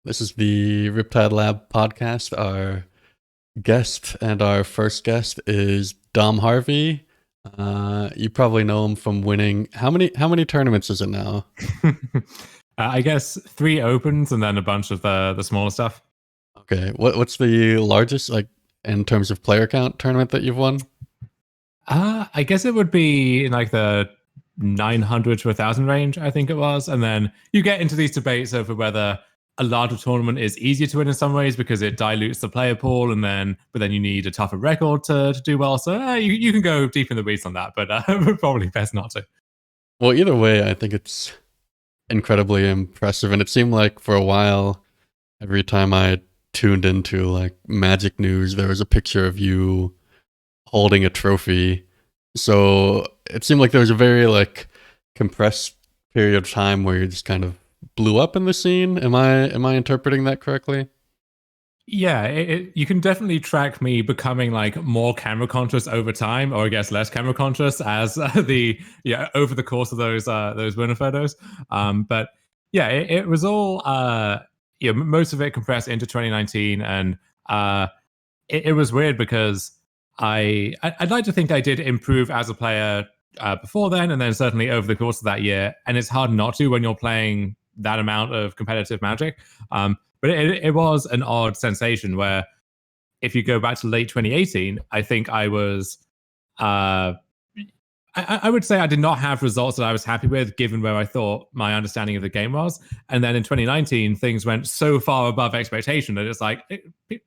This is the Riptide Lab podcast. Our guest and our first guest is Dom Harvey. You probably know him from winning. How many tournaments is it now? I guess 3 opens and then a bunch of the smaller stuff. Okay, what's the largest, like, in terms of player count, tournament that you've won? I guess it would be in like the 900 to 1,000 range, I think it was. And then you get into these debates over whether a larger tournament is easier to win in some ways because it dilutes the player pool, but then you need a tougher record to do well. So you can go deep in the weeds on that, but probably best not to. Well, either way, I think it's incredibly impressive, and it seemed like for a while, every time I tuned into like Magic news, there was a picture of you holding a trophy. So it seemed like there was a very like compressed period of time where you just kind of blew up in the scene. Am I interpreting that correctly? Yeah, you can definitely track me becoming like more camera conscious over time, or I guess less camera conscious as over the course of those winner photos. But yeah, it was all most of it compressed into 2019, and it was weird because I'd like to think I did improve as a player before then, and then certainly over the course of that year. And it's hard not to when you're playing that amount of competitive Magic. But it was an odd sensation where, if you go back to late 2018, I think I was, I would say I did not have results that I was happy with, given where I thought my understanding of the game was. And then in 2019, things went so far above expectation that it's like,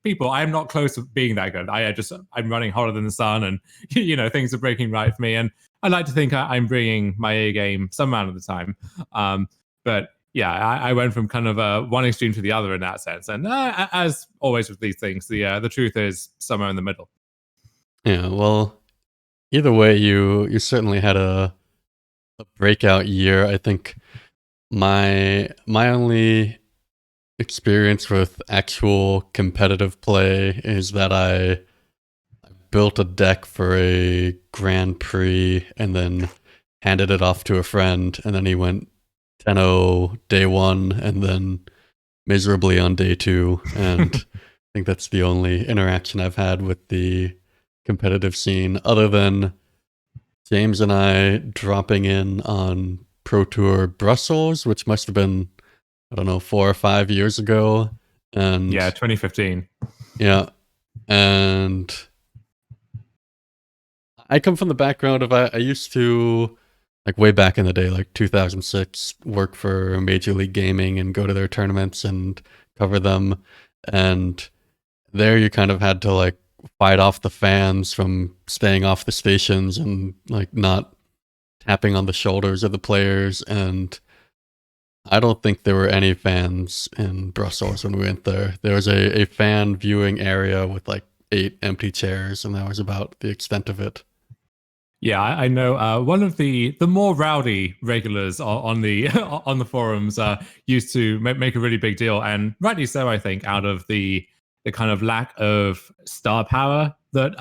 people, I am not close to being that good. I'm running hotter than the sun, and things are breaking right for me. And I like to think I'm bringing my A game some amount of the time. But yeah, I went from kind of one extreme to the other in that sense. And as always with these things, the truth is somewhere in the middle. Yeah, well, either way, you certainly had a breakout year. I think my only experience with actual competitive play is that I built a deck for a Grand Prix and then handed it off to a friend, and then he went 10-0 day one and then miserably on day two. And I think that's the only interaction I've had with the competitive scene, other than James and I dropping in on Pro Tour Brussels, which must have been, I don't know, 4 or 5 years ago. And yeah, 2015. Yeah. And I come from the background of I used to, like way back in the day, like 2006, work for Major League Gaming and go to their tournaments and cover them. And there you kind of had to like fight off the fans from staying off the stations and like not tapping on the shoulders of the players. And I don't think there were any fans in Brussels when we went there. There was a fan viewing area with like 8 empty chairs, and that was about the extent of it. Yeah, I know. One of the more rowdy regulars on the on the forums used to make a really big deal, and rightly so, I think, out of the kind of lack of star power that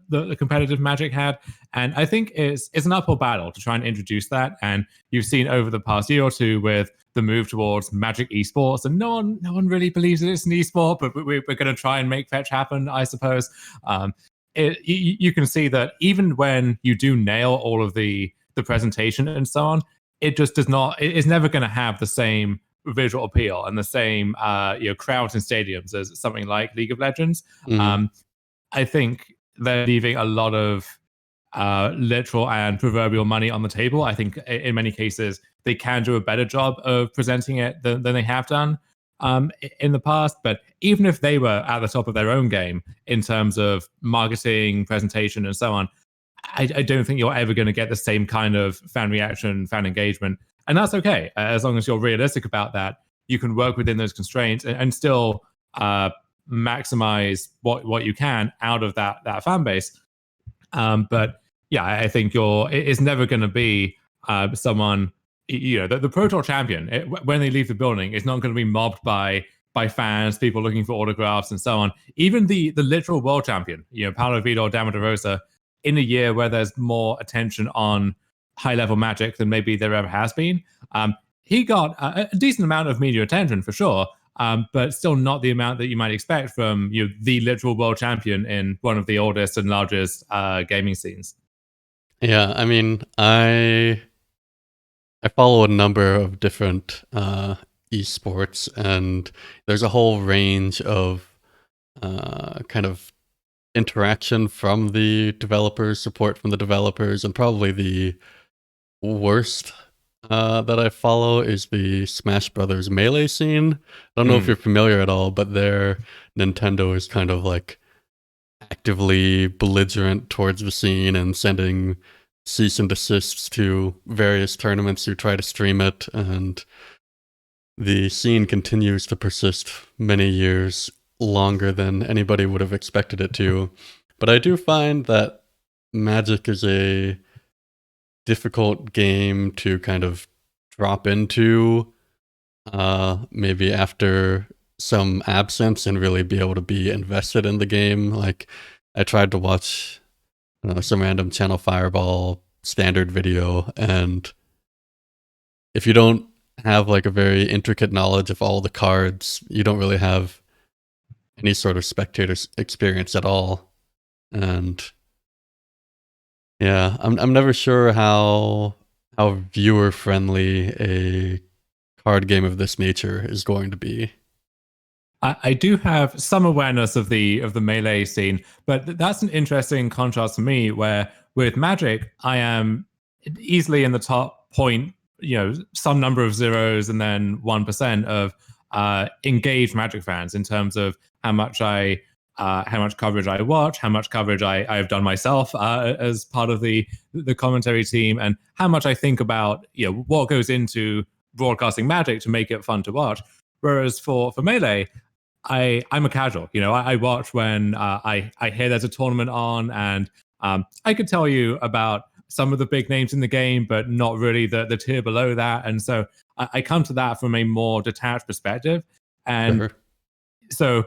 the competitive Magic had. And I think it's an uphill battle to try and introduce that. And you've seen over the past year or two with the move towards Magic esports, and no one really believes that it's an esport, but we're going to try and make fetch happen, I suppose. You can see that even when you do nail all of the presentation and so on, it just does not. It's never going to have the same visual appeal and the same crowds in stadiums as something like League of Legends. Mhm. I think they're leaving a lot of literal and proverbial money on the table. I think in many cases they can do a better job of presenting it than they have done in the past. But even if they were at the top of their own game in terms of marketing, presentation, and so on, I don't think you're ever going to get the same kind of fan reaction, fan engagement. And that's okay. As long as you're realistic about that, you can work within those constraints and still maximize what you can out of that fan base. But yeah, I think it's never going to be someone, the Pro Tour champion, when they leave the building, it's not going to be mobbed by fans, people looking for autographs and so on. Even the literal world champion, Paulo Vitor Dama de Rosa, in a year where there's more attention on high-level Magic than maybe there ever has been, he got a decent amount of media attention for sure, but still not the amount that you might expect from the literal world champion in one of the oldest and largest gaming scenes. Yeah, I mean, I follow a number of different esports, and there's a whole range of kind of interaction from the developers, support from the developers, and probably the worst that I follow is the Smash Brothers Melee scene. I don't know if you're familiar at all, but their Nintendo is kind of like actively belligerent towards the scene and sending cease and desists to various tournaments who try to stream it, and the scene continues to persist many years longer than anybody would have expected it to. But I do find that Magic is a difficult game to kind of drop into, maybe after some absence, and really be able to be invested in the game. Like, I tried to watch some random Channel Fireball standard video, and if you don't have like a very intricate knowledge of all the cards, you don't really have any sort of spectator experience at all. And yeah, I'm never sure how viewer friendly a card game of this nature is going to be. I do have some awareness of the Melee scene, but that's an interesting contrast to me, where with Magic, I am easily in the top point, some number of zeros and then 1% of engaged Magic fans in terms of how much coverage I watch, how much coverage I have done myself as part of the commentary team, and how much I think about what goes into broadcasting Magic to make it fun to watch. Whereas for Melee, I'm a casual. I watch when I hear there's a tournament on, and I could tell you about some of the big names in the game, but not really the tier below that. And so I come to that from a more detached perspective. And so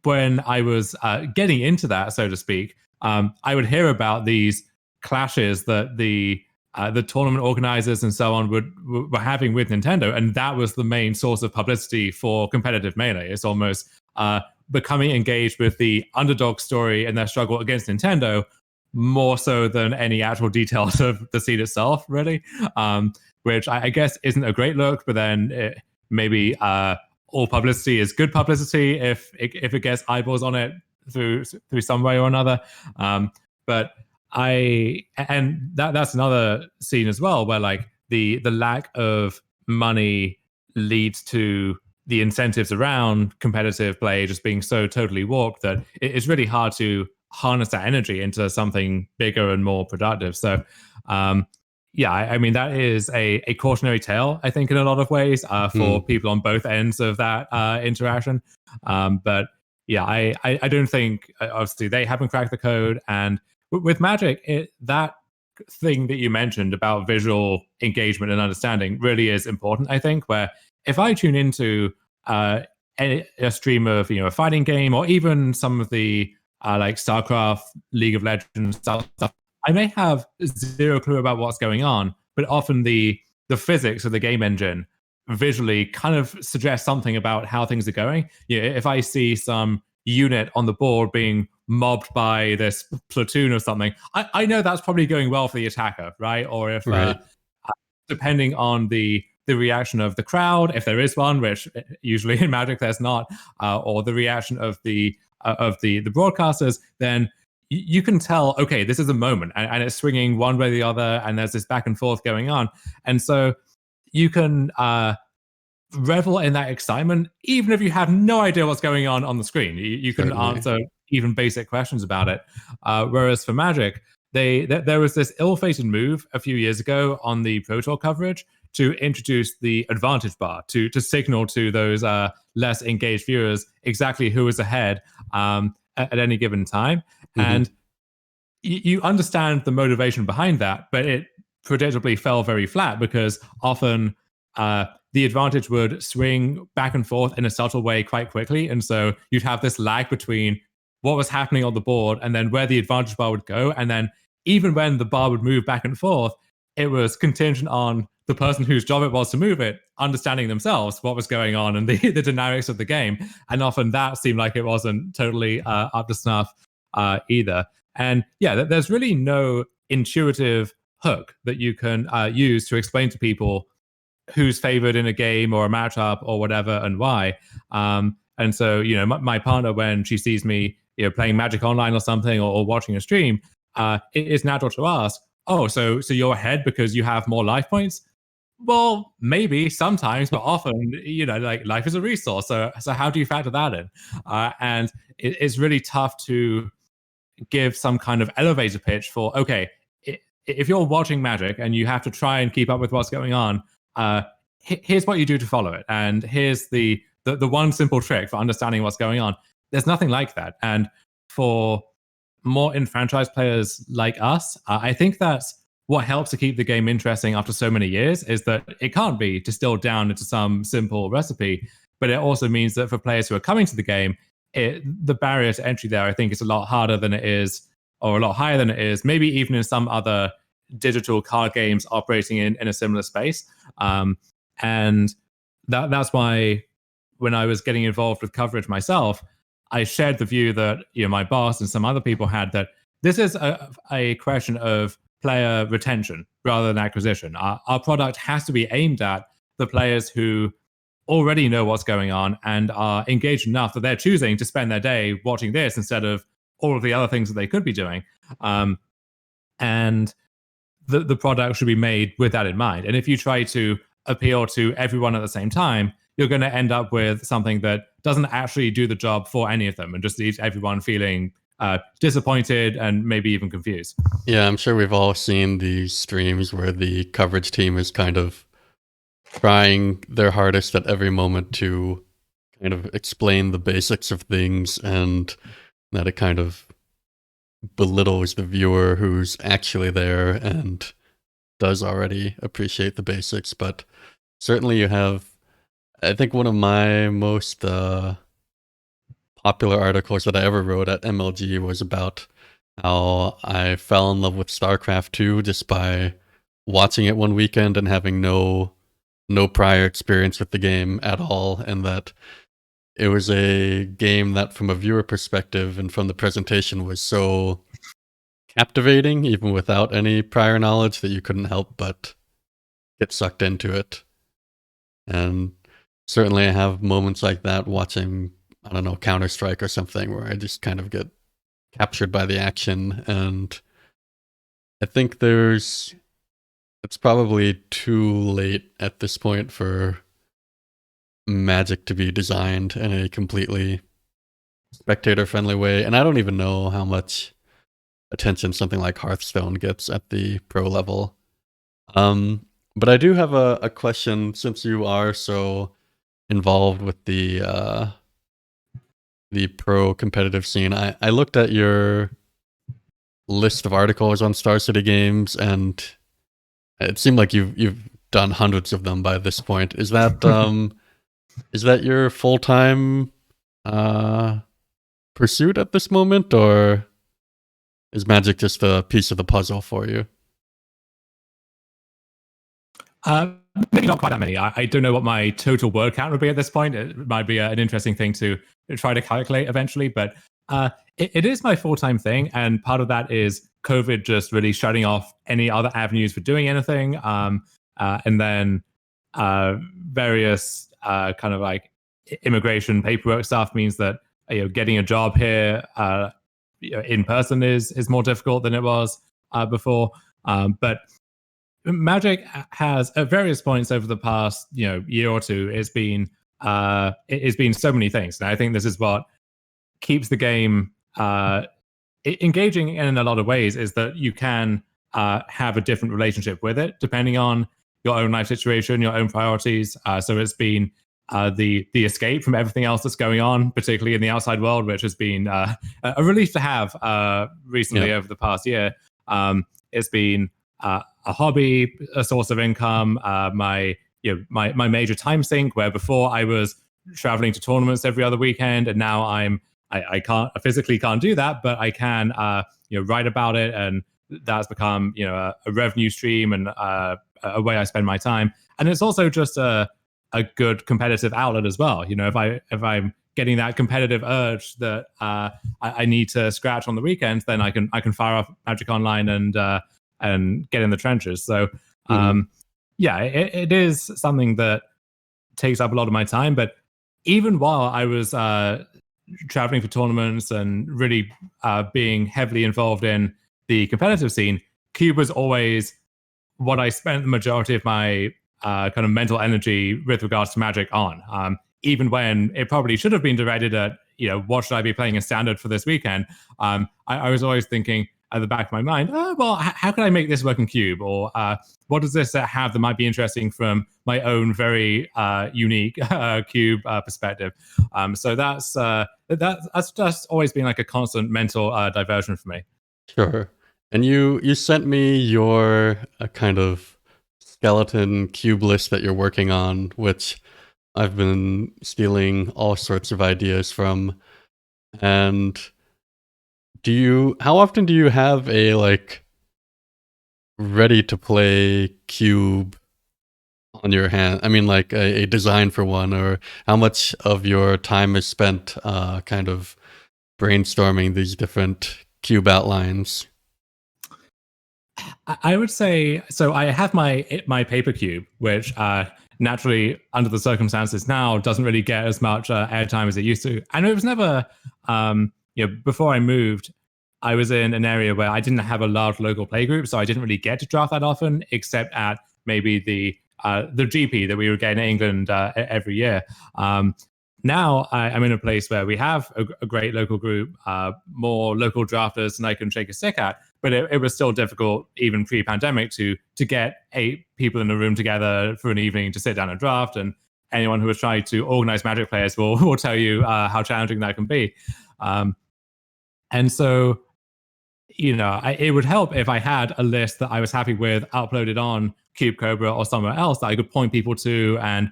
when I was getting into that, so to speak, I would hear about these clashes that the tournament organizers and so on were having with Nintendo, and that was the main source of publicity for competitive Melee. It's almost becoming engaged with the underdog story and their struggle against Nintendo more so than any actual details of the scene itself, really, which I guess isn't a great look, but then maybe all publicity is good publicity if it gets eyeballs on it through some way or another. But that's another scene as well, where like the lack of money leads to the incentives around competitive play just being so totally warped that it's really hard to harness that energy into something bigger and more productive. So I mean, that is a cautionary tale, I think, in a lot of ways for people on both ends of that interaction. But yeah, I don't think, obviously, they haven't cracked the code. And with Magic, that thing that you mentioned about visual engagement and understanding really is important, I think, where if I tune into a stream of a fighting game, or even some of the like StarCraft, League of Legends stuff, I may have zero clue about what's going on, but often the physics of the game engine visually kind of suggests something about how things are going. If I see some unit on the board being mobbed by this platoon or something, I know that's probably going well for the attacker, right? Or if depending on the reaction of the crowd, if there is one, which usually in Magic there's not, or the reaction of the broadcasters, then you can tell, okay, this is a moment, and it's swinging one way or the other, and there's this back and forth going on. And so you can revel in that excitement, even if you have no idea what's going on the screen. You can answer even basic questions about it. Whereas for Magic, there was this ill-fated move a few years ago on the Pro Tour coverage to introduce the advantage bar to signal to those less engaged viewers exactly who is ahead at any given time. And you understand the motivation behind that, but it predictably fell very flat, because often the advantage would swing back and forth in a subtle way quite quickly. And so you'd have this lag between what was happening on the board and then where the advantage bar would go. And then even when the bar would move back and forth, it was contingent on the person whose job it was to move it understanding themselves what was going on and the dynamics of the game. And often that seemed like it wasn't totally up to snuff either. And yeah, there's really no intuitive hook that you can use to explain to people who's favored in a game or a matchup or whatever and why. And so, my partner, when she sees me, playing Magic Online or something, or watching a stream, it is natural to ask, "Oh, so you're ahead because you have more life points?" Well, maybe sometimes, but often, like life is a resource. So how do you factor that in? And it's really tough to give some kind of elevator pitch for, okay, if you're watching Magic and you have to try and keep up with what's going on, here's what you do to follow it, and here's the one simple trick for understanding what's going on. There's nothing like that. And for more enfranchised players like us, I think that's what helps to keep the game interesting after so many years, is that it can't be distilled down into some simple recipe. But it also means that for players who are coming to the game, the barrier to entry there, I think, is a lot harder than it is, or a lot higher than it is, maybe even in some other digital card games operating in a similar space. And that's why when I was getting involved with coverage myself, I shared the view that my boss and some other people had, that this is a question of player retention rather than acquisition. Our product has to be aimed at the players who already know what's going on and are engaged enough that they're choosing to spend their day watching this instead of all of the other things that they could be doing. And the product should be made with that in mind. And if you try to appeal to everyone at the same time, you're going to end up with something that doesn't actually do the job for any of them and just leaves everyone feeling disappointed and maybe even confused. Yeah, I'm sure we've all seen these streams where the coverage team is kind of trying their hardest at every moment to kind of explain the basics of things, and that it kind of belittles the viewer who's actually there and does already appreciate the basics. But certainly you have, I think one of my most popular articles that I ever wrote at MLG was about how I fell in love with StarCraft 2 just by watching it one weekend and having no prior experience with the game at all, and that it was a game that from a viewer perspective and from the presentation was so captivating, even without any prior knowledge, that you couldn't help but get sucked into it. And certainly I have moments like that watching, I don't know, Counter-Strike or something, where I just kind of get captured by the action. And I think it's probably too late at this point for Magic to be designed in a completely spectator-friendly way. And I don't even know how much attention something like Hearthstone gets at the pro level. But I do have a question, since you are so involved with the pro competitive scene. I looked at your list of articles on Star City Games, and it seemed like you've done hundreds of them by this point. Is that is that your full-time pursuit at this moment, or is Magic just a piece of the puzzle for you? Maybe not quite that many. I don't know what my total word count would be at this point. It might be an interesting thing to try to calculate eventually, but it is my full-time thing. And part of that is COVID just really shutting off any other avenues for doing anything. And then various kind of like immigration paperwork stuff means that getting a job here in person is more difficult than it was before. But Magic has, at various points over the past year or two, it's been so many things, and I think this is what keeps the game engaging in a lot of ways, is that you can have a different relationship with it depending on your own life situation, your own priorities. So it's been the escape from everything else that's going on, particularly in the outside world, which has been a relief to have recently over the past year. It's been a hobby, a source of income, my major time sink, where before I was traveling to tournaments every other weekend, and now I physically can't do that, but I can write about it, and that's become a revenue stream and a way I spend my time, and it's also just a good competitive outlet as well. If I'm getting that competitive urge that I need to scratch on the weekends, then I can fire up Magic Online and get in the trenches. So yeah, it is something that takes up a lot of my time. But even while I was traveling for tournaments and really being heavily involved in the competitive scene, Cube was always what I spent the majority of my kind of mental energy with regards to Magic on. Even when it probably should have been directed at, what should I be playing in Standard for this weekend? I was always thinking at the back of my mind, how can I make this work in Cube? Or what does this have that might be interesting from my own very unique Cube perspective? So that's just always been like a constant mental diversion for me. Sure. And you sent me your kind of skeleton cube list that you're working on, which I've been stealing all sorts of ideas from. And how often do you have a like ready to play cube on your hand? I mean, like a design for one, or how much of your time is spent kind of brainstorming these different cube outlines? I would say so. I have my paper cube, which naturally, under the circumstances now, doesn't really get as much airtime as it used to. And it was never, before I moved, I was in an area where I didn't have a large local play group, so I didn't really get to draft that often, except at maybe the GP that we would get in England every year. Now I'm in a place where we have a great local group, more local drafters than I can shake a stick at. But it was still difficult, even pre-pandemic, to get 8 people in a room together for an evening to sit down and draft. And anyone who has tried to organize Magic players will tell you how challenging that can be. And so, it would help if I had a list that I was happy with uploaded on Cube Cobra or somewhere else that I could point people to and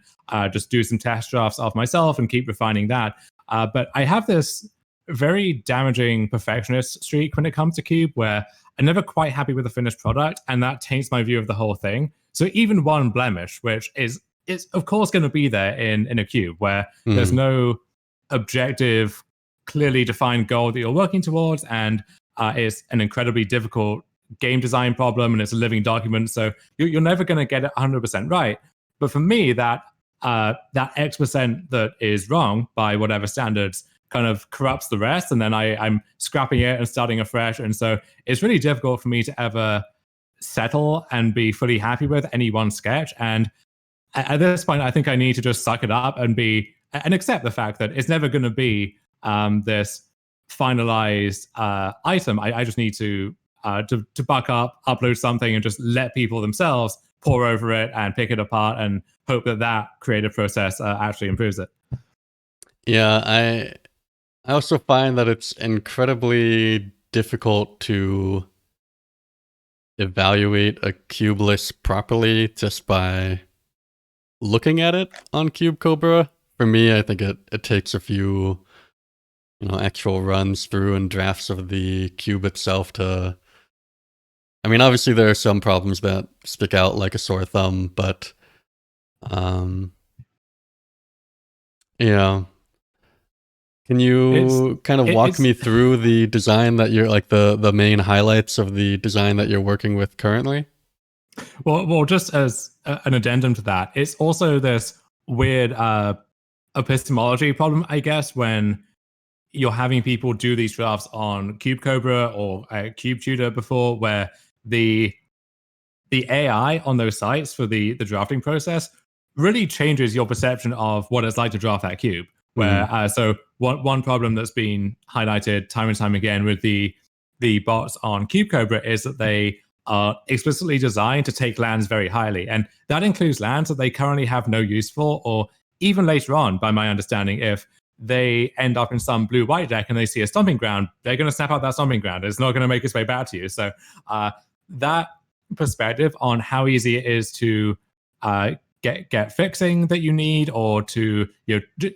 just do some test drafts of myself and keep refining that. But I have this very damaging perfectionist streak when it comes to Cube, where I'm never quite happy with the finished product, and that taints my view of the whole thing. So even one blemish, which is of course going to be there in a Cube, where there's no objective, clearly defined goal that you're working towards, and it's an incredibly difficult game design problem, and it's a living document, so you're never going to get it 100% right. But for me, that X% that is wrong by whatever standards kind of corrupts the rest, and then I'm scrapping it and starting afresh. And so it's really difficult for me to ever settle and be fully happy with any one sketch. And at this point, I think I need to just suck it up and accept the fact that it's never going to be this finalized item. I just need to buck up, upload something, and just let people themselves pour over it and pick it apart and hope that creative process actually improves it. Yeah, I also find that it's incredibly difficult to evaluate a cube list properly just by looking at it on Cube Cobra. For me, I think it takes a few actual runs through and drafts of the cube itself to... I mean, obviously there are some problems that stick out like a sore thumb, but yeah. Can you kind of walk me through the design that you're like the main highlights of the design that you're working with currently? Well, just as an addendum to that, it's also this weird epistemology problem, I guess, when you're having people do these drafts on Cube Cobra or Cube Tutor before, where the AI on those sites for the drafting process really changes your perception of what it's like to draft that cube. Where so one problem that's been highlighted time and time again with the bots on Cube Cobra is that they are explicitly designed to take lands very highly, and that includes lands that they currently have no use for, or even later on, by my understanding, if they end up in some blue-white deck and they see a stomping ground, they're going to snap out that stomping ground. It's not going to make its way back to you. So that perspective on how easy it is to get fixing that you need, or to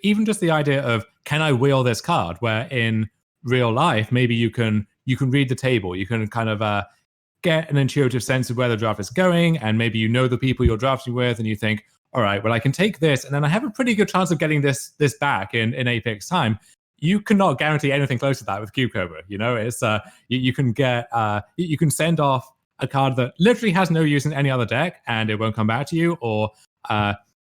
even just the idea of, can I wheel this card? Where in real life, maybe you can read the table, you can kind of get an intuitive sense of where the draft is going, and maybe you know the people you're drafting with, and you think, all right, well, I can take this, and then I have a pretty good chance of getting this back in 8 picks time. You cannot guarantee anything close to that with Cube Cobra. It's you can get you can send off a card that literally has no use in any other deck, and it won't come back to you, or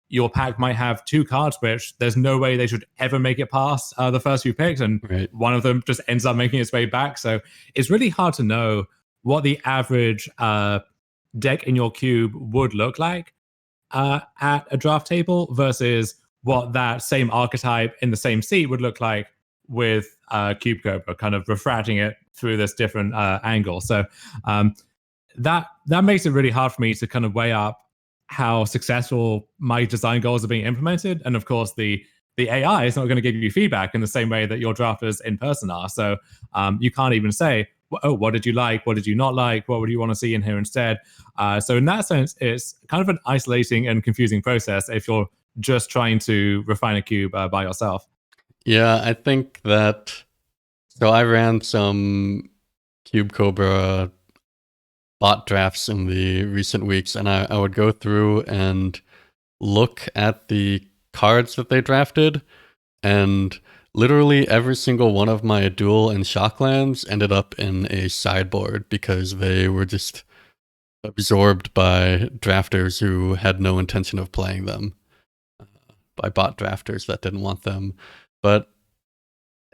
your pack might have 2 cards which there's no way they should ever make it past the first few picks, and one of them just ends up making its way back. So it's really hard to know what the average deck in your cube would look like at a draft table versus what that same archetype in the same seat would look like with Cube Cobra, kind of refracting it through this different angle. So that makes it really hard for me to kind of weigh up how successful my design goals are being implemented. And of course, the AI is not going to give you feedback in the same way that your drafters in person are. So you can't even say, oh, what did you like? What did you not like? What would you want to see in here instead? So in that sense, it's kind of an isolating and confusing process if you're just trying to refine a cube by yourself. Yeah, I think that. So I ran some Cube Cobra bot drafts in the recent weeks, and I would go through and look at the cards that they drafted, and literally every single one of my dual and shock lands ended up in a sideboard because they were just absorbed by drafters who had no intention of playing them, by bot drafters that didn't want them. But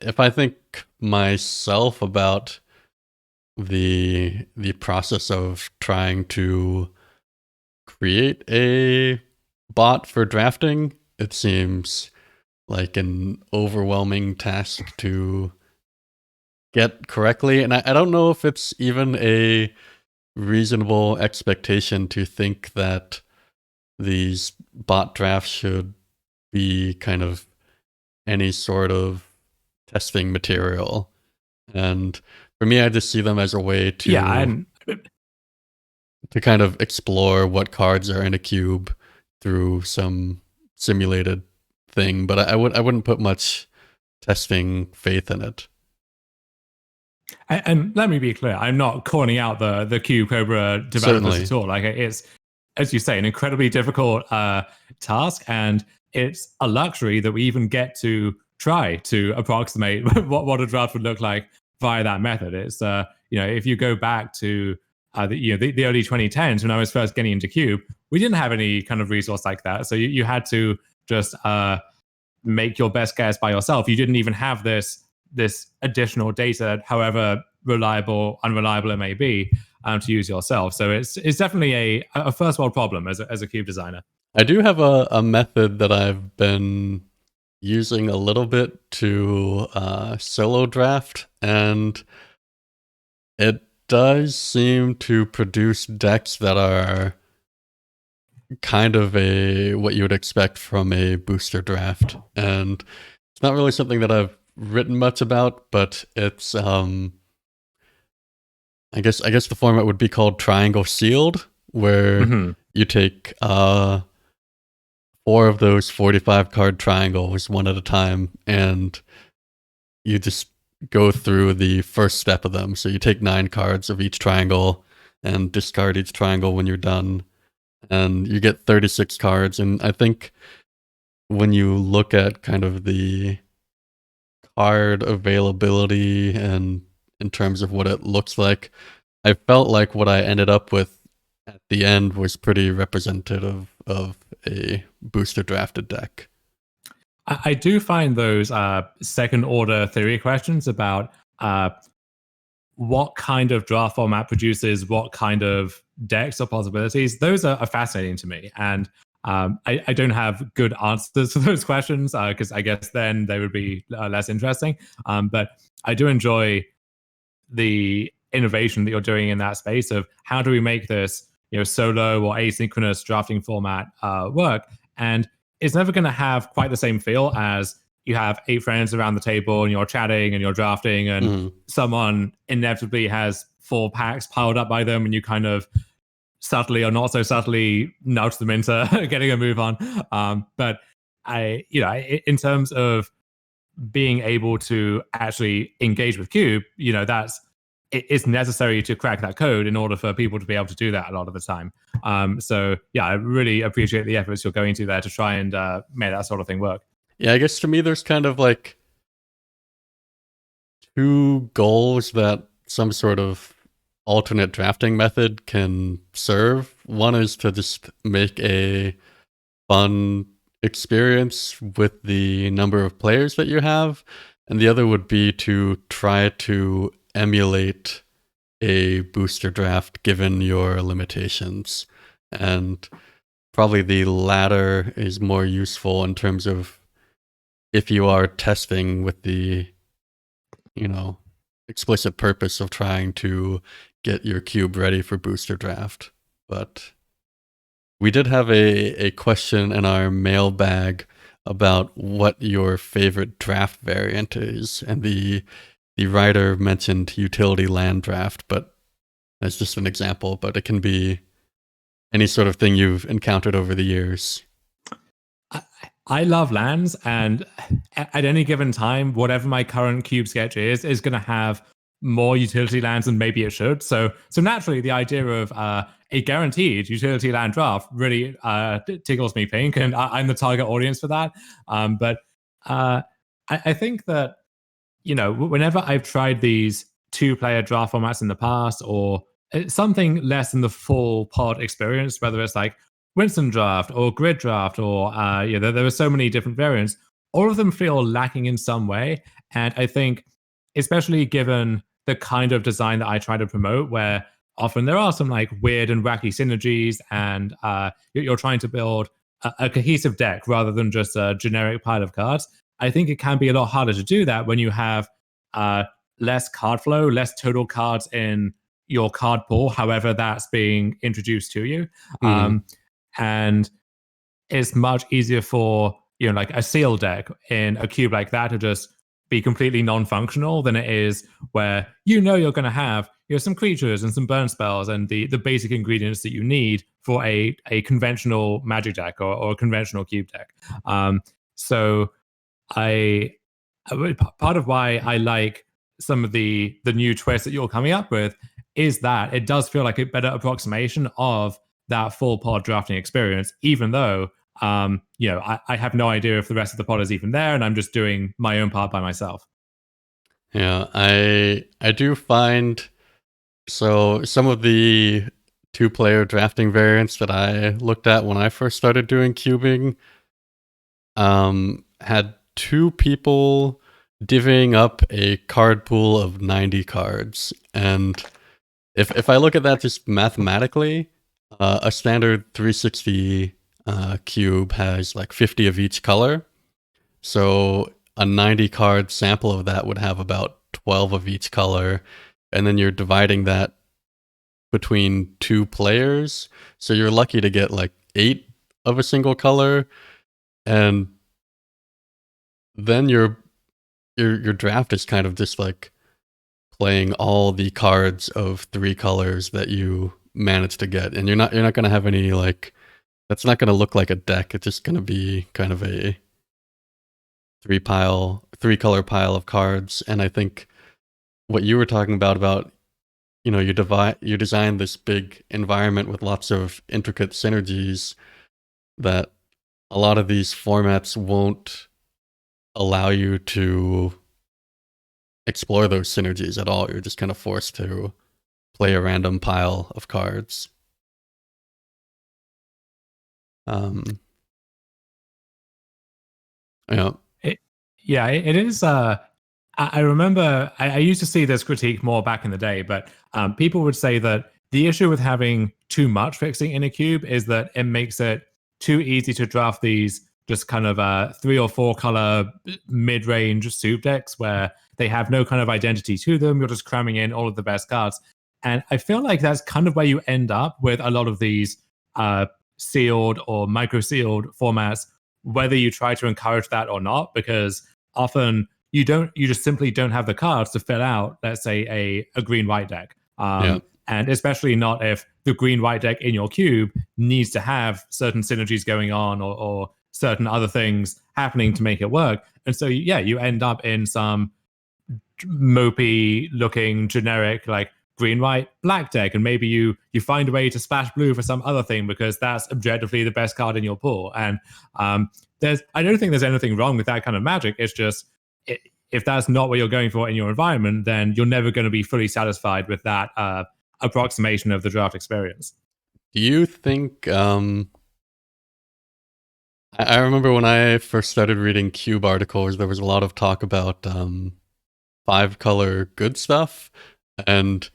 if I think myself about the process of trying to create a bot for drafting, it seems like an overwhelming task to get correctly. And I don't know if it's even a reasonable expectation to think that these bot drafts should be kind of any sort of testing material. And for me, I just see them as a way to to kind of explore what cards are in a cube through some simulated thing. But I wouldn't put much testing faith in it. And let me be clear, I'm not calling out the Cube Cobra developers at all. Like, it's, as you say, an incredibly difficult task, and it's a luxury that we even get to try to approximate what a draft would look like via that method. It's if you go back to the early 2010s when I was first getting into Cube, we didn't have any kind of resource like that. So you had to just make your best guess by yourself. You didn't even have this additional data, however reliable, unreliable it may be, to use yourself. So it's definitely a first world problem as a cube designer. I do have a method that I've been using a little bit to solo draft, and it does seem to produce decks that are kind of what you would expect from a booster draft. And it's not really something that I've written much about, but it's I guess the format would be called Triangle Sealed, where you take 4 of those 45 card triangles one at a time, and you just go through the first step of them. So you take 9 cards of each triangle and discard each triangle when you're done, and you get 36 cards. And I think when you look at kind of the card availability and in terms of what it looks like, I felt like what I ended up with at the end was pretty representative of a booster drafted deck. I do find those second order theory questions about what kind of draft format produces what kind of decks or possibilities, those are fascinating to me. And I don't have good answers to those questions because I guess then they would be less interesting. But I do enjoy the innovation that you're doing in that space of how do we make this solo or asynchronous drafting format work. And it's never going to have quite the same feel as you have 8 friends around the table and you're chatting and you're drafting, and someone inevitably has 4 packs piled up by them, and you kind of subtly or not so subtly nudge them into getting a move on. But in terms of being able to actually engage with Cube, that's it's necessary to crack that code in order for people to be able to do that a lot of the time. So yeah, I really appreciate the efforts you're going to there to try and make that sort of thing work. Yeah, I guess to me there's kind of like two goals that some sort of alternate drafting method can serve. One is to just make a fun experience with the number of players that you have, and the other would be to try to emulate a booster draft given your limitations. And probably the latter is more useful in terms of if you are testing with the, explicit purpose of trying to get your cube ready for booster draft. But we did have a question in our mailbag about what your favorite draft variant is, and the writer mentioned utility land draft, but that's just an example, but it can be any sort of thing you've encountered over the years. I love lands, and at any given time, whatever my current cube sketch is going to have more utility lands than maybe it should. So naturally, the idea of a guaranteed utility land draft really tickles me pink, and I'm the target audience for that. But I think that, whenever I've tried these 2-player draft formats in the past, or something less than the full pod experience, whether it's like Winston draft or grid draft, or there are so many different variants. All of them feel lacking in some way, and I think, especially given the kind of design that I try to promote, where often there are some like weird and wacky synergies, and you're trying to build a cohesive deck rather than just a generic pile of cards. I think it can be a lot harder to do that when you have less card flow, less total cards in your card pool, however that's being introduced to you. And it's much easier for, like a seal deck in a cube like that to just be completely non-functional than it is where you're going to have some creatures and some burn spells and the basic ingredients that you need for a conventional magic deck or a conventional cube deck. So part of why I like some of the new twists that you're coming up with is that it does feel like a better approximation of that full pod drafting experience, even though I have no idea if the rest of the pod is even there, and I'm just doing my own part by myself. Yeah, I do find, so some of the 2-player drafting variants that I looked at when I first started doing cubing had 2 people divvying up a card pool of 90 cards. And if I look at that just mathematically, a standard 360 cube has like 50 of each color. So a 90 card sample of that would have about 12 of each color. And then you're dividing that between 2 players. So you're lucky to get like 8 of a single color. And then your draft is kind of just like playing all the cards of 3 colors that you managed to get, and you're not going to have any, like, that's not going to look like a deck. It's just going to be kind of a 3-color pile of cards. And I think what you were talking about you design this big environment with lots of intricate synergies that a lot of these formats won't allow you to explore those synergies at all. You're just kind of forced to play a random pile of cards. It is. I remember I used to see this critique more back in the day, but people would say that the issue with having too much fixing in a cube is that it makes it too easy to draft these just kind of 3 or 4 color mid-range soup decks where they have no kind of identity to them. You're just cramming in all of the best cards. And I feel like that's kind of where you end up with a lot of these sealed or micro-sealed formats, whether you try to encourage that or not, because often you just simply don't have the cards to fill out, let's say, a green-white deck. And especially not if the green-white deck in your cube needs to have certain synergies going on or certain other things happening to make it work. And so, you end up in some mopey looking generic like green, white, black deck, and maybe you find a way to splash blue for some other thing because that's objectively the best card in your pool. And I don't think there's anything wrong with that kind of magic. It's just if that's not what you're going for in your environment, then you're never going to be fully satisfied with that approximation of the draft experience. Do you think? I remember when I first started reading Cube articles, there was a lot of talk about 5-color good stuff, and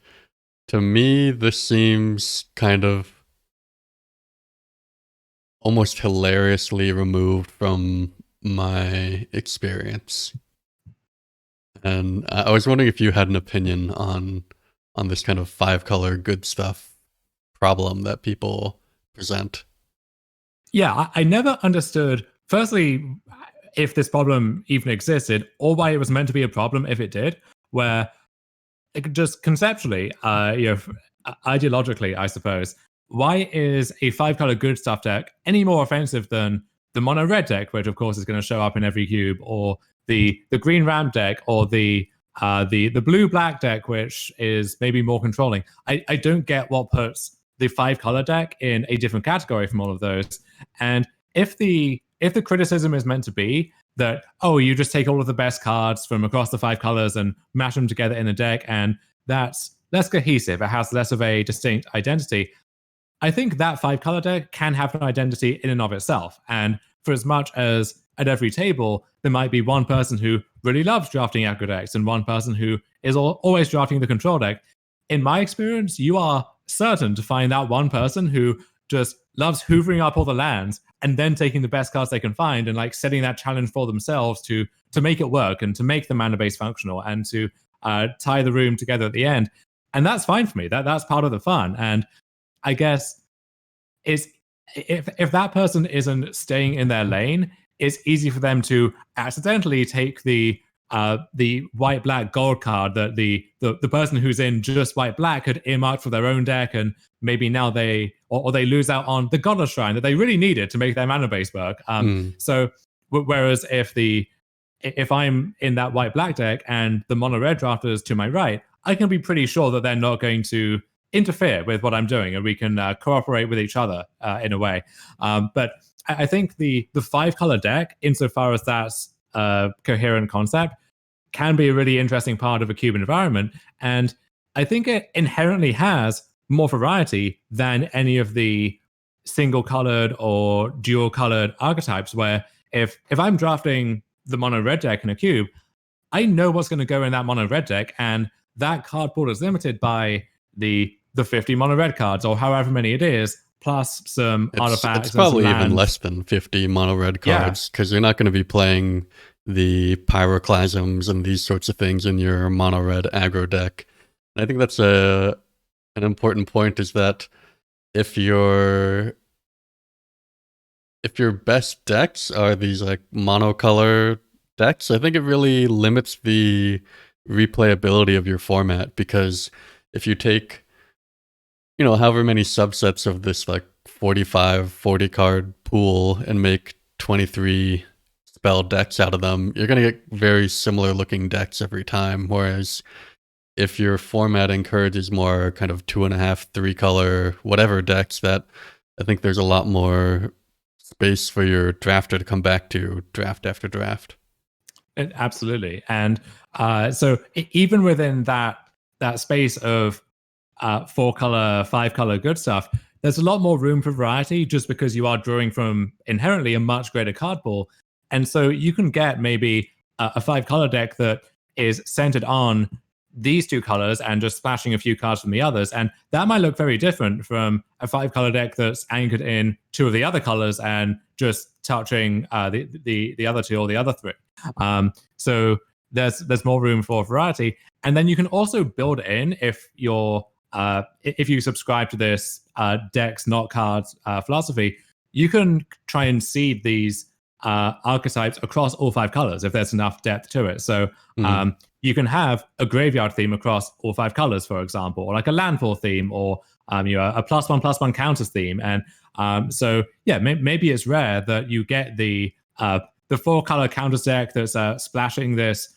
to me, this seems kind of almost hilariously removed from my experience. And I was wondering if you had an opinion on this kind of 5-color good stuff problem that people present. Yeah, I never understood, firstly, if this problem even existed or why it was meant to be a problem if it did, where just conceptually, ideologically, I suppose, why is a 5-color good stuff deck any more offensive than the mono red deck, which of course is going to show up in every cube, or the green ramp deck, or the blue black deck, which is maybe more controlling? I don't get what puts the 5-color deck in a different category from all of those. And if the criticism is meant to be that, oh, you just take all of the best cards from across the 5 colors and mash them together in a deck, and that's less cohesive, it has less of a distinct identity, I think that 5-color deck can have an identity in and of itself. And for as much as at every table, there might be one person who really loves drafting aggro decks and one person who is always drafting the control deck, in my experience, you are certain to find that one person who just loves hoovering up all the lands and then taking the best cards they can find and like setting that challenge for themselves to make it work and to make the mana base functional and to tie the room together at the end. And that's fine for me. That's part of the fun. And I guess if that person isn't staying in their lane, it's easy for them to accidentally take the white black gold card that the person who's in just white black had earmarked for their own deck, and maybe now they lose out on the Godless Shrine that they really needed to make their mana base work. So whereas if I'm in that white black deck and the mono red drafters to my right, I can be pretty sure that they're not going to interfere with what I'm doing, and we can cooperate with each other in a way. But I think the 5-color deck, insofar as that's a coherent concept, can be a really interesting part of a cube environment. And I think it inherently has more variety than any of the single-colored or dual-colored archetypes, where if I'm drafting the mono red deck in a cube, I know what's going to go in that mono red deck, and that card pool is limited by the 50 mono red cards or however many it is, plus some artifacts. It's probably even less than 50 mono red cards, because you're not going to be playing the pyroclasms and these sorts of things in your mono red aggro deck. And I think that's an important point, is that if your best decks are these like monocolor decks, I think it really limits the replayability of your format, because if you take, however many subsets of this like 45, 40 card pool and make 23 spell decks out of them, you're going to get very similar looking decks every time. Whereas if your format encourages more kind of 2.5, 3-color, whatever decks, that I think there's a lot more space for your drafter to come back to draft after draft. Absolutely. And so even within that space of 4-color, 5-color good stuff, there's a lot more room for variety, just because you are drawing from inherently a much greater card pool. And so you can get maybe a 5-color deck that is centered on these 2 colors and just splashing a few cards from the others. And that might look very different from a 5-color deck that's anchored in 2 of the other colors and just touching the other 2 or the other 3. So there's more room for variety. And then you can also build in, if you subscribe to this decks, not cards philosophy, you can try and seed these archetypes across all 5 colors if there's enough depth to it. So you can have a graveyard theme across all 5 colors, for example, or like a landfall theme, or a +1/+1 counters theme. And so yeah, maybe it's rare that you get the 4-color counters deck that's splashing this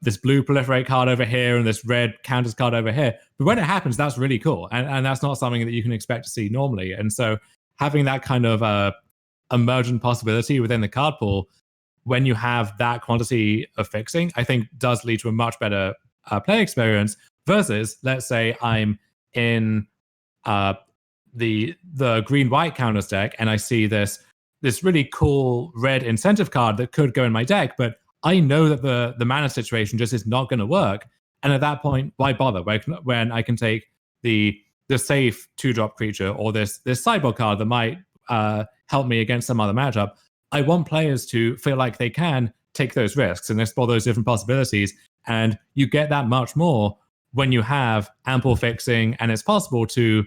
this blue proliferate card over here and this red counters card over here. But when it happens, that's really cool, and that's not something that you can expect to see normally. And so having that kind of emergent possibility within the card pool, when you have that quantity of fixing, I think does lead to a much better play experience. Versus, let's say I'm in the green-white counters deck, and I see this really cool red incentive card that could go in my deck, but I know that the mana situation just is not going to work. And at that point, why bother? When I can take the safe 2-drop creature or this sideboard card that might help me against some other matchup. I want players to feel like they can take those risks and explore those different possibilities. And you get that much more when you have ample fixing, and it's possible to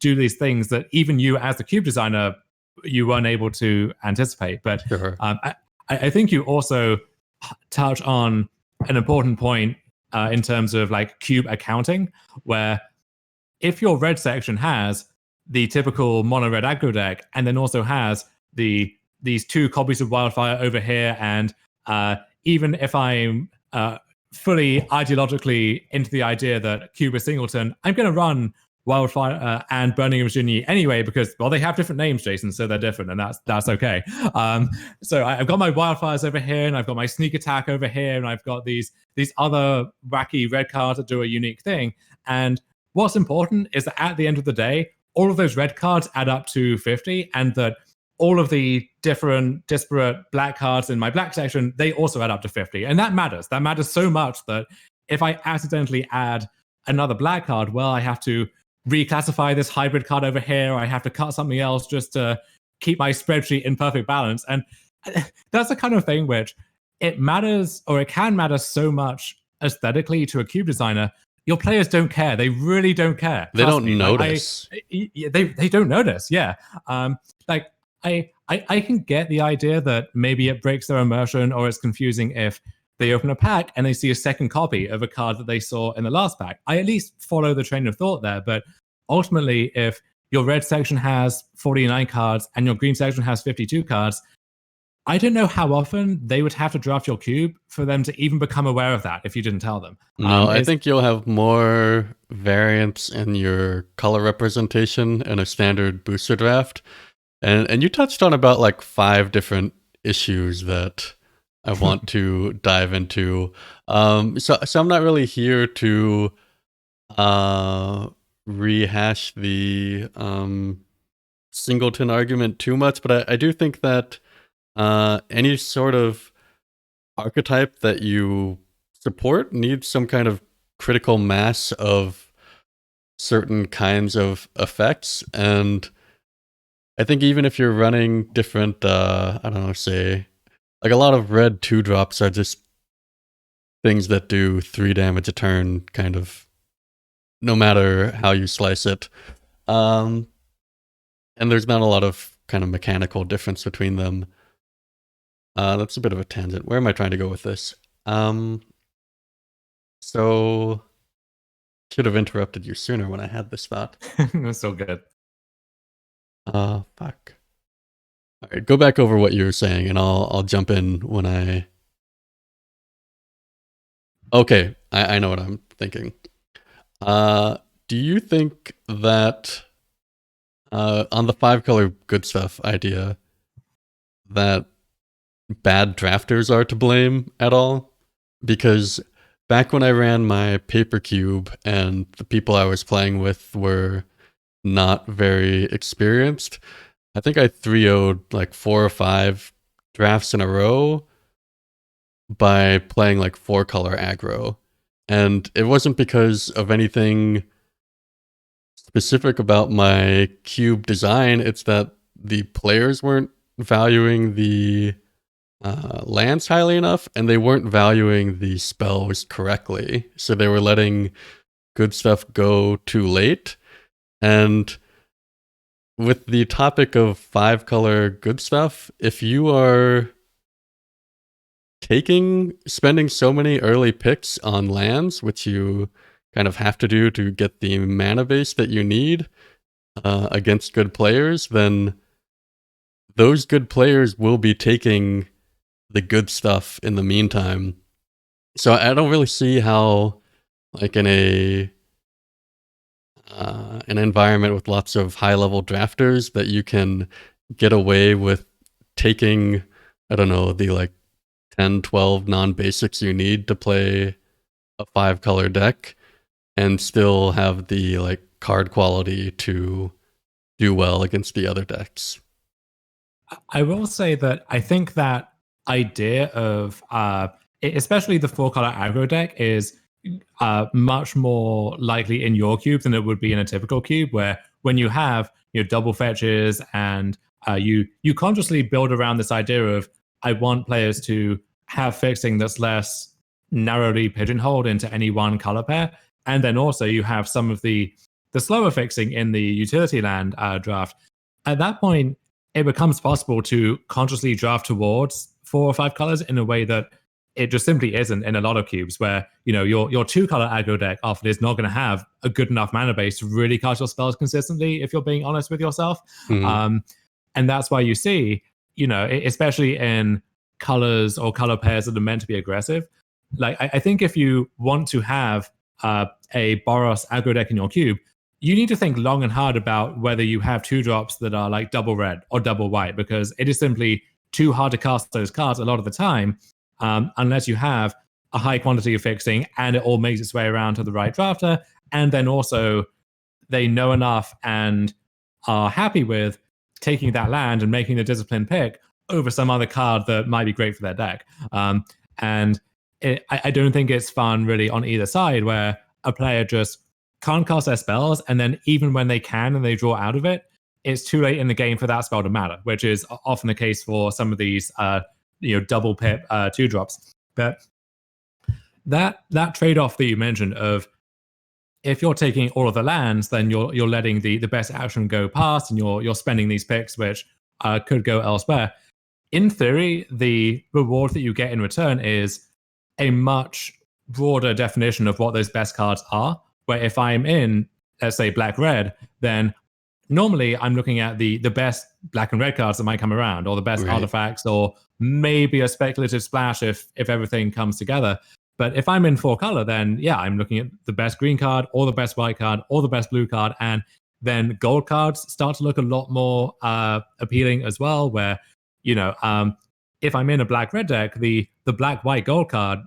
do these things that even you as the cube designer, you weren't able to anticipate. But Sure. I think you also touch on an important point in terms of like cube accounting, where if your red section has the typical mono red aggro deck, and then also has these 2 copies of Wildfire over here, and even if I'm fully ideologically into the idea that cube is singleton, I'm going to run Wildfire and Burning of Virginia anyway, because, well, they have different names, Jason, so they're different, and that's okay. So I've got my Wildfires over here, and I've got my Sneak Attack over here, and I've got these other wacky red cards that do a unique thing. And what's important is that at the end of the day, all of those red cards add up to 50, and that all of the different disparate black cards in my black section, they also add up to 50. And that matters. That matters so much that if I accidentally add another black card, well, I have to reclassify this hybrid card over here, or I have to cut something else just to keep my spreadsheet in perfect balance. And that's the kind of thing which it matters, or it can matter so much aesthetically to a cube designer. Your players don't care. They really don't care. They don't notice. They don't notice. Yeah. I can get the idea that maybe it breaks their immersion, or it's confusing if they open a pack and they see a second copy of a card that they saw in the last pack. I at least follow the train of thought there. But ultimately, if your red section has 49 cards and your green section has 52 cards, I don't know how often they would have to draft your cube for them to even become aware of that if you didn't tell them. No, I think you'll have more variance in your color representation in a standard booster draft. And you touched on about like 5 different issues that I want to dive into. So I'm not really here to rehash the singleton argument too much, but I do think that any sort of archetype that you support needs some kind of critical mass of certain kinds of effects. And I think even if you're running different, I don't know, say, like a lot of red 2-drops are just things that do 3 damage a turn, kind of, no matter how you slice it. And there's not a lot of kind of mechanical difference between them. That's a bit of a tangent. Where am I trying to go with this? So, should have interrupted you sooner when I had this thought. That's so good. Fuck. All right, go back over what you were saying, and I'll jump in when I. Okay, I know what I'm thinking. Do you think that on the 5-color good stuff idea, that bad drafters are to blame at all? Because back when I ran my paper cube and the people I was playing with were not very experienced, I think I 3-0'd like 4 or 5 drafts in a row by playing like 4-color aggro. And it wasn't because of anything specific about my cube design, it's that the players weren't valuing the lands highly enough, and they weren't valuing the spells correctly. So they were letting good stuff go too late. And with the topic of 5-color good stuff, if you are spending so many early picks on lands, which you kind of have to do to get the mana base that you need against good players, then those good players will be taking the good stuff in the meantime. So I don't really see how, like in an environment with lots of high-level drafters, that you can get away with taking, I don't know, the like 10, 12 non-basics you need to play a 5-color deck and still have the like card quality to do well against the other decks. I will say that I think that idea of especially the 4 color aggro deck is much more likely in your cube than it would be in a typical cube, where when you have double fetches and you consciously build around this idea of I want players to have fixing that's less narrowly pigeonholed into any one color pair, and then also you have some of the slower fixing in the utility land draft. At that point, it becomes possible to consciously draft towards 4 or 5 colors in a way that it just simply isn't in a lot of cubes, where your 2 color aggro deck often is not going to have a good enough mana base to really cast your spells consistently, if you're being honest with yourself. Mhm. And that's why you see, especially in colors or color pairs that are meant to be aggressive, like I think if you want to have a Boros aggro deck in your cube, you need to think long and hard about whether you have 2 drops that are like double red or double white, because it is simply too hard to cast those cards a lot of the time, unless you have a high quantity of fixing and it all makes its way around to the right drafter. And then also they know enough and are happy with taking that land and making the disciplined pick over some other card that might be great for their deck. And I don't think it's fun really on either side, where a player just can't cast their spells, and then even when they can and they draw out of it, it's too late in the game for that spell to matter, which is often the case for some of these double pip 2 drops. But that trade-off that you mentioned of, if you're taking all of the lands, then you're letting the best action go past, and you're spending these picks which could go elsewhere. In theory, the reward that you get in return is a much broader definition of what those best cards are. Where if I'm in, let's say, black red, then normally I'm looking at the best black and red cards that might come around, or the best Right. artifacts, or maybe a speculative splash if everything comes together. But if I'm in 4 color, then yeah, I'm looking at the best green card, or the best white card, or the best blue card, and then gold cards start to look a lot more appealing as well. Where if I'm in a black red deck, the black white gold card,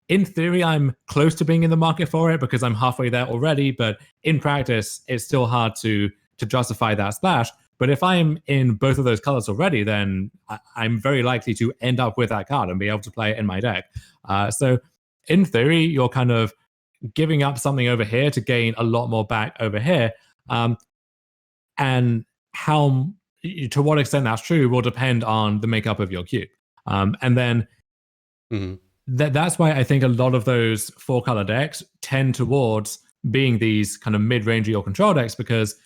in theory, I'm close to being in the market for it because I'm halfway there already. But in practice, it's still hard to justify that splash. But if I'm in both of those colors already, then I'm very likely to end up with that card and be able to play it in my deck. So in theory, you're kind of giving up something over here to gain a lot more back over here. And how, to what extent that's true will depend on the makeup of your queue. And then Mhm. that's why I think a lot of those 4 color decks tend towards being these kind of mid-range or control decks, because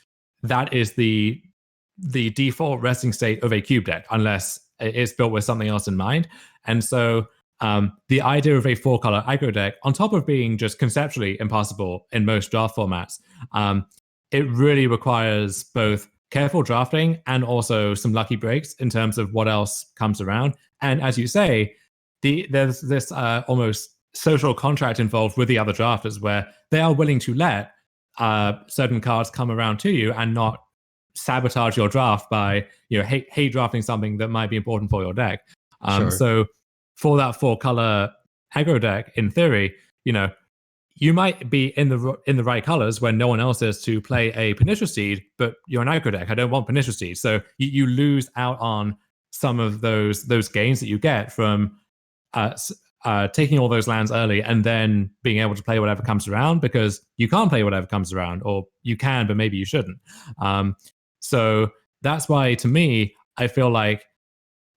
that is the default resting state of a cube deck, unless it's built with something else in mind. And so the idea of a 4 color aggro deck, on top of being just conceptually impossible in most draft formats, it really requires both careful drafting and also some lucky breaks in terms of what else comes around. And as you say, there's this almost social contract involved with the other drafters, where they are willing to let certain cards come around to you and not sabotage your draft by hate drafting something that might be important for your deck. Sure. So for that 4 color aggro deck, in theory, you might be in the right colors when no one else is to play a Pernicious Seed, but you're an aggro deck. I don't want Pernicious Seed, so you lose out on some of those gains that you get from taking all those lands early and then being able to play whatever comes around, because you can't play whatever comes around, or you can, but maybe you shouldn't. So that's why, to me, I feel like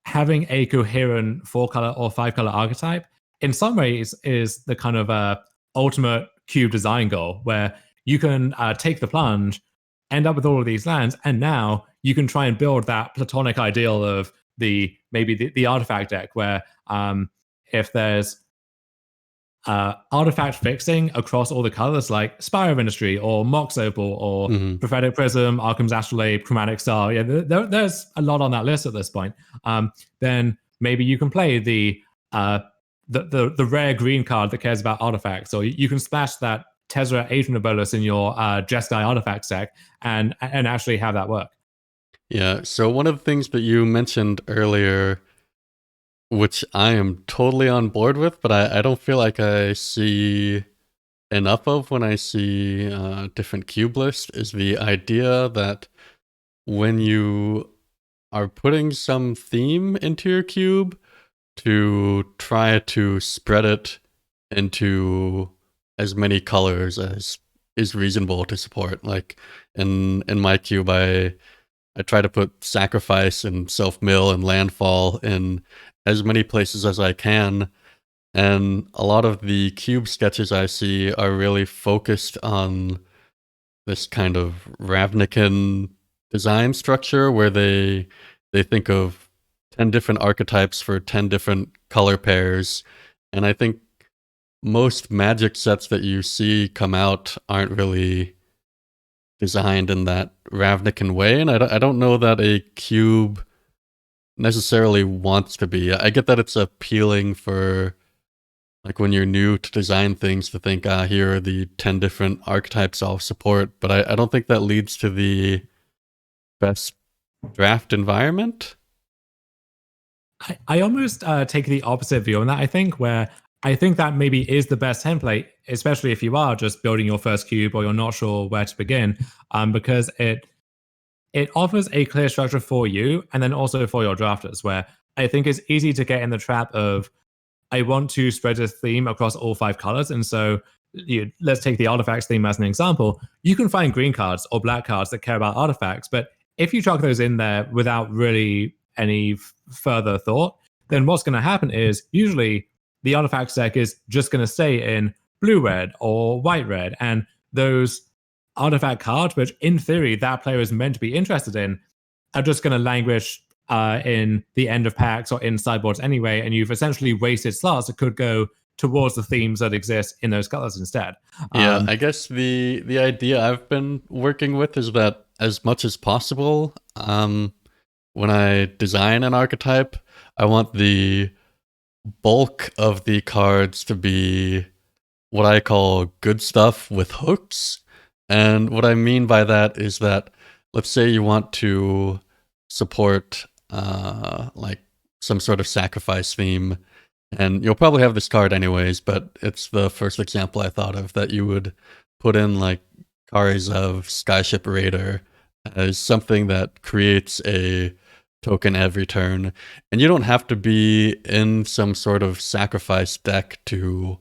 having a coherent 4 color or 5 color archetype in some ways is the kind of ultimate cube design goal, where you can take the plunge, end up with all of these lands, and now you can try and build that platonic ideal of maybe the artifact deck, where if there's artifact fixing across all the colors, like Spire of Industry or Mox Opal or Prophetic Prism, Arkham's Astrolabe, Chromatic Star, there's a lot on that list at this point. Then maybe you can play the the rare green card that cares about artifacts, or you can splash that Tezzeret Adrian Bolus in your Jeskai artifact deck and actually have that work. Yeah, so one of the things that you mentioned earlier, which I am totally on board with, but I don't feel like I see enough of when I see different cube lists, is the idea that when you are putting some theme into your cube, to try to spread it into as many colors as is reasonable to support. Like in my cube, I try to put sacrifice and self-mill and landfall in as many places as I can. And a lot of the cube sketches I see are really focused on this kind of Ravnican design structure where they think of 10 different archetypes for 10 different color pairs. And I think most Magic sets that you see come out aren't really designed in that Ravnican way. And I don't know that a cube necessarily wants to be. I get that it's appealing for, like, when you're new to design things, to think, here are the 10 different archetypes I'll support. But I don't think that leads to the best draft environment. I almost take the opposite view on that, I think, where I think that maybe is the best template, especially if you are just building your first cube or you're not sure where to begin, because it offers a clear structure for you and then also for your drafters, where I think it's easy to get in the trap of, I want to spread a theme across all 5 colors. And so let's take the artifacts theme as an example. You can find green cards or black cards that care about artifacts, but if you chuck those in there without really any further thought, then what's going to happen is usually the artifact deck is just going to stay in blue-red or white-red. And those artifact cards, which in theory that player is meant to be interested in, are just going to languish in the end of packs or in sideboards anyway, and you've essentially wasted slots that could go towards the themes that exist in those colors instead. Yeah, I guess the idea I've been working with is that as much as possible, when I design an archetype, I want the bulk of the cards to be what I call good stuff with hooks. And what I mean by that is that, let's say you want to support like some sort of sacrifice theme, and you'll probably have this card anyways, but it's the first example I thought of, that you would put in like Kari's of Skyship Raider as something that creates a token every turn. And you don't have to be in some sort of sacrifice deck to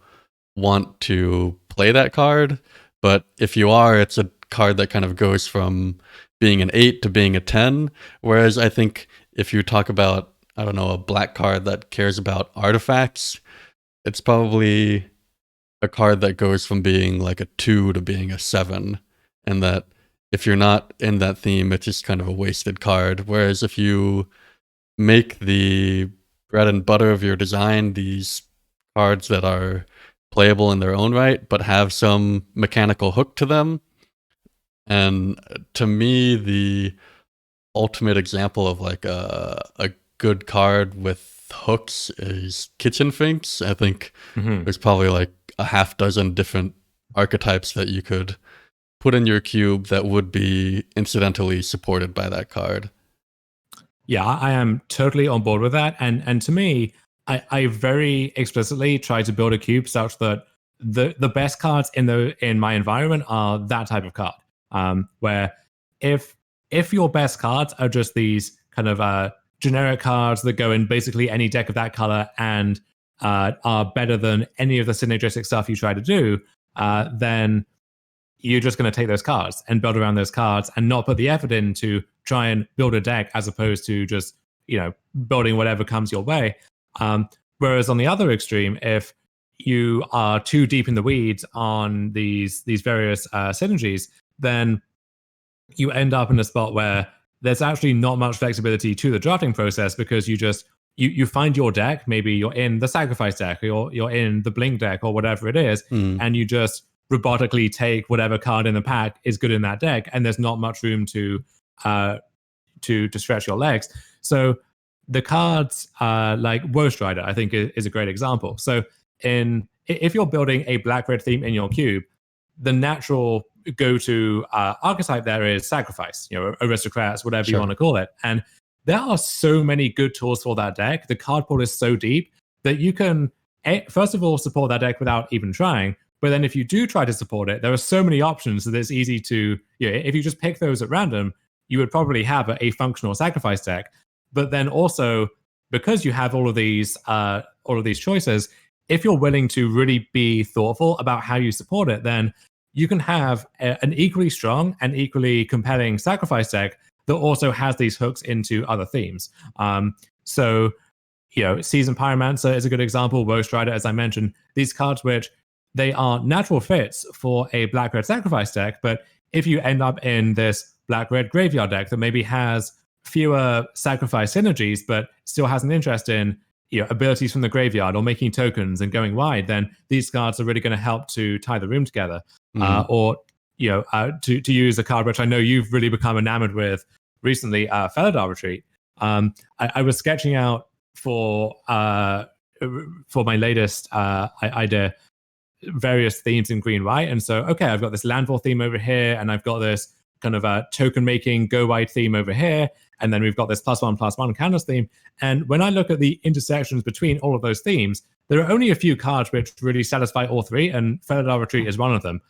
want to play that card, but if you are, it's a card that kind of goes from being an 8 to being a 10. Whereas I think if you talk about, I don't know, a black card that cares about artifacts, it's probably a card that goes from being like a 2 to being a 7. And that if you're not in that theme, it's just kind of a wasted card. Whereas if you make the bread and butter of your design these cards that are playable in their own right, but have some mechanical hook to them. And to me, the ultimate example of like a good card with hooks is Kitchen Finks. I think there's probably like a half dozen different archetypes that you could put in your cube that would be incidentally supported by that card. Yeah, I am totally on board with that. And to me, I very explicitly try to build a cube such that the best cards in my environment are that type of card. Where if your best cards are just these kind of generic cards that go in basically any deck of that color and are better than any of the synergistic stuff you try to do, then you're just going to take those cards and build around those cards and not put the effort in to try and build a deck, as opposed to just, building whatever comes your way. Whereas on the other extreme, if you are too deep in the weeds on these various synergies, then you end up in a spot where there's actually not much flexibility to the drafting process, because you find your deck, maybe you're in the sacrifice deck, or you're in the blink deck, or whatever it is, and you just robotically take whatever card in the pack is good in that deck, and there's not much room to stretch your legs. So the cards like Woe Rider, I think, is a great example. So if you're building a black-red theme in your cube, the natural go-to archetype there is sacrifice, aristocrats, whatever you want to call it. And there are so many good tools for that deck. The card pool is so deep that you can, first of all, support that deck without even trying. But then if you do try to support it, there are so many options that it's easy to, if you just pick those at random, you would probably have a functional sacrifice deck. But then also, because you have all of these choices, if you're willing to really be thoughtful about how you support it, then you can have an equally strong and equally compelling sacrifice deck that also has these hooks into other themes. So, Seasoned Pyromancer is a good example. Woe Strider, as I mentioned, these cards which they are natural fits for a black-red sacrifice deck, but if you end up in this black-red graveyard deck that maybe has fewer sacrifice synergies, but still has an interest in abilities from the graveyard or making tokens and going wide, then these cards are really going to help to tie the room together. Or to use a card which I know you've really become enamored with recently, Felidar Retreat. I was sketching out for my latest idea various themes in green-white, and so I've got this landfall theme over here, and I've got this kind of a token making go wide theme over here, and then we've got this +1/+1 counters theme. And when I look at the intersections between all of those themes, there are only a few cards which really satisfy all three, and Felidar Retreat is one of them.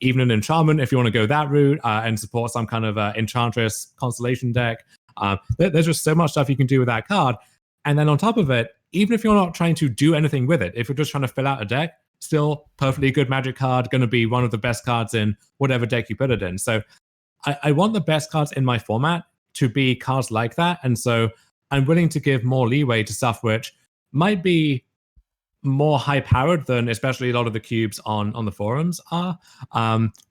Even an enchantment, if you want to go that route and support some kind of enchantress constellation deck, there's just so much stuff you can do with that card. And then on top of it, even if you're not trying to do anything with it, if you're just trying to fill out a deck, still perfectly good Magic card, going to be one of the best cards in whatever deck you put it in. So I want the best cards in my format to be cards like that. And so I'm willing to give more leeway to stuff which might be more high-powered than especially a lot of the cubes on the forums are.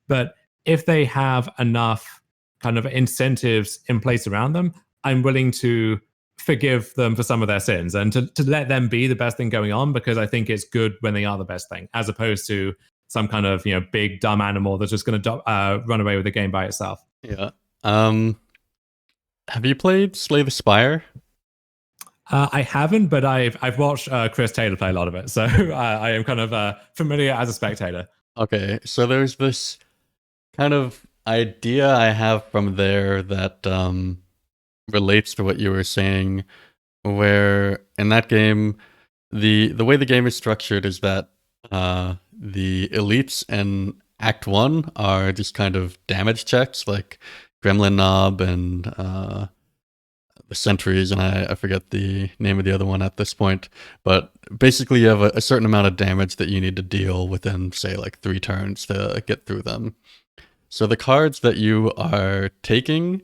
But if they have enough kind of incentives in place around them, I'm willing to forgive them for some of their sins and to let them be the best thing going on, because I think it's good when they are the best thing, as opposed to some kind of big dumb animal that's just going to run away with the game by itself. Yeah. Have you played Slay the Spire? I haven't, but I've watched Chris Taylor play a lot of it, so I am kind of familiar as a spectator. Okay, so there's this kind of idea I have from there that relates to what you were saying, where in that game, the way the game is structured is that the elites in Act 1 are just kind of damage checks, like Gremlin Knob and the Sentries, and I forget the name of the other one at this point. But basically you have a certain amount of damage that you need to deal within, say, like 3 turns to get through them. So the cards that you are taking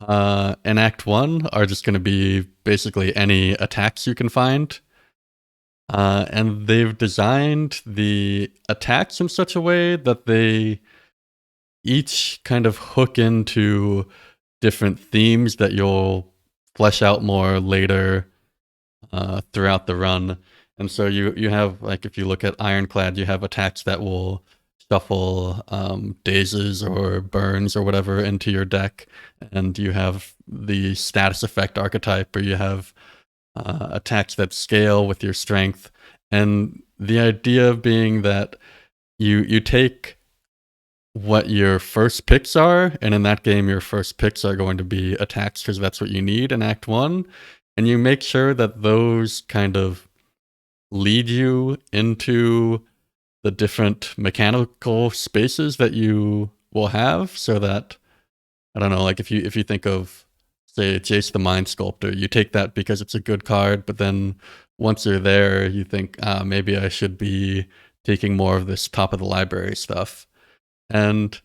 in Act 1 are just going to be basically any attacks you can find. And they've designed the attacks in such a way that they each kind of hook into different themes that you'll flesh out more later throughout the run. And so you have, like, if you look at Ironclad, you have attacks that will shuffle dazes or burns or whatever into your deck, and you have the status effect archetype where you have attacks that scale with your strength. And the idea being that you take what your first picks are, and in that game your first picks are going to be attacks because that's what you need in Act 1, and you make sure that those kind of lead you into the different mechanical spaces that you will have, so that, I don't know, like if you think of, say, Jace the Mind Sculptor, you take that because it's a good card, but then once you're there, you think, maybe I should be taking more of this top of the library stuff. And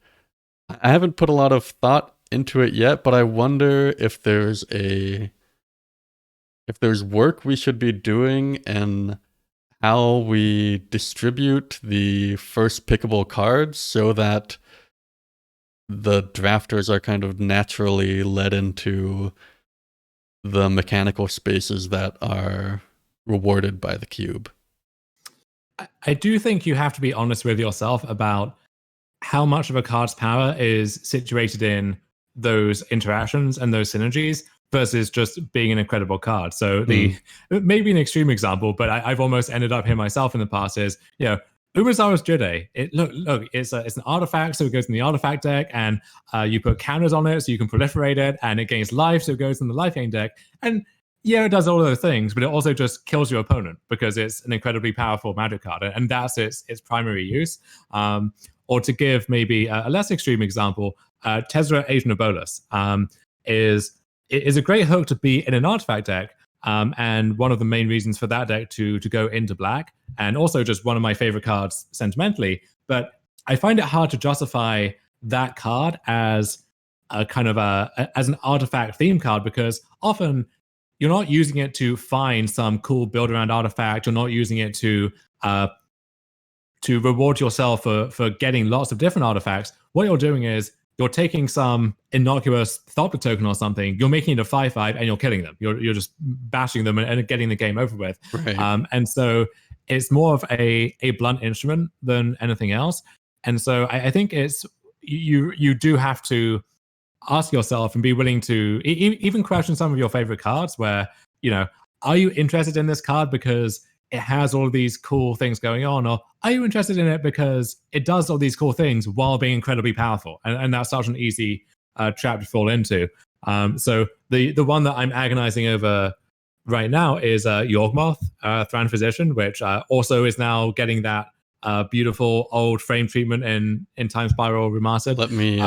I haven't put a lot of thought into it yet, but I wonder if there's work we should be doing in how we distribute the first pickable cards so that the drafters are kind of naturally led into the mechanical spaces that are rewarded by the cube. I do think you have to be honest with yourself about how much of a card's power is situated in those interactions and those synergies versus just being an incredible card. So the maybe an extreme example, but I've almost ended up here myself in the past is, Umazawa's Jide. Look, it's an artifact, so it goes in the artifact deck, and you put counters on it so you can proliferate it, and it gains life, so it goes in the life gain deck. And yeah, it does all those things, but it also just kills your opponent because it's an incredibly powerful magic card, and that's its primary use. Or to give maybe a less extreme example, Tezzeret Agent of Bolas is a great hook to be in an artifact deck, and one of the main reasons for that deck to go into black, and also just one of my favorite cards sentimentally. But I find it hard to justify that card as a kind of as an artifact theme card, because often you're not using it to find some cool build around artifact. You're not using it to reward yourself for getting lots of different artifacts. What you're doing is you're taking some innocuous Thopter token or something, you're making it a 5/5, and you're killing them. You're just bashing them and getting the game over with. Right. And so it's more of a blunt instrument than anything else. And so I think it's you do have to ask yourself and be willing to even question some of your favorite cards where, are you interested in this card because it has all of these cool things going on, or are you interested in it because it does all these cool things while being incredibly powerful? And that's such an easy trap to fall into. So the one that I'm agonizing over right now is Yawgmoth, Thran Physician, which also is now getting that beautiful old frame treatment in Time Spiral Remastered. Let me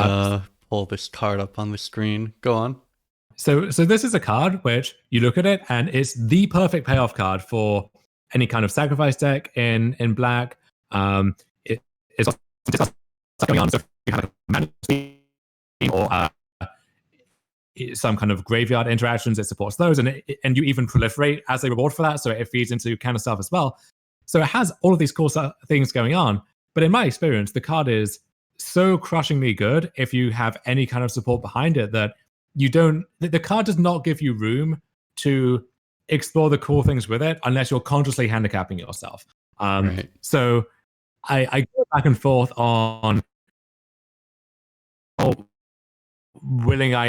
pull this card up on the screen. Go on. So this is a card which you look at it and it's the perfect payoff card for any kind of sacrifice deck in black. It's going on, so you have a mana or some kind of graveyard interactions. It supports those, and you even proliferate as a reward for that, so it feeds into counter stuff as well. So it has all of these cool things going on. But in my experience, the card is so crushingly good if you have any kind of support behind it that the card does not give you room to explore the cool things with it unless you're consciously handicapping yourself. Right. So I go back and forth on how willing I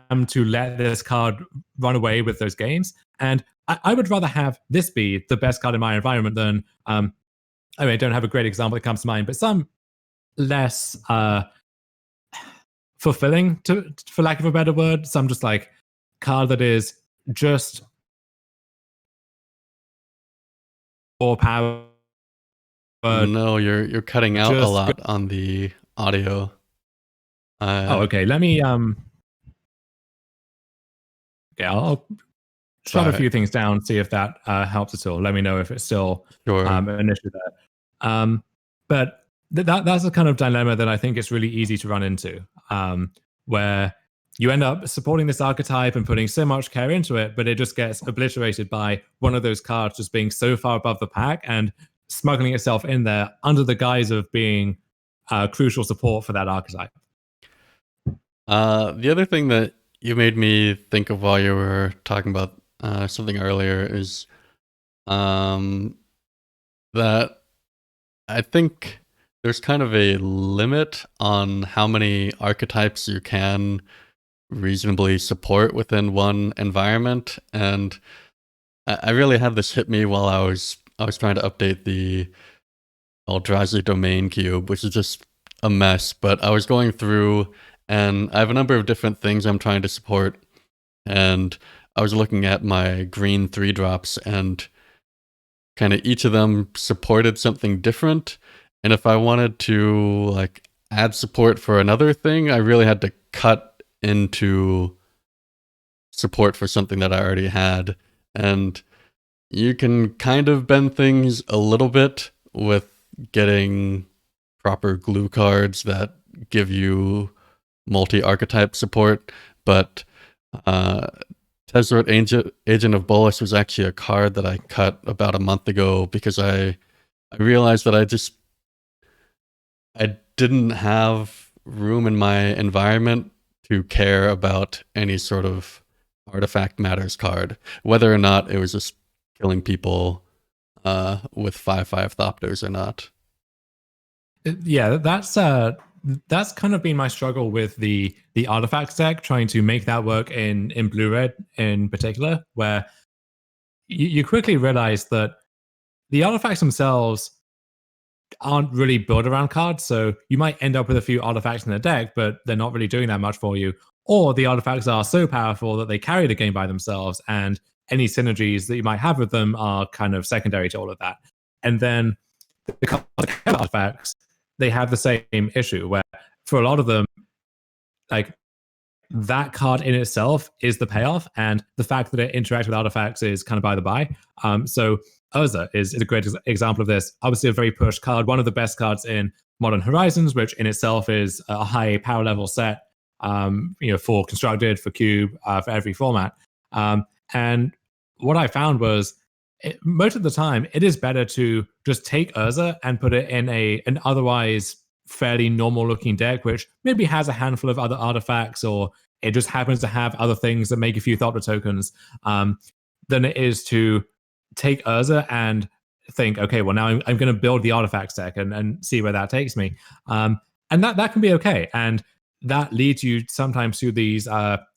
am to let this card run away with those games. And I would rather have this be the best card in my environment than, I don't have a great example that comes to mind, but some less fulfilling, for lack of a better word, some just like card that is just more power. No, you're cutting out a lot on the audio. Okay. Let me I'll shut a few things down, see if that helps at all. Let me know if it's still an issue there. But that's a kind of dilemma that I think it's really easy to run into, where you end up supporting this archetype and putting so much care into it, but it just gets obliterated by one of those cards just being so far above the pack and smuggling itself in there under the guise of being crucial support for that archetype. The other thing that you made me think of while you were talking about something earlier is that I think there's kind of a limit on how many archetypes you can reasonably support within one environment. And I really had this hit me while I was trying to update the Eldrazi domain cube, which is just a mess. But I was going through, and I have a number of different things I'm trying to support. And I was looking at my green 3-drops, and kind of each of them supported something different. And if I wanted to like add support for another thing, I really had to cut into support for something that I already had. And you can kind of bend things a little bit with getting proper glue cards that give you multi-archetype support, but Tezzeret Agent of Bolas was actually a card that I cut about a month ago because I realized that I didn't have room in my environment to care about any sort of artifact matters card, whether or not it was just killing people with 5/5 Thopters or not. Yeah, that's that's kind of been my struggle with the artifacts deck, trying to make that work in blue red in particular, where you quickly realize that the artifacts themselves aren't really built around cards. So you might end up with a few artifacts in the deck, but they're not really doing that much for you. Or the artifacts are so powerful that they carry the game by themselves, and any synergies that you might have with them are kind of secondary to all of that. And then the artifacts, they have the same issue where for a lot of them, like that card in itself is the payoff, and the fact that it interacts with artifacts is kind of by the by. So Urza is a great example of this. Obviously, a very pushed card, one of the best cards in Modern Horizons, which in itself is a high power level set. For constructed, for cube, for every format. And what I found was most of the time it is better to just take Urza and put it in an otherwise fairly normal looking deck, which maybe has a handful of other artifacts, or it just happens to have other things that make a few Thopter tokens, than it is to take Urza and think, okay, well, now I'm going to build the artifacts deck and see where that takes me. And that can be okay. And that leads you sometimes to these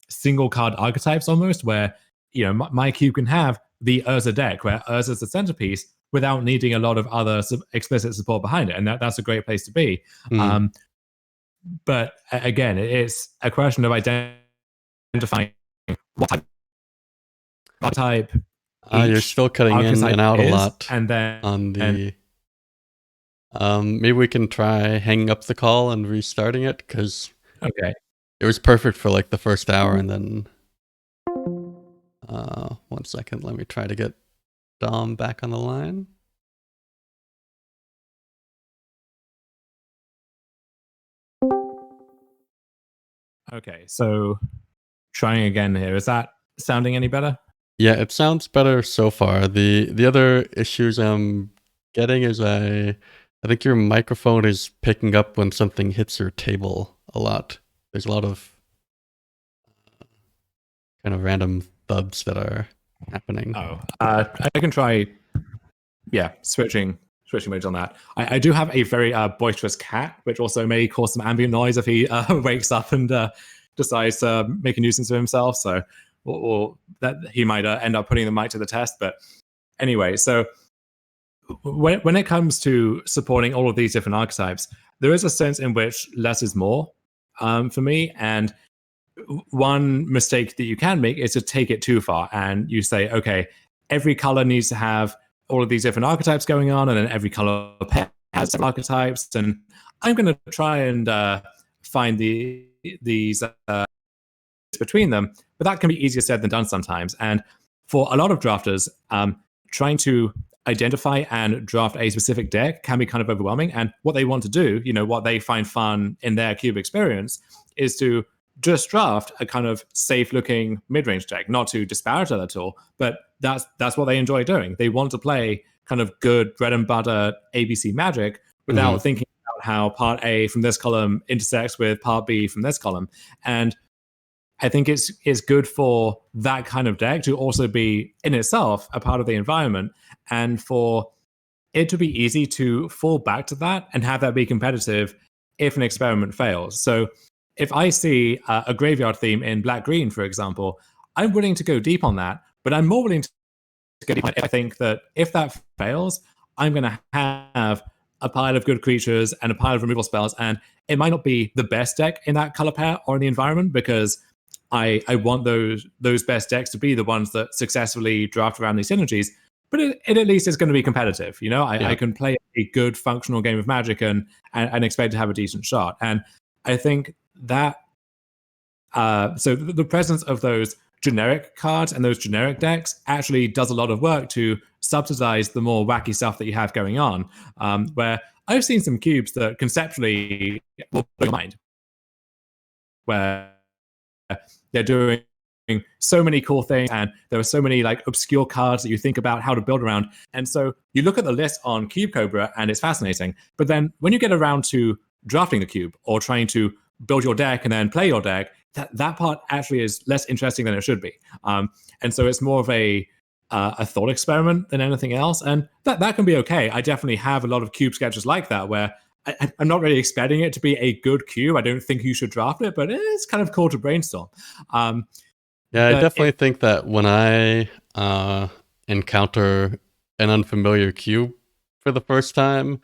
single card archetypes almost, where my cube can have the Urza deck, where Urza is the centerpiece without needing a lot of other explicit support behind it, and that's a great place to be. But again, it's a question of identifying what type. You're still cutting in and out a lot, and then on the. Maybe we can try hanging up the call and restarting it, because okay, it was perfect for like the first hour, and then 1 second, let me try to get Dom back on the line. Okay, so trying again here. Is that sounding any better? Yeah, it sounds better so far. The other issues I'm getting is I think your microphone is picking up when something hits your table a lot. There's a lot of kind of random thuds that are happening. Oh, I can try. Yeah, switching modes on that. I do have a very boisterous cat, which also may cause some ambient noise if he wakes up and decides to make a nuisance of himself. So, or that he might end up putting the mic to the test. But anyway, so when it comes to supporting all of these different archetypes, there is a sense in which less is more for me. And one mistake that you can make is to take it too far, and you say, okay, every color needs to have all of these different archetypes going on, and then every color pair has some archetypes, and I'm going to try and find these between them. But that can be easier said than done sometimes. And for a lot of drafters, trying to identify and draft a specific deck can be kind of overwhelming. And what they want to do, what they find fun in their cube experience, is to just draft a kind of safe-looking mid-range deck, not to disparage that at all, but that's what they enjoy doing. They want to play kind of good bread and butter ABC Magic without thinking about how part A from this column intersects with part B from this column. And I think it's good for that kind of deck to also be in itself a part of the environment, and for it to be easy to fall back to that and have that be competitive if an experiment fails. So if I see a graveyard theme in black-green, for example, I'm willing to go deep on that, but I'm more willing to go deep on it if I think that if that fails, I'm going to have a pile of good creatures and a pile of removal spells, and it might not be the best deck in that color pair or in the environment, because I want those best decks to be the ones that successfully draft around these synergies, but it at least is going to be competitive. I can play a good functional game of Magic and expect to have a decent shot. And I think that so the presence of those generic cards and those generic decks actually does a lot of work to subsidize the more wacky stuff that you have going on, where I've seen some cubes that conceptually will blow your mind, where they're doing so many cool things, and there are so many like obscure cards that you think about how to build around. And so you look at the list on Cube Cobra and it's fascinating, but then when you get around to drafting the cube or trying to build your deck and then play your deck, that part actually is less interesting than it should be. And so it's more of a thought experiment than anything else, and that can be okay. I definitely have a lot of cube sketches like that, where I'm not really expecting it to be a good cube. I don't think you should draft it, but it's kind of cool to brainstorm. Yeah, I But definitely think that when I encounter an unfamiliar cube for the first time,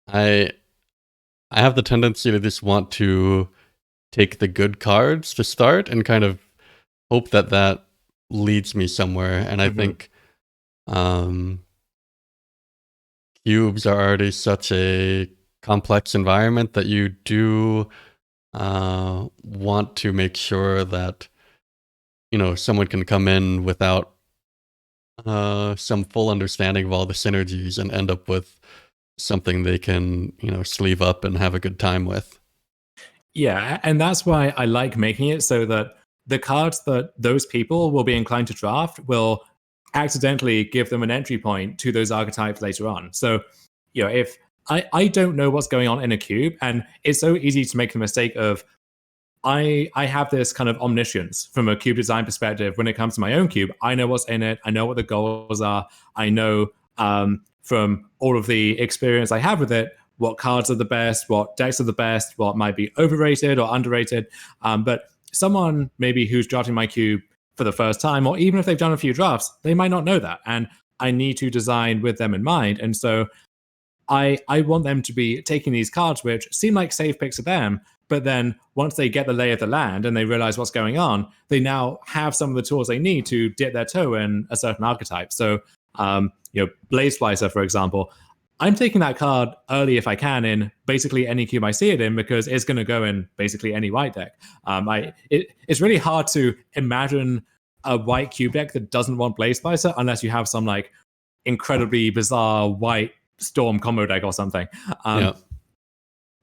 I I have the tendency to just want to take the good cards to start and kind of hope that that leads me somewhere. And I think um, cubes are already such a complex environment that you do want to make sure that someone can come in without some full understanding of all the synergies and end up with something they can sleeve up and have a good time with. Yeah, and that's why I like making it so that the cards that those people will be inclined to draft will accidentally give them an entry point to those archetypes later on. So, if I don't know what's going on in a cube, and it's so easy to make the mistake of I have this kind of omniscience from a cube design perspective when it comes to my own cube. I know what's in it. I know what the goals are. I know from all of the experience I have with it what cards are the best, what decks are the best, what might be overrated or underrated. But someone maybe who's drafting my cube for the first time, or even if they've done a few drafts, they might not know that. And I need to design with them in mind. And so I want them to be taking these cards which seem like safe picks for them, but then once they get the lay of the land and they realize what's going on, they now have some of the tools they need to dip their toe in a certain archetype. So, Blade Splicer, for example, I'm taking that card early if I can in basically any cube I see it in because it's going to go in basically any white deck. It's really hard to imagine a white cube deck that doesn't want Blade Splicer unless you have some like incredibly bizarre white Storm combo deck or something. Yeah.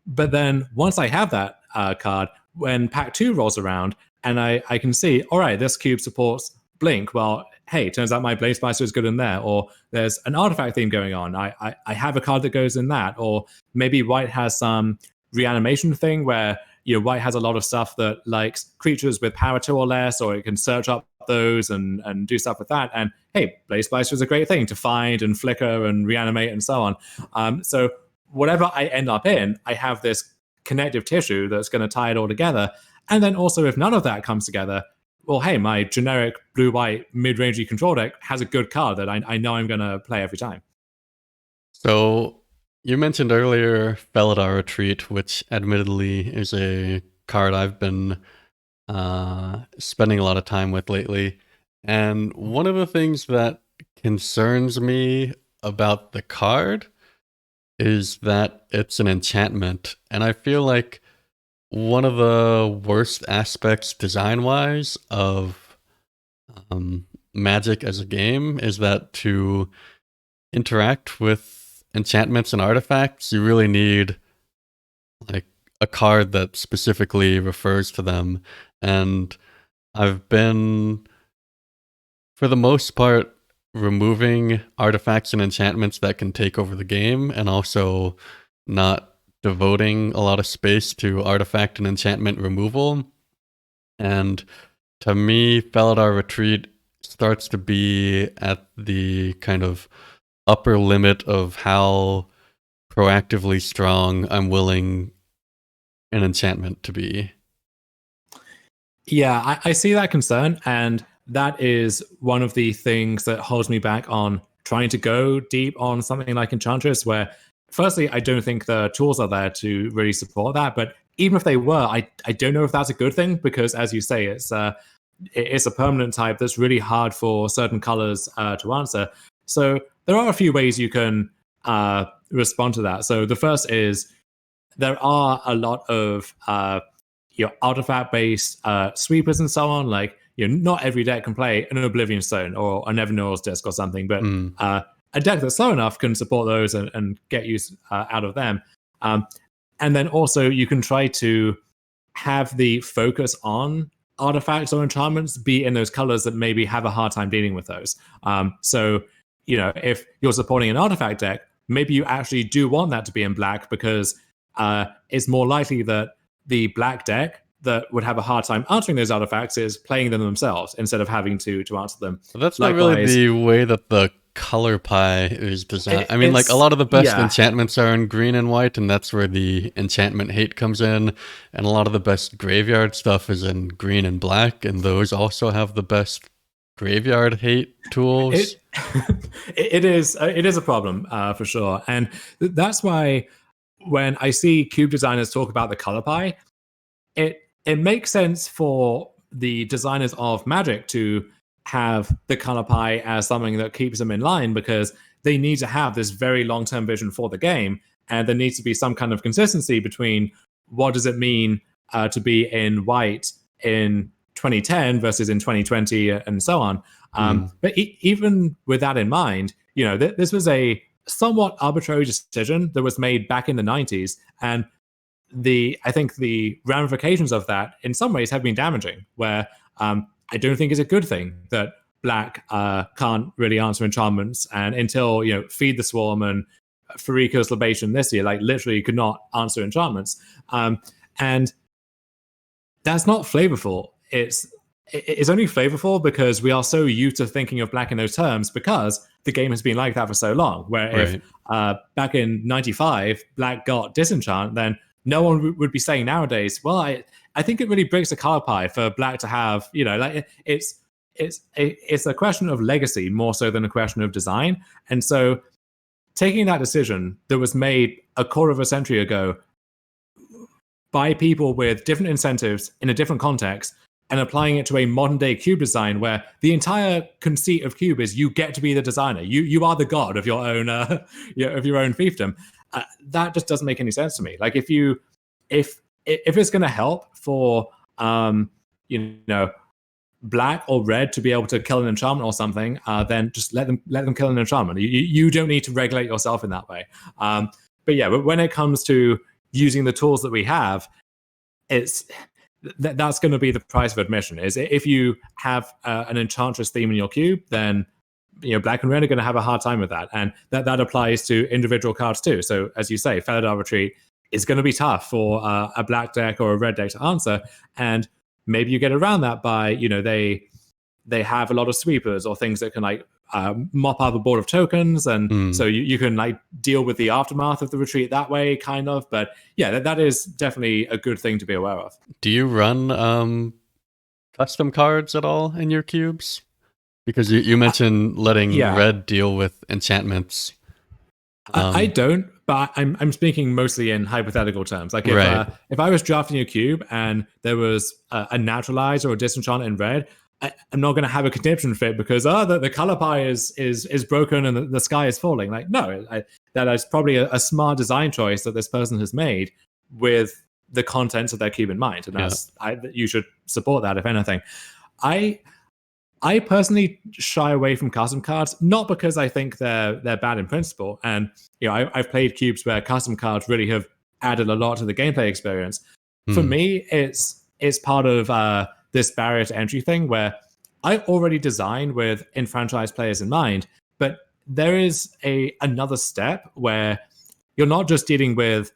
But then once I have that card, when pack 2 rolls around and I can see, all right, this cube supports Blink. Well, hey, turns out my Blade Splicer is good in there. Or there's an artifact theme going on. I have a card that goes in that. Or maybe white has some reanimation thing where white has a lot of stuff that likes creatures with power 2 or less, or it can search up those and do stuff with that. And hey, Blade Splicer is a great thing to find and flicker and reanimate and so on. So whatever I end up in, I have this connective tissue that's going to tie it all together. And then also, if none of that comes together, well, hey, my generic blue-white mid-rangey control deck has a good card that I know I'm going to play every time. So you mentioned earlier Felidar Retreat, which admittedly is a card I've been spending a lot of time with lately. And one of the things that concerns me about the card is that it's an enchantment. And I feel like one of the worst aspects design-wise of Magic as a game is that to interact with enchantments and artifacts, you really need like a card that specifically refers to them. And I've been, for the most part, removing artifacts and enchantments that can take over the game, and also not devoting a lot of space to artifact and enchantment removal. And to me, Felidar Retreat starts to be at the kind of upper limit of how proactively strong I'm willing an enchantment to be. Yeah, I see that concern, and that is one of the things that holds me back on trying to go deep on something like Enchantress, where firstly, I don't think the tools are there to really support that, but even if they were, I don't know if that's a good thing, because as you say, it's a permanent type that's really hard for certain colors to answer. So there are a few ways you can respond to that. So the first is there are a lot of artifact-based sweepers and so on. Like, not every deck can play an Oblivion Stone or a Nevernore's Disc or something, but a deck that's slow enough can support those and get use out of them. And then also you can try to have the focus on artifacts or enchantments be in those colors that maybe have a hard time dealing with those. So, if you're supporting an artifact deck, maybe you actually do want that to be in black, because it's more likely that the black deck that would have a hard time answering those artifacts is playing them themselves instead of having to answer them. But that's not really the way that the color pie is designed. I mean, like a lot of the best enchantments are in green and white, and that's where the enchantment hate comes in. And a lot of the best graveyard stuff is in green and black, and those also have the best graveyard hate tools. It is a problem for sure, and that's why when I see cube designers talk about the color pie, it makes sense for the designers of Magic to have the color pie as something that keeps them in line, because they need to have this very long-term vision for the game, and there needs to be some kind of consistency between what does it mean to be in white in 2010 versus in 2020 and so on. But even with that in mind, this was a somewhat arbitrary decision that was made back in the 90s, and I think the ramifications of that in some ways have been damaging, where I don't think it's a good thing that black can't really answer enchantments, and until Feed the Swarm and Farika's Libation this year, like literally could not answer enchantments, and that's not flavorful. It's only flavorful because we are so used to thinking of black in those terms, because the game has been like that for so long. Where if back in '95 black got disenchant, then no one would be saying nowadays, well, I think it really breaks the color pie for black to have, like it's a question of legacy more so than a question of design. And so taking that decision that was made a quarter of a century ago by people with different incentives in a different context, and applying it to a modern day cube design where the entire conceit of cube is you get to be the designer. You are the god of your own of your own fiefdom. That just doesn't make any sense to me. Like if it's going to help for black or red to be able to kill an enchantment or something, then just let them kill an enchantment. You don't need to regulate yourself in that way. But when it comes to using the tools that we have, that's going to be the price of admission. Is if you have an enchantress theme in your cube, then black and red are going to have a hard time with that, and that applies to individual cards too. So as you say, Felidar Retreat is going to be tough for a black deck or a red deck to answer, and maybe you get around that by they have a lot of sweepers or things that can mop up a board of tokens, and so you can deal with the aftermath of the retreat that way, kind of. But that is definitely a good thing to be aware of. Do you run custom cards at all in your cubes? Because you mentioned letting red deal with enchantments. I don't, but I'm speaking mostly in hypothetical terms. Like if I was drafting a cube and there was a naturalize or a disenchant in red, I'm not going to have a conniption fit because the color pie is broken and the sky is falling. Like no, that is probably a smart design choice that this person has made with the contents of their cube in mind, and you should support that if anything. I personally shy away from custom cards, not because I think they're bad in principle. And I've played cubes where custom cards really have added a lot to the gameplay experience. For me, it's part of this barrier to entry thing where I already design with enfranchised players in mind, but there is another step where you're not just dealing with,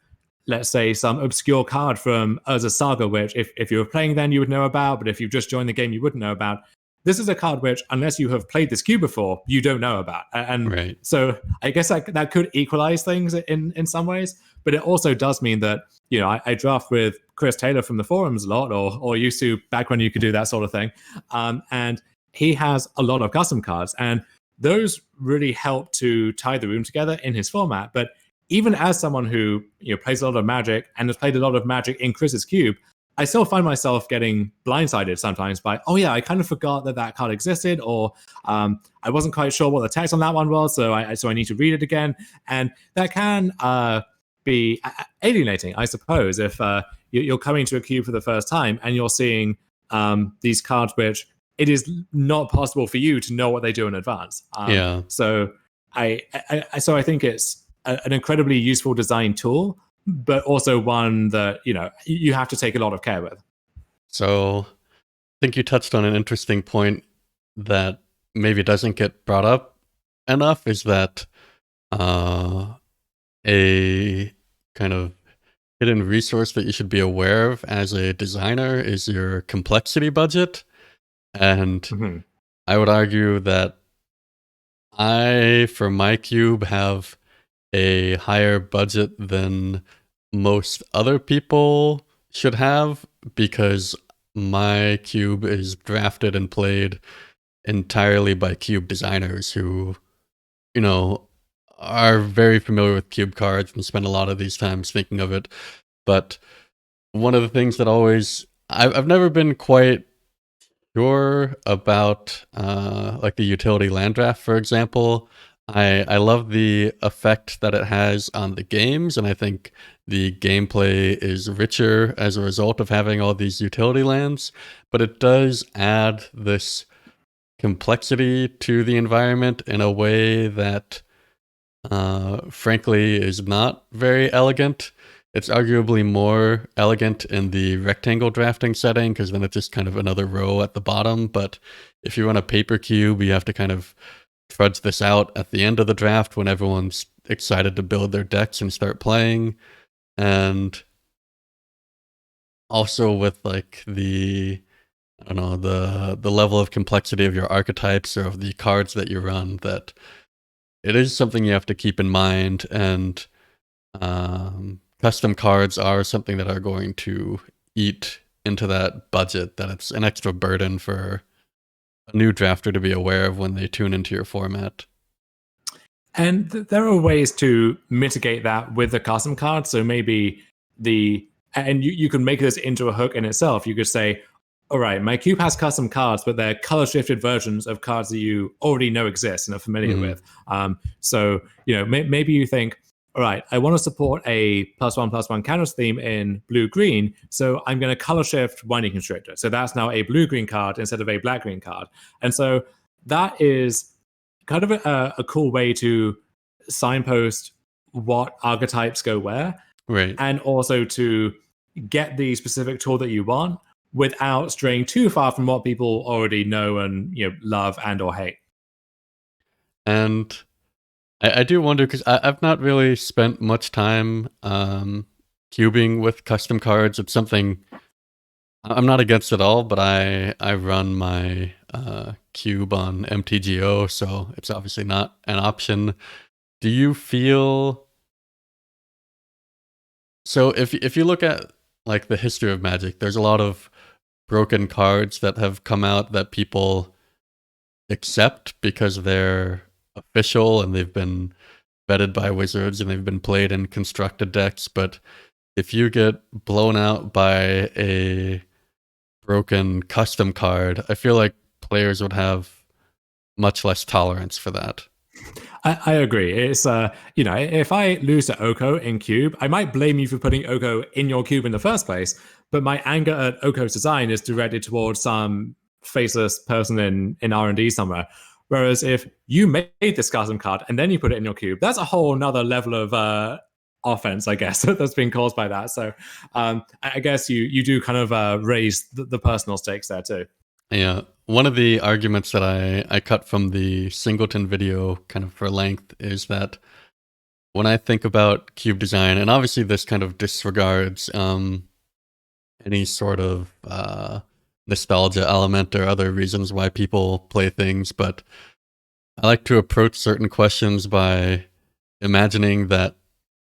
let's say, some obscure card from Urza Saga, which if you were playing then you would know about, but if you've just joined the game you wouldn't know about. This is a card which, unless you have played this cube before, you don't know about. And so I guess that could equalize things in some ways, but it also does mean that, I draft with Chris Taylor from the forums a lot, or used to back when you could do that sort of thing. And he has a lot of custom cards, and those really help to tie the room together in his format. But even as someone who plays a lot of Magic and has played a lot of Magic in Chris's cube, I still find myself getting blindsided sometimes by, I kind of forgot that card existed, or I wasn't quite sure what the text on that one was, so I need to read it again. And that can be alienating, I suppose, if you're coming to a cube for the first time and you're seeing these cards which it is not possible for you to know what they do in advance. So I think it's an incredibly useful design tool, but also one that you have to take a lot of care with. So I think you touched on an interesting point that maybe doesn't get brought up enough, is that a kind of hidden resource that you should be aware of as a designer is your complexity budget. And I would argue that For my cube, have a higher budget than most other people should have because my cube is drafted and played entirely by cube designers who, you know, are very familiar with cube cards and spend a lot of these times thinking of it. But one of the things that I've never been quite sure about, like the utility land draft, for example. I love the effect that it has on the games, and I think the gameplay is richer as a result of having all these utility lands. But it does add this complexity to the environment in a way that, frankly, is not very elegant. It's arguably more elegant in the rectangle drafting setting because then it's just kind of another row at the bottom. But if you run a paper cube, you have to kind of trudge this out at the end of the draft when everyone's excited to build their decks and start playing. And also with like I don't know, the level of complexity of your archetypes or of the cards that you run, that it is something you have to keep in mind. And custom cards are something that are going to eat into that budget, that it's an extra burden for a new drafter to be aware of when they tune into your format. And there are ways to mitigate that with the custom card. So maybe you can make this into a hook in itself. You could say, all right, my cube has custom cards, but they're color shifted versions of cards that you already know exist and are familiar with. So, maybe you think, all right, I want to support a +1/+1 counters theme in blue-green, so I'm going to color shift Winding Constrictor. So that's now a blue-green card instead of a black-green card. And so that is kind of a cool way to signpost what archetypes go where, Right. and also to get the specific tool that you want without straying too far from what people already know and love and or hate. And I do wonder, because I've not really spent much time cubing with custom cards. It's something I'm not against at all, but I run my cube on MTGO, so it's obviously not an option. Do you feel... So if you look at like the history of Magic, there's a lot of broken cards that have come out that people accept because they're official and they've been vetted by wizards and they've been played in constructed decks. But if you get blown out by a broken custom card, I feel like players would have much less tolerance for that. I agree. It's if I lose to Oko in cube, I might blame you for putting Oko in your cube in the first place, but my anger at Oko's design is directed towards some faceless person in R&D somewhere. Whereas if you made this custom card and then you put it in your cube, that's a whole nother level of offense, I guess, that's been caused by that. So I guess you do kind of raise the personal stakes there too. Yeah. One of the arguments that I cut from the Singleton video kind of for length is that when I think about cube design, and obviously this kind of disregards any sort of nostalgia element or other reasons why people play things, but I like to approach certain questions by imagining that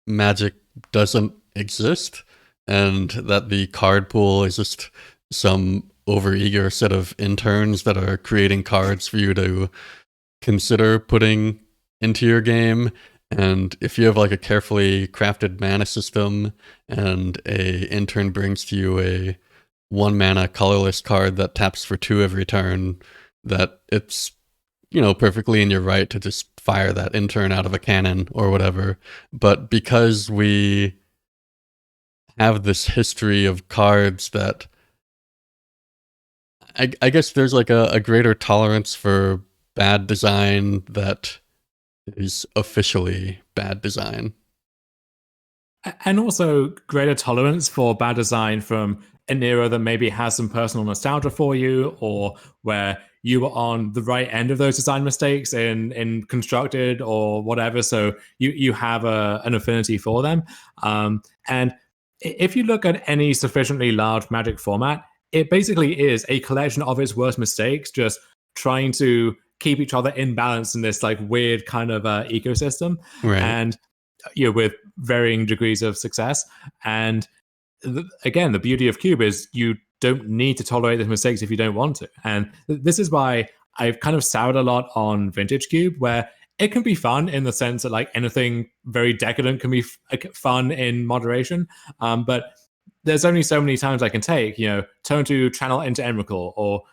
Magic doesn't exist and that the card pool is just some overeager set of interns that are creating cards for you to consider putting into your game. And if you have like a carefully crafted mana system and a intern brings to you a 1 mana colorless card that taps for 2 every turn, that it's, perfectly in your right to just fire that intern out of a cannon or whatever. But because we have this history of cards that I guess there's like a greater tolerance for bad design that is officially bad design. And also greater tolerance for bad design from an era that maybe has some personal nostalgia for you, or where you were on the right end of those design mistakes in constructed or whatever. So you have an affinity for them. And if you look at any sufficiently large Magic format, it basically is a collection of its worst mistakes, just trying to keep each other in balance in this like weird kind of ecosystem, Right. and with varying degrees of success. And again, the beauty of Cube is you don't need to tolerate those mistakes if you don't want to. And this is why I've kind of soured a lot on Vintage Cube, where it can be fun in the sense that like anything very decadent can be fun in moderation. But there's only so many times I can take, turn to channel into Emrakul, or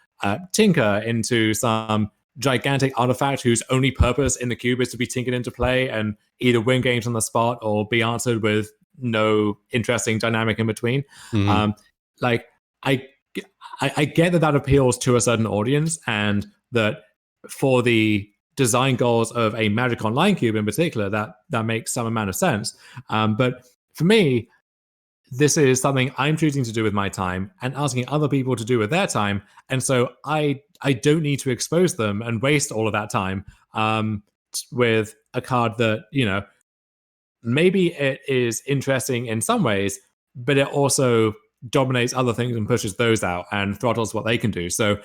tinker into some gigantic artifact whose only purpose in the cube is to be tinkered into play and either win games on the spot or be answered with no interesting dynamic in between. Like I get that appeals to a certain audience, and that for the design goals of a Magic Online cube in particular, that makes some amount of sense. But for me, this is something I'm choosing to do with my time and asking other people to do with their time. And so I don't need to expose them and waste all of that time with a card that, maybe it is interesting in some ways, but it also dominates other things and pushes those out and throttles what they can do. So,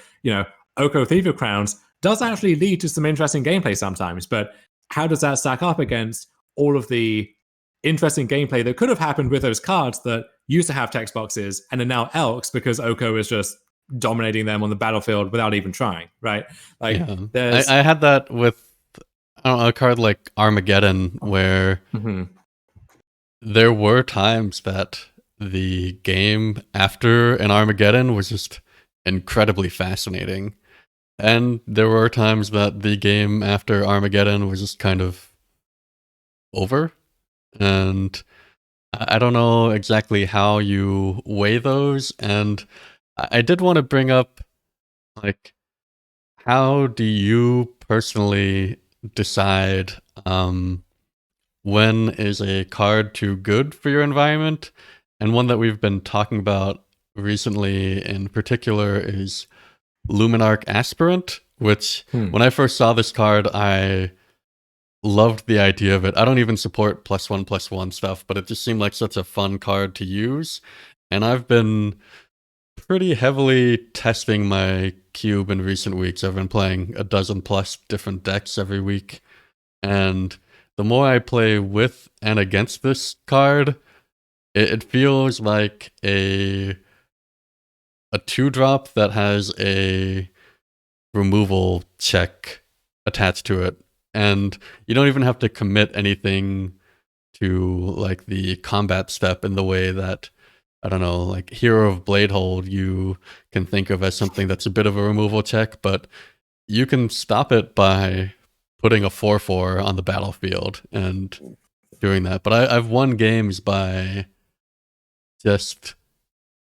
Oko Thief of Crowns does actually lead to some interesting gameplay sometimes, but how does that stack up against all of the interesting gameplay that could have happened with those cards that used to have text boxes and are now elks because Oko is just dominating them on the battlefield without even trying, right? Like, I had that with a card like Armageddon, where there were times that the game after an Armageddon was just incredibly fascinating. And there were times that the game after Armageddon was just kind of over. And I don't know exactly how you weigh those. And I did want to bring up, like, how do you personally decide when is a card too good for your environment? And one that we've been talking about recently in particular is Luminarch Aspirant, which when I first saw this card, I loved the idea of it. I don't even support +1/+1 stuff, but it just seemed like such a fun card to use. And I've been pretty heavily testing my cube in recent weeks. I've been playing a dozen plus different decks every week. And the more I play with and against this card, it feels like a 2-drop that has a removal check attached to it. And you don't even have to commit anything to like the combat step in the way that, I don't know, like Hero of Bladehold you can think of as something that's a bit of a removal check, but you can stop it by putting a 4/4 on the battlefield and doing that. But I've won games by just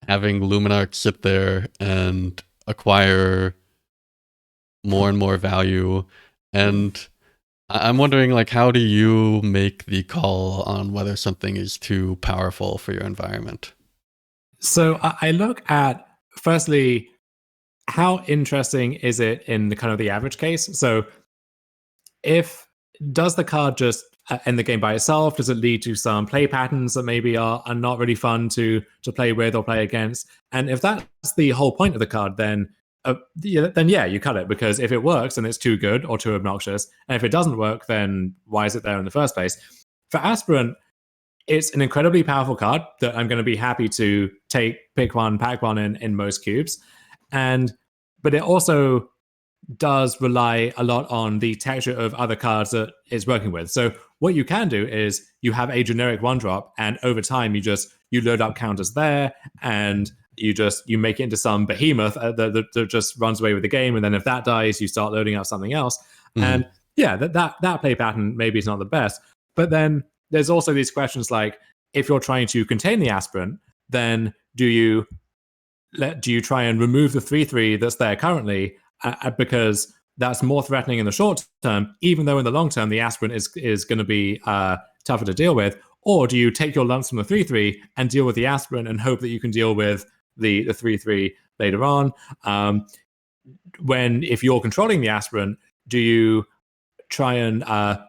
having Luminarch sit there and acquire more and more value. And I'm wondering, like, how do you make the call on whether something is too powerful for your environment? So I look at, firstly, how interesting is it in the kind of the average case? So does the card just end the game by itself? Does it lead to some play patterns that maybe are not really fun to play with or play against? And if that's the whole point of the card, then you cut it, because if it works, then it's too good or too obnoxious. And if it doesn't work, then why is it there in the first place? For Aspirant, it's an incredibly powerful card that I'm going to be happy to pick one, pack one in most cubes. But it also does rely a lot on the texture of other cards that it's working with. So what you can do is you have a generic 1-drop, and over time you load up counters there, and you make it into some behemoth that just runs away with the game. And then if that dies, you start loading up something else. And that play pattern maybe is not the best. But then there's also these questions like, if you're trying to contain the Aspirant, then do you try and remove the 3/3 that's there currently, because that's more threatening in the short term, even though in the long term the Aspirant is going to be tougher to deal with? Or do you take your lumps from the 3/3 and deal with the Aspirant and hope that you can deal with the 3/3 later on? If you're controlling the Aspirant, do you try and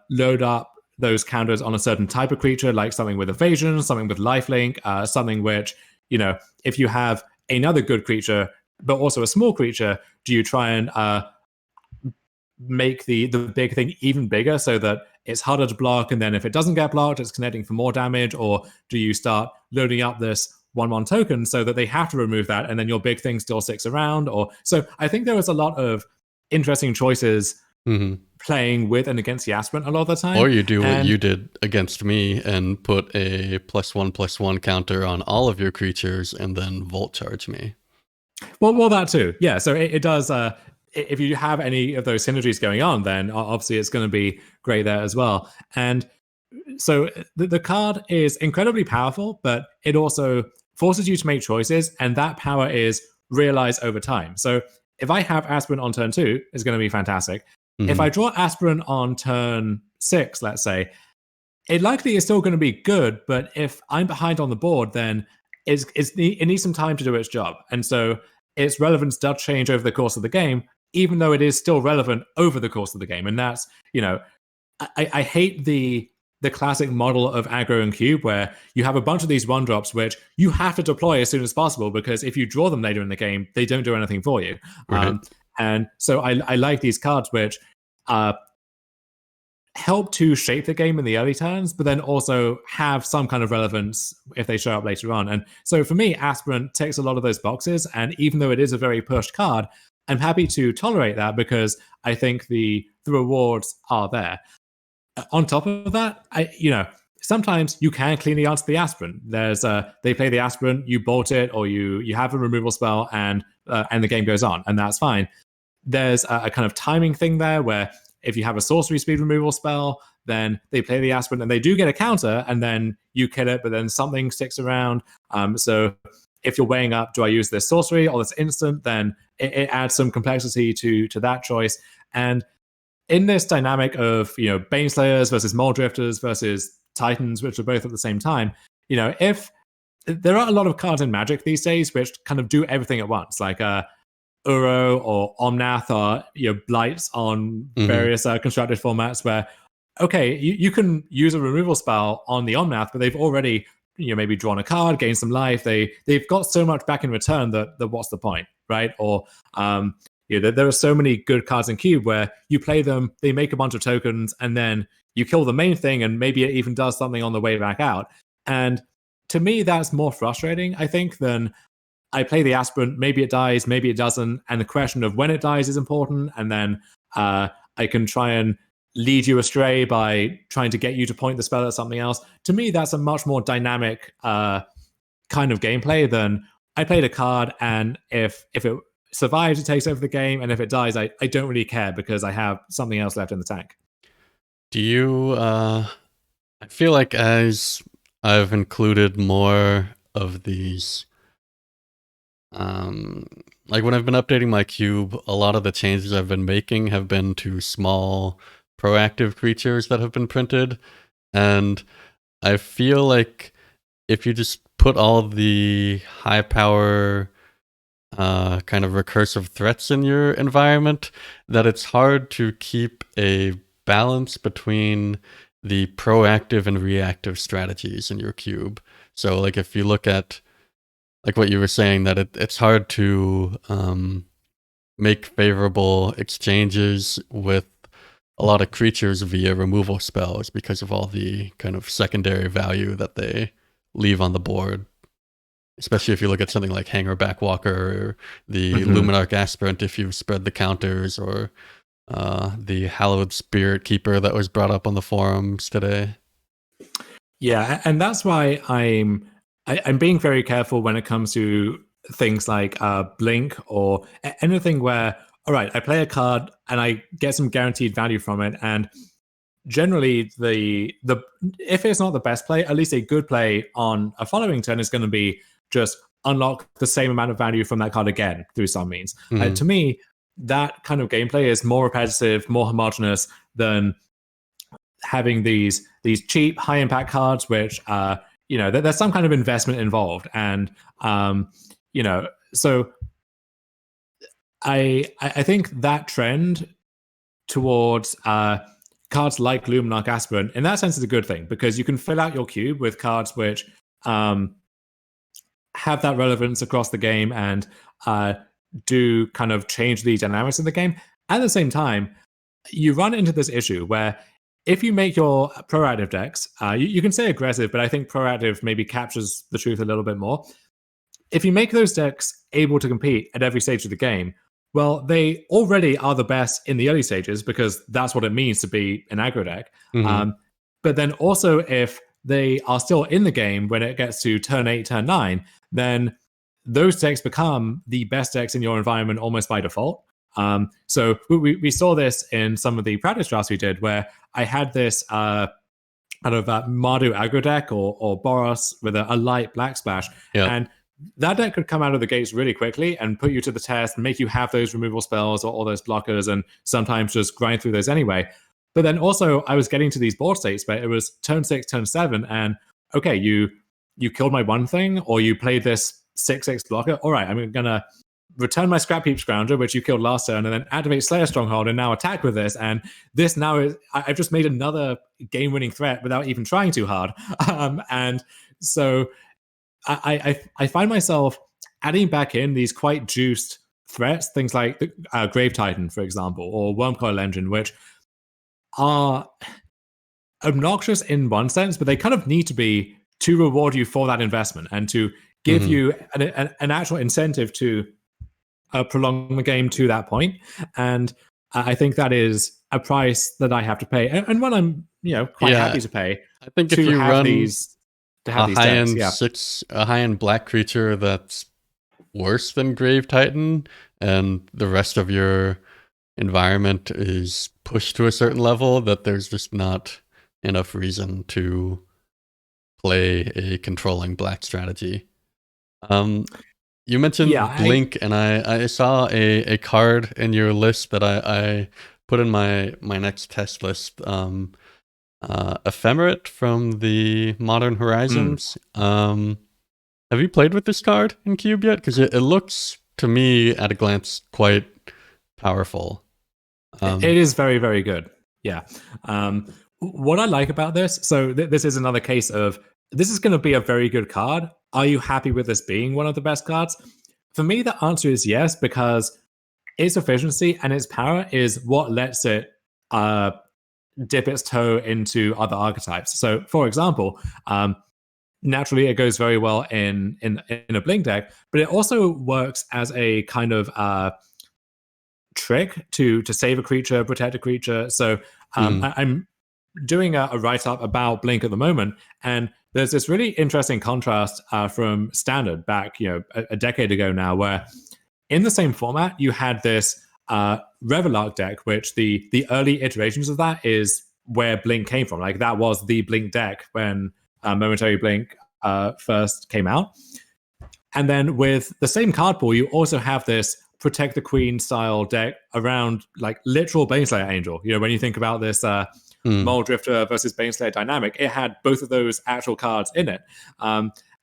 load up those counters on a certain type of creature, like something with evasion, something with lifelink, something which, if you have another good creature but also a small creature, do you try and make the big thing even bigger so that it's harder to block, and then if it doesn't get blocked, it's connecting for more damage? Or do you start loading up this 1/1 token so that they have to remove that, and then your big thing still sticks around? Or so I think there was a lot of interesting choices playing with and against the aspirant a lot of the time. Or you do what you did against me and put a +1/+1 counter on all of your creatures and then volt charge me. Well, that too. Yeah, so it does. If you have any of those synergies going on, then obviously it's going to be great there as well. And so the card is incredibly powerful, but it also forces you to make choices, and that power is realized over time. So if I have aspirant on turn 2, it's going to be fantastic. If I draw aspirant on turn 6, let's say, it likely is still going to be good, but if I'm behind on the board, then it needs some time to do its job. And so its relevance does change over the course of the game, even though it is still relevant over the course of the game. And that's, I hate the classic model of aggro and cube where you have a bunch of these 1-drops which you have to deploy as soon as possible, because if you draw them later in the game, they don't do anything for you. Right. And so I like these cards which help to shape the game in the early turns, but then also have some kind of relevance if they show up later on. And so for me, aspirant ticks a lot of those boxes. And even though it is a very pushed card, I'm happy to tolerate that because I think the rewards are there. On top of that, sometimes you can cleanly answer the aspirant. There's they play the aspirant, you bolt it, or you have a removal spell, and the game goes on, and that's fine. There's a kind of timing thing there where if you have a sorcery speed removal spell, then they play the aspirant and they do get a counter, and then you kill it, but then something sticks around. So if you're weighing up, do I use this sorcery or this instant, then it adds some complexity to that choice. And in this dynamic of Baneslayers versus Moldrifters versus Titans, which are both at the same time, if there are a lot of cards in Magic these days which kind of do everything at once, like Uro or Omnath or Blights on various constructed formats where, okay, you can use a removal spell on the Omnath, but they've already maybe drawn a card, gained some life. They've got so much back in return that what's the point, right? Or there are so many good cards in Cube where you play them, they make a bunch of tokens, and then you kill the main thing, and maybe it even does something on the way back out. And to me, that's more frustrating, I think, than I play the aspirant, maybe it dies, maybe it doesn't, and the question of when it dies is important, and then I can try and lead you astray by trying to get you to point the spell at something else. To me, that's a much more dynamic kind of gameplay than I played a card, and if it survives, it takes over the game, and if it dies, I don't really care because I have something else left in the tank. Do you, I feel like as I've included more of these, like when I've been updating my cube, a lot of the changes I've been making have been to small proactive creatures that have been printed. And I feel like if you just put all the high power kind of recursive threats in your environment, that it's hard to keep a balance between the proactive and reactive strategies in your cube. So like if you look at like what you were saying, that it's hard to make favorable exchanges with a lot of creatures via removal spells because of all the kind of secondary value that they leave on the board. Especially if you look at something like Hanger Backwalker or the Luminarch Aspirant, if you spread the counters, or the Hallowed Spirit Keeper that was brought up on the forums today. Yeah, and that's why I'm being very careful when it comes to things like Blink or anything where, all right, I play a card and I get some guaranteed value from it, and generally the if it's not the best play, at least a good play on a following turn is going to be just unlock the same amount of value from that card again through some means. To me, that kind of gameplay is more repetitive, more homogenous than having these cheap high impact cards which there's some kind of investment involved. And so I think that trend towards cards like Luminarch Aspirant in that sense is a good thing, because you can fill out your cube with cards which have that relevance across the game and do kind of change the dynamics of the game. At the same time, you run into this issue where if you make your proactive decks, you can say aggressive, but I think proactive maybe captures the truth a little bit more. If you make those decks able to compete at every stage of the game, well, they already are the best in the early stages because that's what it means to be an aggro deck. Mm-hmm. But then also, if they are still in the game when it gets to turn 8, turn 9, then those decks become the best decks in your environment almost by default. So we saw this in some of the practice drafts we did where I had this kind of Mardu aggro deck or Boros with a light black splash. Yeah. And that deck could come out of the gates really quickly and put you to the test and make you have those removal spells or all those blockers and sometimes just grind through those anyway. But then also I was getting to these board states where it was turn 6, turn 7, and okay, you killed my one thing, or you played this 6/6 blocker. All right, I'm gonna return my Scrap Heap Scrounger, which you killed last turn, and then activate Slayer Stronghold and now attack with this. And this now is, I've just made another game-winning threat without even trying too hard. And so I find myself adding back in these quite juiced threats, things like the Grave Titan, for example, or Wormcoil Engine, which are obnoxious in one sense, but they kind of need to be to reward you for that investment and to give you an actual incentive to prolong the game to that point. And I think that is a price that I have to pay, and one I'm quite happy to pay. I think if you run a high-end black creature that's worse than Grave Titan, and the rest of your environment is pushed to a certain level, that there's just not enough reason to play a controlling black strategy. You mentioned Blink, and I saw a card in your list that I put in my next test list. Ephemerate from the Modern Horizons. Have you played with this card in Cube yet? Because it looks, to me, at a glance, quite powerful. It is very, very good. Yeah. What I like about this, so this is another case of, this is going to be a very good card. Are you happy with this being one of the best cards? For me, the answer is yes, because its efficiency and its power is what lets it dip its toe into other archetypes. So, for example, naturally it goes very well in a Blink deck, but it also works as a kind of trick to save a creature, protect a creature. So I'm doing a write-up about Blink at the moment, and there's this really interesting contrast from Standard back a decade ago now, where in the same format you had this Revelark deck, which the early iterations of that is where Blink came from. Like, that was the Blink deck when Momentary Blink first came out. And then with the same card pool, you also have this Protect the Queen style deck around like literal Baneslayer Angel. When you think about this Mole Drifter versus Baneslayer dynamic, it had both of those actual cards in it.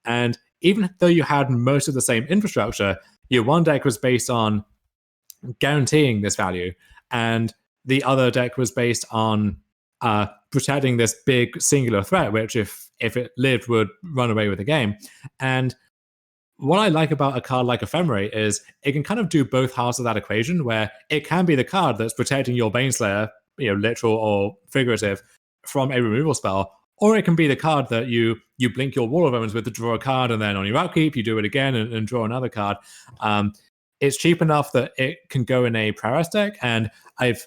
And even though you had most of the same infrastructure, your one deck was based on guaranteeing this value, and the other deck was based on protecting this big singular threat, which if it lived would run away with the game. And what I like about a card like Ephemerate is it can kind of do both halves of that equation, where it can be the card that's protecting your Baneslayer, literal or figurative, from a removal spell, or it can be the card that you blink your Wall of Omens with to draw a card, and then on your upkeep you do it again and draw another card. It's cheap enough that it can go in a Prowess deck, and I've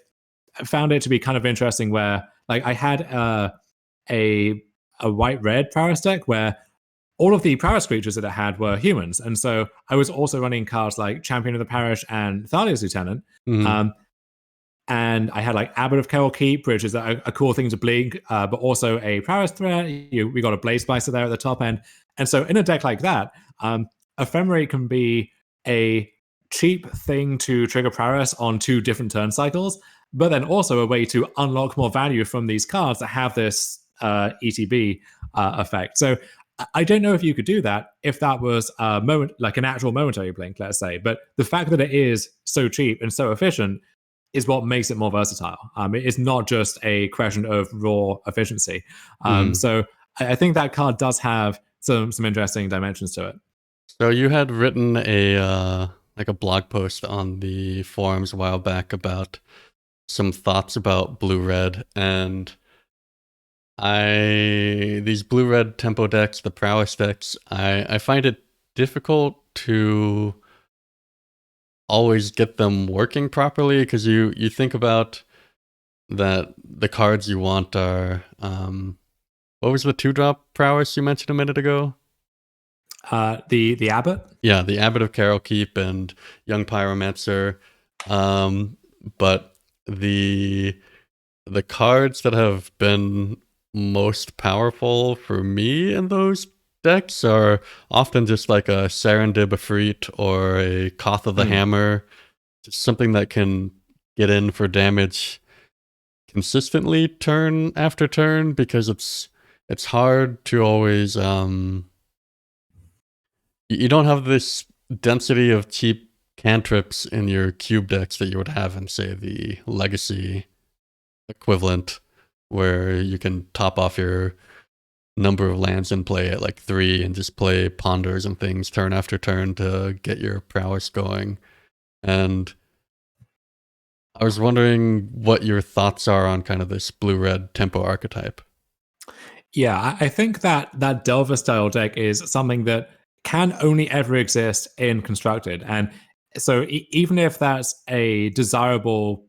found it to be kind of interesting where, like, I had a white-red Prowess deck where all of the Prowess creatures that it had were humans, and so I was also running cards like Champion of the Parish and Thalia's Lieutenant. And I had like Abbot of Keral Keep, which is a cool thing to blink, but also a Prowess threat. We got a Blaze Splicer there at the top end. And so in a deck like that, Ephemerate can be a cheap thing to trigger Prowess on 2 different turn cycles, but then also a way to unlock more value from these cards that have this ETB effect. So I don't know if you could do that if that was a moment, like an actual momentary blink, let's say. But the fact that it is so cheap and so efficient is what makes it more versatile. It's not just a question of raw efficiency. So I think that card does have some interesting dimensions to it. So you had written a blog post on the forums a while back about some thoughts about blue red, and these blue red tempo decks, the prowess decks, I find it difficult to always get them working properly, because you think about that the cards you want are what was the 2-drop prowess you mentioned a minute ago? The Abbot. Yeah, the Abbot of Carol Keep and Young Pyromancer. But the cards that have been most powerful for me in those decks are often just like a Serendib Efreet or a Koth of the Hammer, just something that can get in for damage consistently turn after turn, because it's hard to always you don't have this density of cheap cantrips in your cube decks that you would have in, say, the legacy equivalent, where you can top off your number of lands in play at like 3 and just play ponders and things turn after turn to get your prowess going. And I was wondering what your thoughts are on kind of this blue-red tempo archetype. Yeah, I think that Delver style deck is something that can only ever exist in constructed. And so even if that's a desirable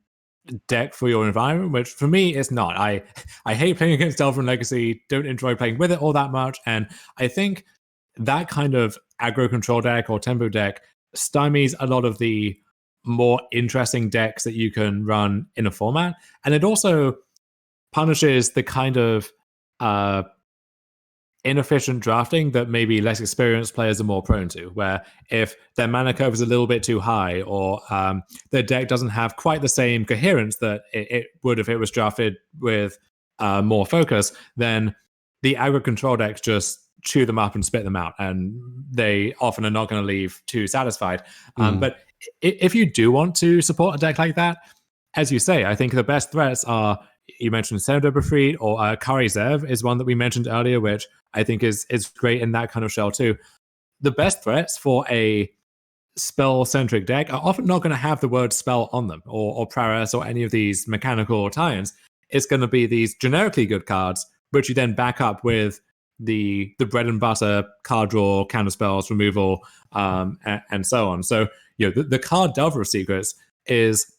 deck for your environment, which for me it's not. I hate playing against Delver and Legacy, don't enjoy playing with it all that much. And I think that kind of aggro control deck or tempo deck stymies a lot of the more interesting decks that you can run in a format. And it also punishes the kind of inefficient drafting that maybe less experienced players are more prone to, where if their mana curve is a little bit too high, or their deck doesn't have quite the same coherence that it would if it was drafted with more focus, then the aggro control decks just chew them up and spit them out, and they often are not going to leave too satisfied. But if you do want to support a deck like that, as you say, I think the best threats are, you mentioned Serendib Efreet, or Kari Zev is one that we mentioned earlier, which I think is great in that kind of shell too. The best threats for a spell-centric deck are often not going to have the word spell on them, or prowess, or any of these mechanical tie-ins. It's going to be these generically good cards, which you then back up with the bread and butter card draw, counter spells, removal, and so on. So the card Delver of Secrets is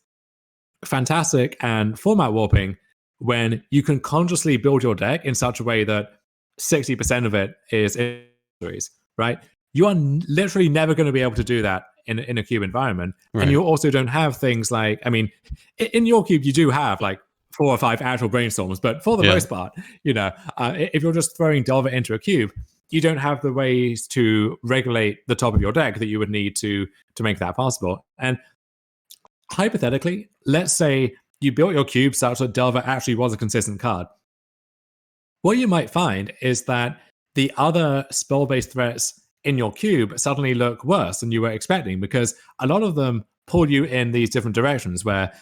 fantastic and format warping when you can consciously build your deck in such a way that 60% of it is injuries, right? You are literally never going to be able to do that in a cube environment. Right. And you also don't have things like, I mean, in your cube, you do have like 4 or 5 actual brainstorms, but for the most part, if you're just throwing Delver into a cube, you don't have the ways to regulate the top of your deck that you would need to make that possible. And hypothetically, let's say you built your cube such that Delver actually was a consistent card. What you might find is that the other spell-based threats in your cube suddenly look worse than you were expecting, because a lot of them pull you in these different directions where,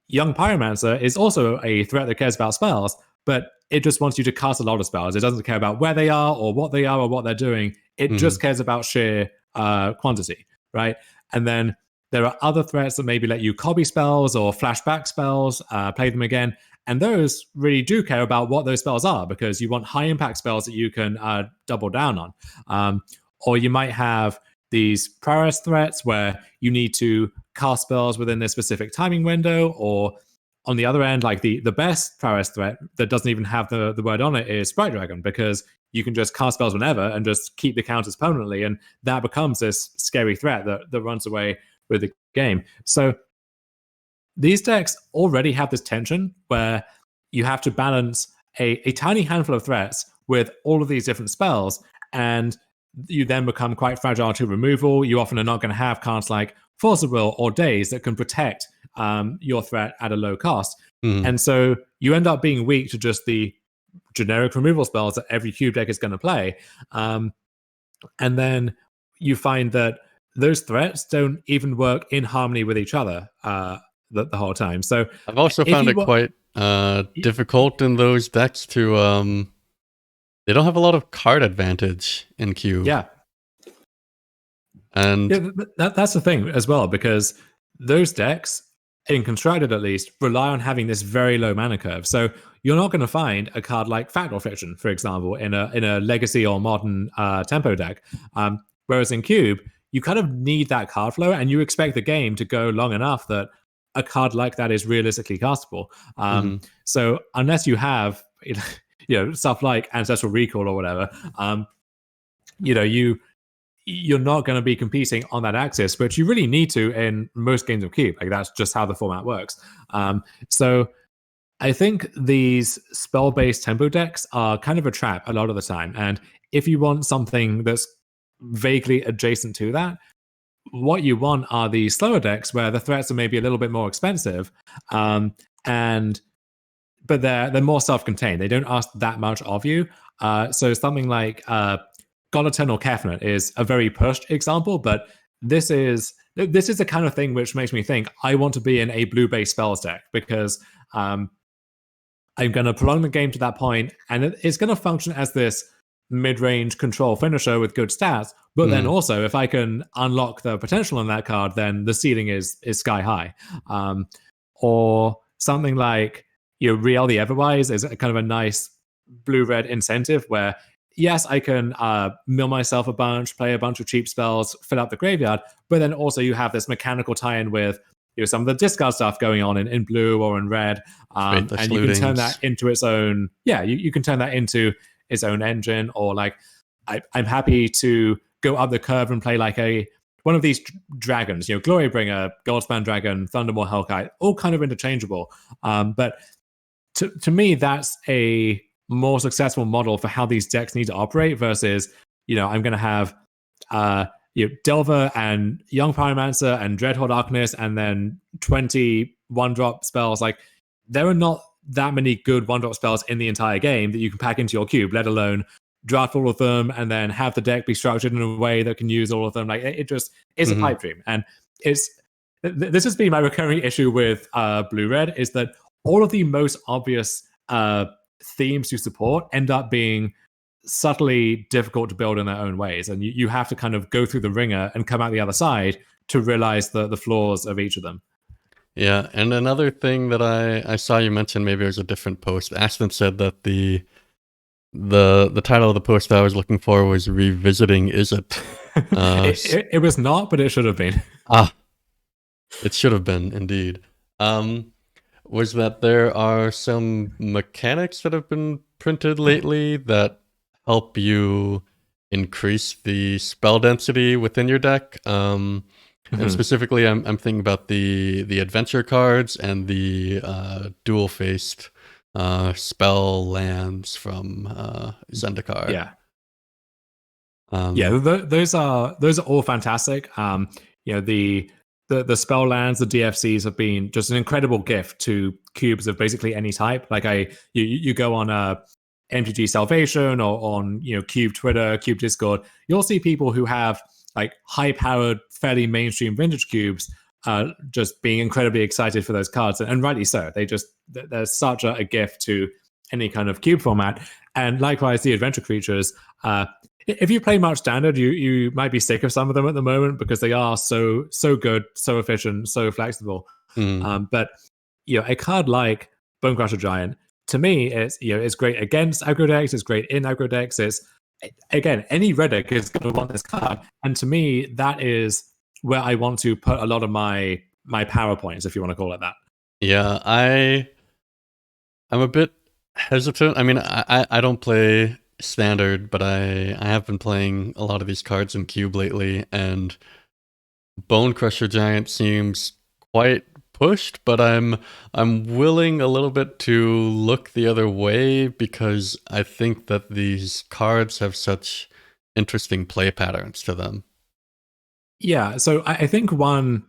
Young Pyromancer is also a threat that cares about spells, but it just wants you to cast a lot of spells. It doesn't care about where they are or what they are or what they're doing. It just cares about sheer quantity, right? And then there are other threats that maybe let you copy spells or flashback spells, play them again. And those really do care about what those spells are, because you want high impact spells that you can double down on. Or you might have these prowess threats where you need to cast spells within this specific timing window. Or on the other end, like the best prowess threat that doesn't even have the word on it is Sprite Dragon, because you can just cast spells whenever and just keep the counters permanently. And that becomes this scary threat that runs away with the game. So these decks already have this tension where you have to balance a tiny handful of threats with all of these different spells, and you then become quite fragile to removal. You often are not going to have cards like Force of Will or Daze that can protect your threat at a low cost. And so you end up being weak to just the generic removal spells that every cube deck is going to play. And then you find that those threats don't even work in harmony with each other the whole time. So I've also found it quite difficult in those decks to they don't have a lot of card advantage in cube. Yeah. And that's the thing as well, because those decks in Constructed at least, rely on having this very low mana curve. So you're not going to find a card like Fact or Fiction, for example, in a Legacy or Modern tempo deck. Whereas in Cube, you kind of need that card flow, and you expect the game to go long enough that a card like that is realistically castable. So unless you have stuff like Ancestral Recall or whatever, you're not going to be competing on that axis, but you really need to in most games of Cube. Like, that's just how the format works. So I think these spell-based tempo decks are kind of a trap a lot of the time. And if you want something that's vaguely adjacent to that, what you want are the slower decks where the threats are maybe a little bit more expensive, but they're more self-contained. They don't ask that much of you. So something like God Eternal Cabinet is a very pushed example, but this is the kind of thing which makes me think I want to be in a blue-based spells deck, because I'm going to prolong the game to that point, and it's going to function as this mid-range control finisher with good stats. But then also, if I can unlock the potential on that card, then the ceiling is sky high. Or something like Riel the Everwise is kind of a nice blue-red incentive where, yes, I can mill myself a bunch, play a bunch of cheap spells, fill up the graveyard, but then also you have this mechanical tie-in with some of the discard stuff going on in blue or in red, and you can turn that into its own. Yeah, you can turn that into its own engine, or like I'm happy to go up the curve and play like one of these dragons, Glorybringer, Goldspan Dragon, Thundermaw Hellkite, all kind of interchangeable. But to me, that's a more successful model for how these decks need to operate versus, I'm going to have Delver and Young Pyromancer and Dreadhorde Arcanist and then 20 one-drop spells. Like, there are not that many good one-drop spells in the entire game that you can pack into your cube, let alone draft all of them and then have the deck be structured in a way that can use all of them. Like, it just is a pipe dream. And this has been my recurring issue with Blue-Red, is that all of the most obvious themes to support end up being subtly difficult to build in their own ways, and you have to kind of go through the ringer and come out the other side to realize the flaws of each of them. Yeah, and another thing that I saw you mention, maybe it was a different post. Ashton said that the title of the post that I was looking for was Revisiting Is It? It was not, but it should have been. It should have been, indeed. Was that there are some mechanics that have been printed lately that help you increase the spell density within your deck. And specifically, I'm thinking about the adventure cards and the dual-faced spell lands from Zendikar. Those are all fantastic. The spell lands, the DFCs have been just an incredible gift to cubes of basically any type. Like you go on MTG Salvation or on Cube Twitter, Cube Discord, you'll see people who have like high-powered, fairly mainstream vintage cubes just being incredibly excited for those cards, and rightly so. They're such a gift to any kind of cube format. And likewise, the adventure creatures. If you play much standard, you might be sick of some of them at the moment because they are so good, so efficient, so flexible. But a card like Bonecrusher Giant, to me, it's great against aggro decks. It's great in aggro decks. It's, again, any red deck is going to want this card, and to me, that is where I want to put a lot of my power points, if you want to call it that. Yeah, I'm a bit hesitant. I mean, I don't play standard, but I have been playing a lot of these cards in Cube lately, and Bonecrusher Giant seems quite pushed, but I'm willing a little bit to look the other way because I think that these cards have such interesting play patterns to them. Yeah, so I think when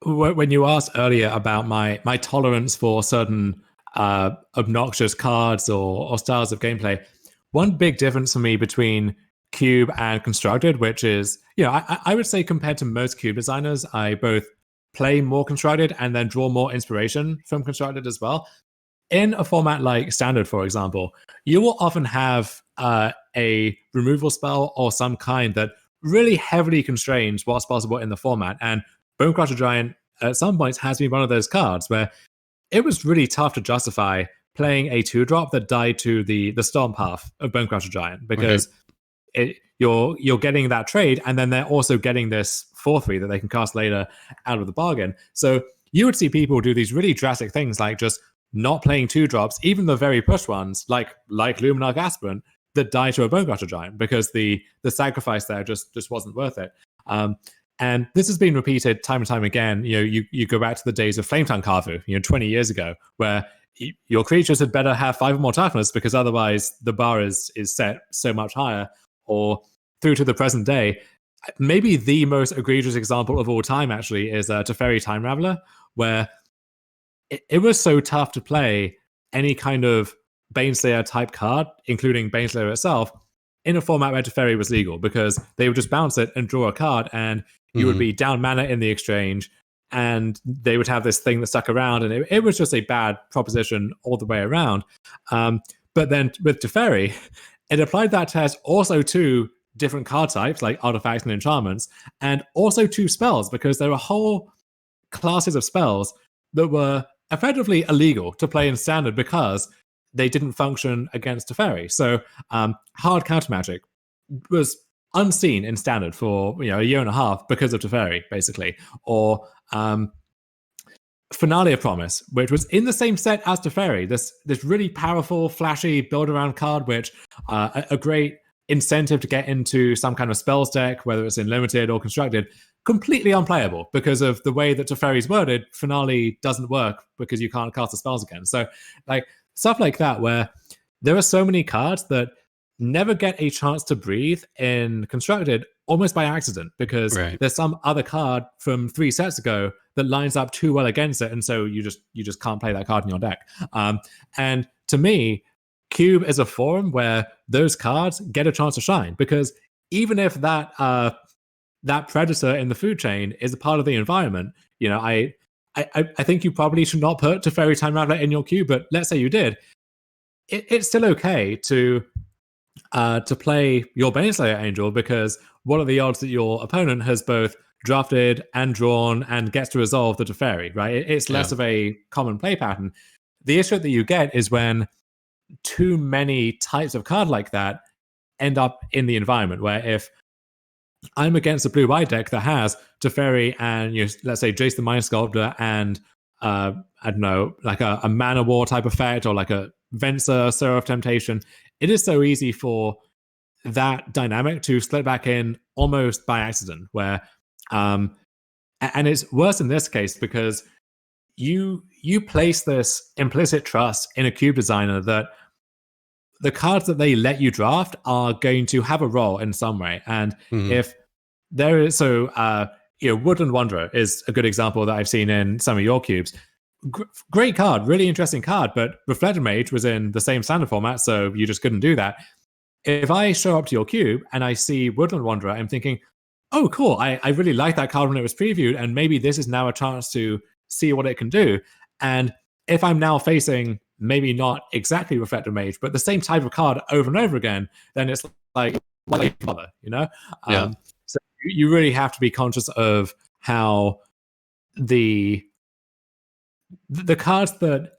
you asked earlier about my tolerance for certain obnoxious cards or styles of gameplay, one big difference for me between Cube and Constructed, which is, I would say compared to most Cube designers, I both play more Constructed and then draw more inspiration from Constructed as well. In a format like Standard, for example, you will often have a removal spell or some kind that really heavily constrains what's possible in the format. And Bonecrusher Giant at some points has been one of those cards where it was really tough to justify playing a 2-drop that died to the Stomp half of Bonecrusher Giant, because you're getting that trade, and then they're also getting this 4/3 that they can cast later out of the bargain. So you would see people do these really drastic things like just not playing 2-drops, even the very push ones, like Luminarch Aspirant, that die to a Bonecrusher Giant, because the sacrifice there just wasn't worth it. And this has been repeated time and time again. You go back to the days of Flametongue Karvu, 20 years ago, where your creatures had better have 5 or more toughness, because otherwise the bar is set so much higher. Or through to the present day, maybe the most egregious example of all time actually is Teferi Time Raveler, where it was so tough to play any kind of Baneslayer type card, including Baneslayer itself, in a format where Teferi was legal, because they would just bounce it and draw a card, and you would be down mana in the exchange, and they would have this thing that stuck around, and it was just a bad proposition all the way around. But then with Teferi, it applied that test also to different card types like artifacts and enchantments, and also to spells, because there were whole classes of spells that were effectively illegal to play in standard because they didn't function against Teferi. So hard counter magic was unseen in standard for a year and a half because of Teferi, basically. Or Finale of Promise, which was in the same set as Teferi, this really powerful, flashy build-around card, which a great incentive to get into some kind of spells deck, whether it's in limited or constructed, completely unplayable because of the way that Teferi's worded. Finale doesn't work because you can't cast the spells again. So like stuff like that, where there are so many cards that never get a chance to breathe in constructed almost by accident, because there's some other card from 3 sets ago that lines up too well against it, and so you just can't play that card in your deck. And to me, Cube is a forum where those cards get a chance to shine, because even if that predator in the food chain is a part of the environment, I think you probably should not put Teferi Time Raveler in your queue, but let's say you did, it's still okay to play your Baneslayer Angel, because what are the odds that your opponent has both drafted and drawn and gets to resolve the Teferi, right? It's less of a common play pattern. The issue that you get is when too many types of card like that end up in the environment, where if I'm against a blue-white deck that has Teferi and, let's say, Jace the Mind Sculptor and, I don't know, like a Mana War type effect, or like a Venser, Seraph Temptation, it is so easy for that dynamic to slip back in almost by accident, where and it's worse in this case because you place this implicit trust in a cube designer that the cards that they let you draft are going to have a role in some way. And if there is, Woodland Wanderer is a good example that I've seen in some of your cubes. Great card, really interesting card, but Reflected Mage was in the same standard format, so you just couldn't do that. If I show up to your cube and I see Woodland Wanderer, I'm thinking, oh, cool, I really like that card when it was previewed, and maybe this is now a chance to see what it can do. And if I'm now facing maybe not exactly Reflected Mage, but the same type of card over and over again, then it's like, why bother, So you really have to be conscious of how the cards that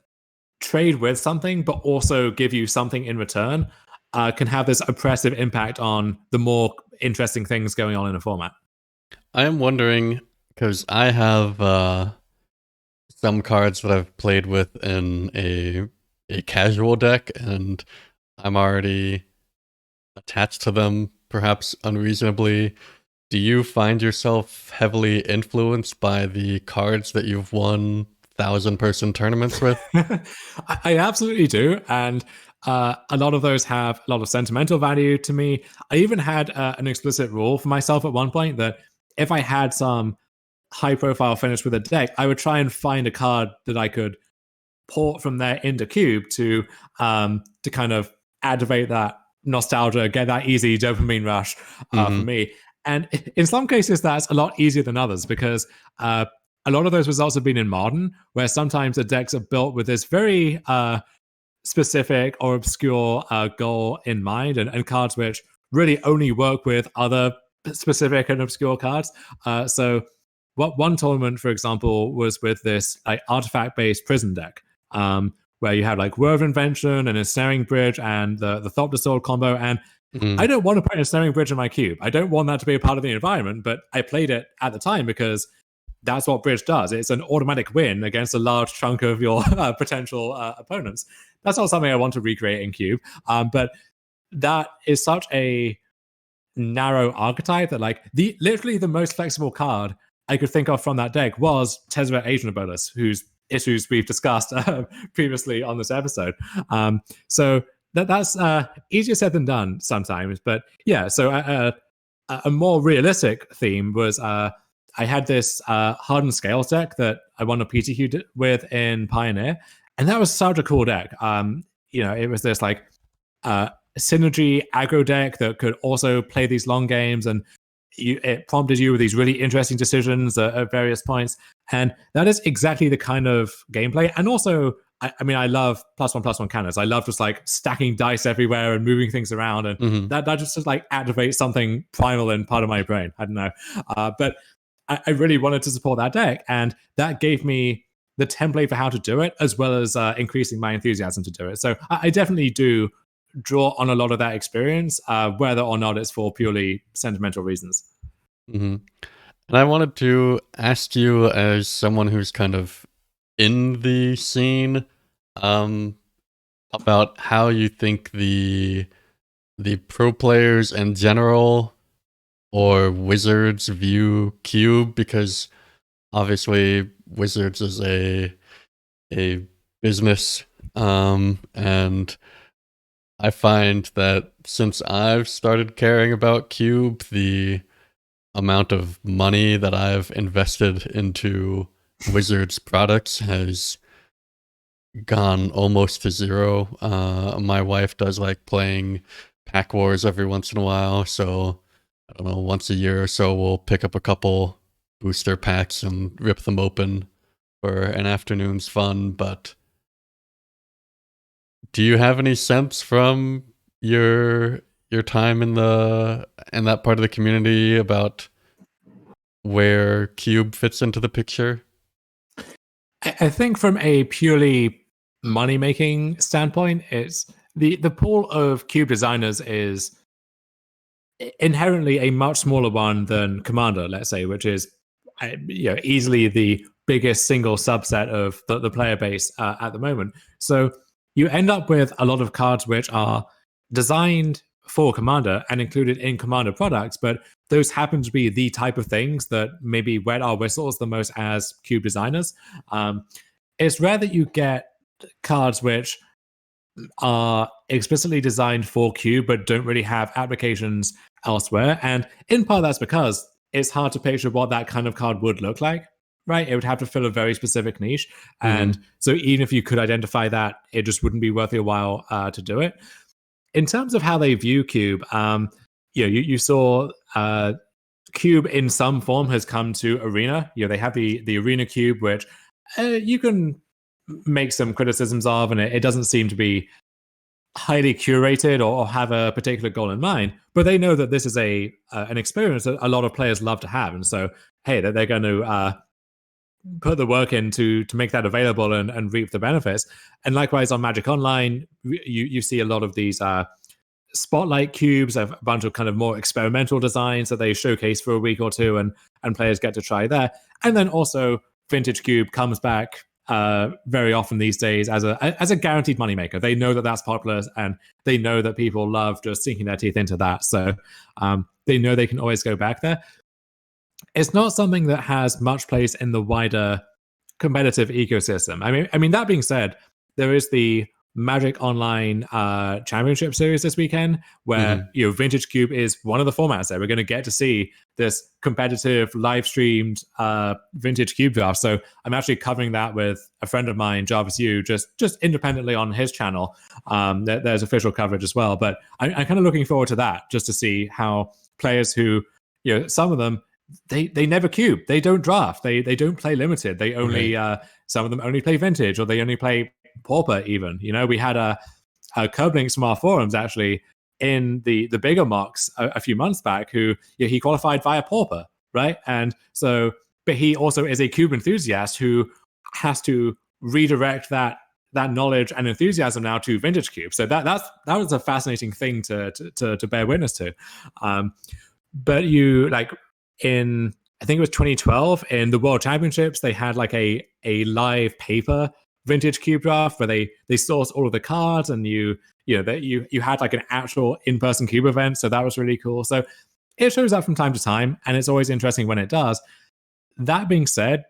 trade with something but also give you something in return can have this oppressive impact on the more interesting things going on in a format. I am wondering, because I have some cards that I've played with in a casual deck, and I'm already attached to them, perhaps unreasonably. Do you find yourself heavily influenced by the cards that you've won 1,000-person tournaments with? I absolutely do, and a lot of those have a lot of sentimental value to me. I even had an explicit rule for myself at one point that if I had some high-profile finish with a deck, I would try and find a card that I could port from there into Cube to kind of activate that nostalgia, get that easy dopamine rush for me. And in some cases, that's a lot easier than others, because a lot of those results have been in Modern, where sometimes the decks are built with this very specific or obscure goal in mind, and cards which really only work with other specific and obscure cards. So one tournament, for example, was with this like artifact-based prison deck, where you have like Whir of Invention and Ensnaring Bridge and the Thought to Sword combo. And I don't want to put Ensnaring Bridge in my cube. I don't want that to be a part of the environment, but I played it at the time because that's what Bridge does. It's an automatic win against a large chunk of your potential opponents. That's not something I want to recreate in cube. But that is such a narrow archetype that like literally the most flexible card I could think of from that deck was Tezzeret Agent Bolus, whose issues we've discussed previously on this episode. So that's easier said than done sometimes. But yeah, so a more realistic theme was I had this Hardened Scales deck that I won a PTQ with in Pioneer, and that was such a cool deck. It was this like synergy aggro deck that could also play these long games, and it prompted you with these really interesting decisions at various points. And that is exactly the kind of gameplay. And also, I love +1/+1 counters. I love just like stacking dice everywhere and moving things around, and that just like activates something primal in part of my brain. I don't know, but I really wanted to support that deck, and that gave me the template for how to do it, as well as increasing my enthusiasm to do it. So I definitely do draw on a lot of that experience, whether or not it's for purely sentimental reasons. And I wanted to ask you, as someone who's kind of in the scene, about how you think the pro players in general or Wizards view Cube, because obviously Wizards is a business, and I find that since I've started caring about Cube, the amount of money that I've invested into Wizards products has gone almost to zero. My wife does like playing Pack Wars every once in a while, so I don't know, once a year or so we'll pick up a couple booster packs and rip them open for an afternoon's fun. But do you have any sense from your time in that part of the community about where Cube fits into the picture? I think from a purely money-making standpoint, it's the pool of Cube designers is inherently a much smaller one than Commander, let's say, which is easily the biggest single subset of the player base at the moment. So you end up with a lot of cards which are designed for Commander and included in Commander products, but those happen to be the type of things that maybe wet our whistles the most as Cube designers. It's rare that you get cards which are explicitly designed for Cube but don't really have applications elsewhere. And in part that's because it's hard to picture what that kind of card would look like, right? It would have to fill a very specific niche. And so even if you could identify that, it just wouldn't be worth your while to do it. In terms of how they view Cube, you saw Cube in some form has come to Arena. They have the Arena Cube, which you can make some criticisms of, and it doesn't seem to be highly curated or have a particular goal in mind. But they know that this is an experience that a lot of players love to have, and so hey, they're going to put the work in to make that available and reap the benefits. And likewise on Magic Online, you see a lot of these spotlight cubes, a bunch of kind of more experimental designs that they showcase for a week or two, and players get to try there. And then also Vintage Cube comes back very often these days as a guaranteed moneymaker. They know that that's popular, and they know that people love just sinking their teeth into that. So they know they can always go back there. It's not something that has much place in the wider competitive ecosystem. I mean, that being said, there is the Magic Online Championship Series this weekend, where Vintage Cube is one of the formats there. We're going to get to see this competitive live streamed Vintage Cube draft. So I'm actually covering that with a friend of mine, Jarvis Yu, just independently on his channel. There's official coverage as well, but I'm kind of looking forward to that, just to see how players who, some of them, they never cube, they don't draft, they don't play limited, they only some of them only play Vintage, or they only play Pauper even. We had a Curblinks from our forums actually in the bigger mocks a few months back who he qualified via Pauper, right? And so but he also is a cube enthusiast who has to redirect that knowledge and enthusiasm now to vintage cube. So that was a fascinating thing to bear witness to. But you like in, I think it was 2012 in the World Championships, they had like a live paper vintage cube draft where they sourced all of the cards, and you had like an actual in-person cube event. So that was really cool. So it shows up from time to time, and it's always interesting when it does. That being said,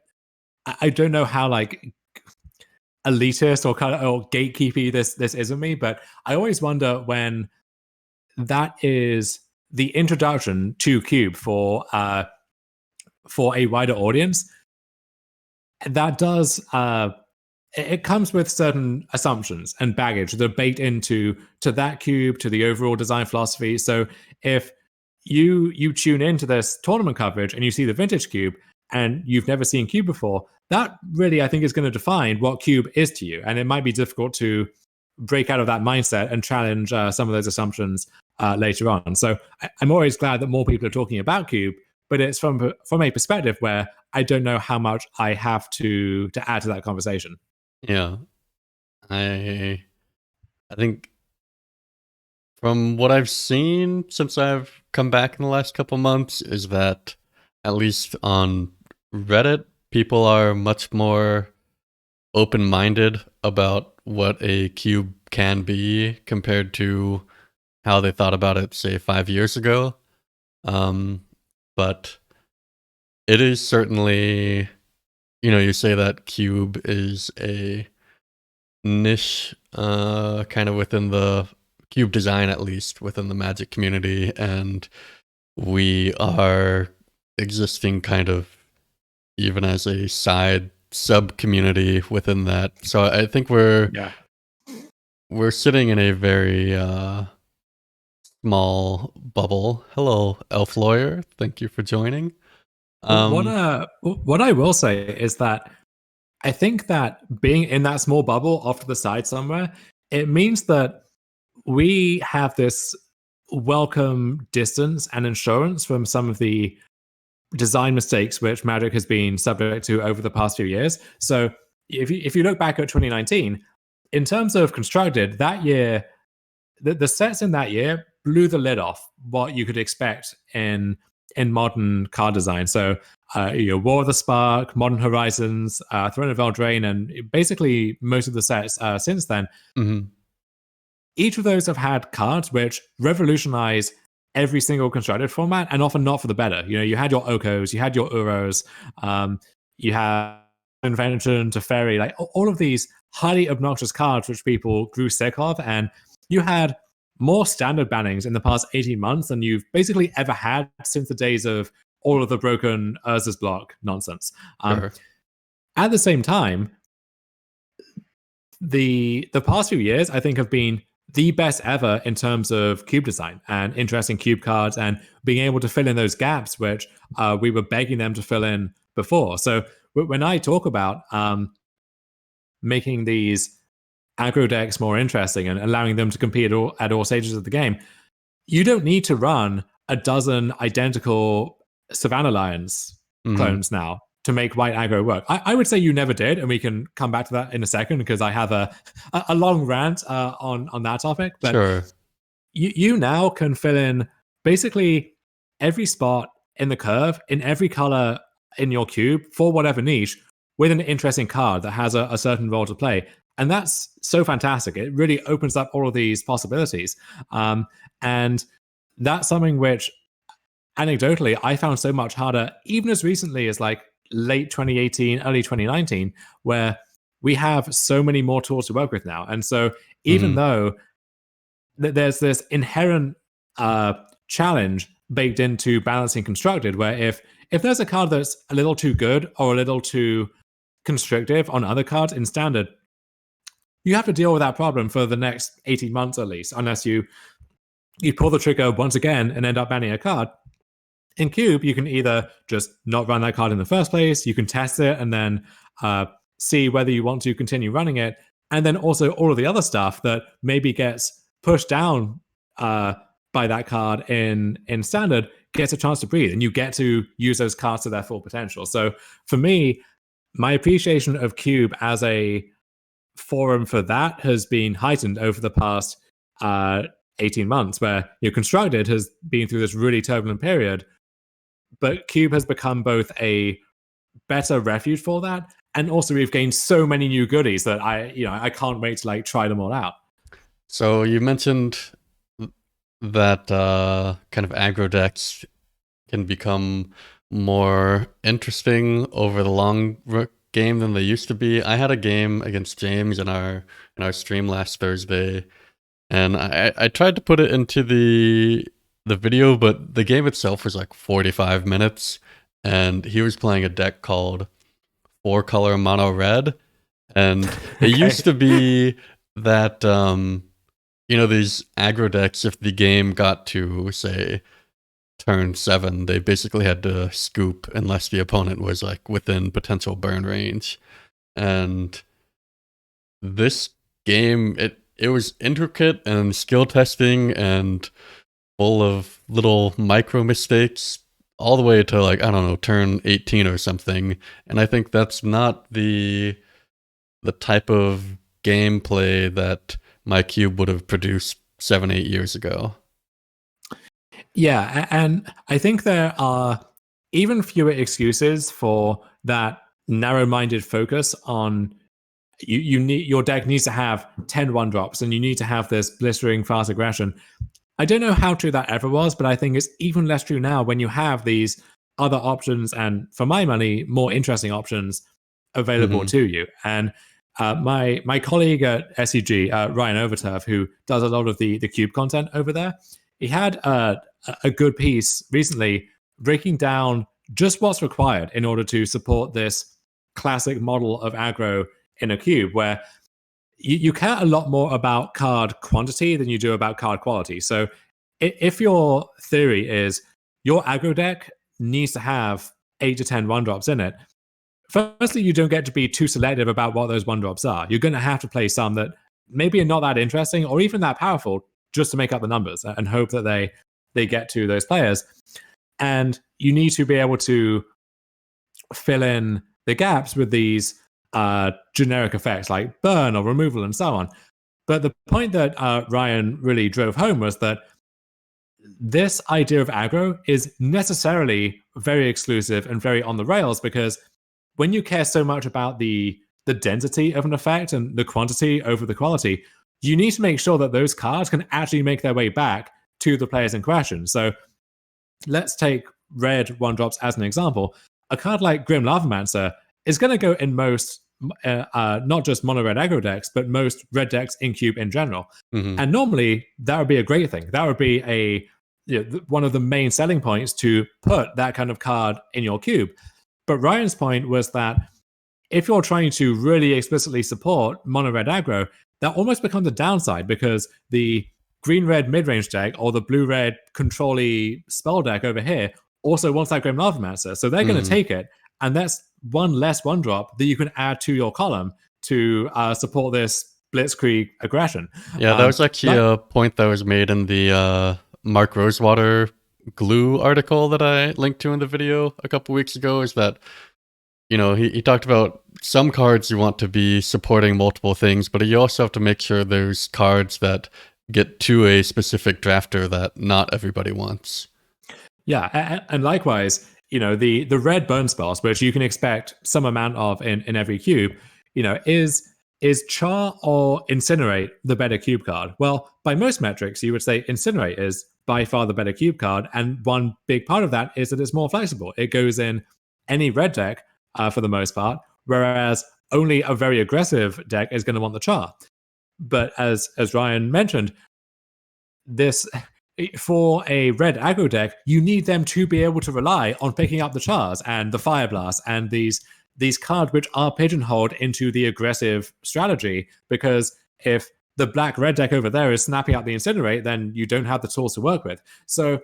I don't know how like elitist or kind of or gatekeepy this is of me, but I always wonder when that is the introduction to cube for a wider audience. That does it comes with certain assumptions and baggage that are baked into that cube, to the overall design philosophy. So if you tune into this tournament coverage and you see the vintage cube and you've never seen cube before, that really, I think, is going to define what cube is to you. And it might be difficult to break out of that mindset and challenge some of those assumptions later on. So I'm always glad that more people are talking about cube, but it's from a perspective where I don't know how much I have to add to that conversation. Yeah. I think from what I've seen since I've come back in the last couple months is that at least on Reddit, people are much more open-minded about what a cube can be compared to how they thought about it, say, 5 years ago. But it is certainly, you say that cube is a niche, kind of within the cube design, at least within the Magic community, and we are existing kind of even as a side sub community within that. So I think we're sitting in a very small bubble. Hello, Elf Lawyer. Thank you for joining. What I will say is that I think that being in that small bubble off to the side somewhere, it means that we have this welcome distance and insurance from some of the design mistakes which Magic has been subject to over the past few years. So if you look back at 2019, in terms of constructed, that year, the sets in that year blew the lid off what you could expect in modern card design. So War of the Spark, Modern Horizons, Throne of Eldraine, and basically most of the sets since then. Mm-hmm. Each of those have had cards which revolutionize every single constructed format, and often not for the better. You had your Okos, you had your Uros, you had Invention to Fairy, like all of these highly obnoxious cards which people grew sick of, and you had more standard bannings in the past 18 months than you've basically ever had since the days of all of the broken Urza's block nonsense. Sure. At the same time, the past few years, I think, have been the best ever in terms of cube design and interesting cube cards and being able to fill in those gaps which we were begging them to fill in before. So when I talk about making these aggro decks more interesting and allowing them to compete at all stages of the game, you don't need to run a dozen identical Savannah Lions clones now to make white aggro work. I would say you never did, and we can come back to that in a second because I have a long rant on that topic. But sure. You now can fill in basically every spot in the curve, in every color in your cube for whatever niche with an interesting card that has a certain role to play. And that's so fantastic. It really opens up all of these possibilities. And that's something which, anecdotally, I found so much harder, even as recently as like late 2018, early 2019, where we have so many more tools to work with now. And so even though there's this inherent challenge baked into balancing constructed, where if there's a card that's a little too good or a little too constrictive on other cards in standard, you have to deal with that problem for the next 18 months at least, unless you pull the trigger once again and end up banning a card. In Cube, you can either just not run that card in the first place, you can test it and then see whether you want to continue running it, and then also all of the other stuff that maybe gets pushed down by that card in standard gets a chance to breathe, and you get to use those cards to their full potential. So for me, my appreciation of Cube as a forum for that has been heightened over the past 18 months, where Constructed has been through this really turbulent period, but Cube has become both a better refuge for that, and also we've gained so many new goodies that I can't wait to try them all out. So you mentioned that kind of aggro decks can become more interesting over the long game than they used to be. I had a game against James in our stream last Thursday, and I tried to put it into the video, but the game itself was like 45 minutes, and he was playing a deck called 4-color mono red, and it used to be that these aggro decks, if the game got to say turn 7, they basically had to scoop unless the opponent was like within potential burn range. And this game, it was intricate and skill testing and full of little micro mistakes all the way to like, I don't know, turn 18 or something. And I think that's not the type of gameplay that my cube would have produced 7-8 years ago. Yeah, and I think there are even fewer excuses for that narrow-minded focus on your deck needs to have 10 1-drops, and you need to have this blistering fast aggression. I don't know how true that ever was, but I think it's even less true now when you have these other options, and for my money, more interesting options available to you. And my colleague at SEG, Ryan Overturf, who does a lot of the cube content over there, he had a good piece recently breaking down just what's required in order to support this classic model of aggro in a cube, where you care a lot more about card quantity than you do about card quality. So if your theory is your aggro deck needs to have 8 to 10 1-drops in it, firstly, you don't get to be too selective about what those 1-drops are. You're going to have to play some that maybe are not that interesting or even that powerful just to make up the numbers and hope that they get to those players. And you need to be able to fill in the gaps with these generic effects like burn or removal and so on. But the point that Ryan really drove home was that this idea of aggro is necessarily very exclusive and very on the rails, because when you care so much about the density of an effect and the quantity over the quality, you need to make sure that those cards can actually make their way back to the players in question. So let's take red 1-drops as an example. A card like Grim Lavamancer is going to go in most, not just mono red aggro decks, but most red decks in cube in general. And normally that would be a great thing. That would be one of the main selling points to put that kind of card in your cube. But Ryan's point was that if you're trying to really explicitly support mono red aggro, that almost becomes a downside, because the green-red mid-range deck or the blue-red control-y spell deck over here also wants that Grim Lavamancer. So they're going to take it, and that's one less 1-drop that you can add to your column to support this blitzkrieg aggression. Yeah, that was actually a point that was made in the Mark Rosewater glue article that I linked to in the video a couple weeks ago, is that he talked about some cards you want to be supporting multiple things, but you also have to make sure there's cards that get to a specific drafter that not everybody wants. Yeah, and likewise, the red burn spells, which you can expect some amount of in every cube, is Char or Incinerate the better cube card? Well, by most metrics, you would say Incinerate is by far the better cube card, and one big part of that is that it's more flexible. It goes in any red deck for the most part, whereas only a very aggressive deck is going to want the Char. But as Ryan mentioned, this for a red aggro deck, you need them to be able to rely on picking up the Chars and the Fire Blast and these cards which are pigeonholed into the aggressive strategy, because if the black-red deck over there is snapping up the Incinerate, then you don't have the tools to work with. So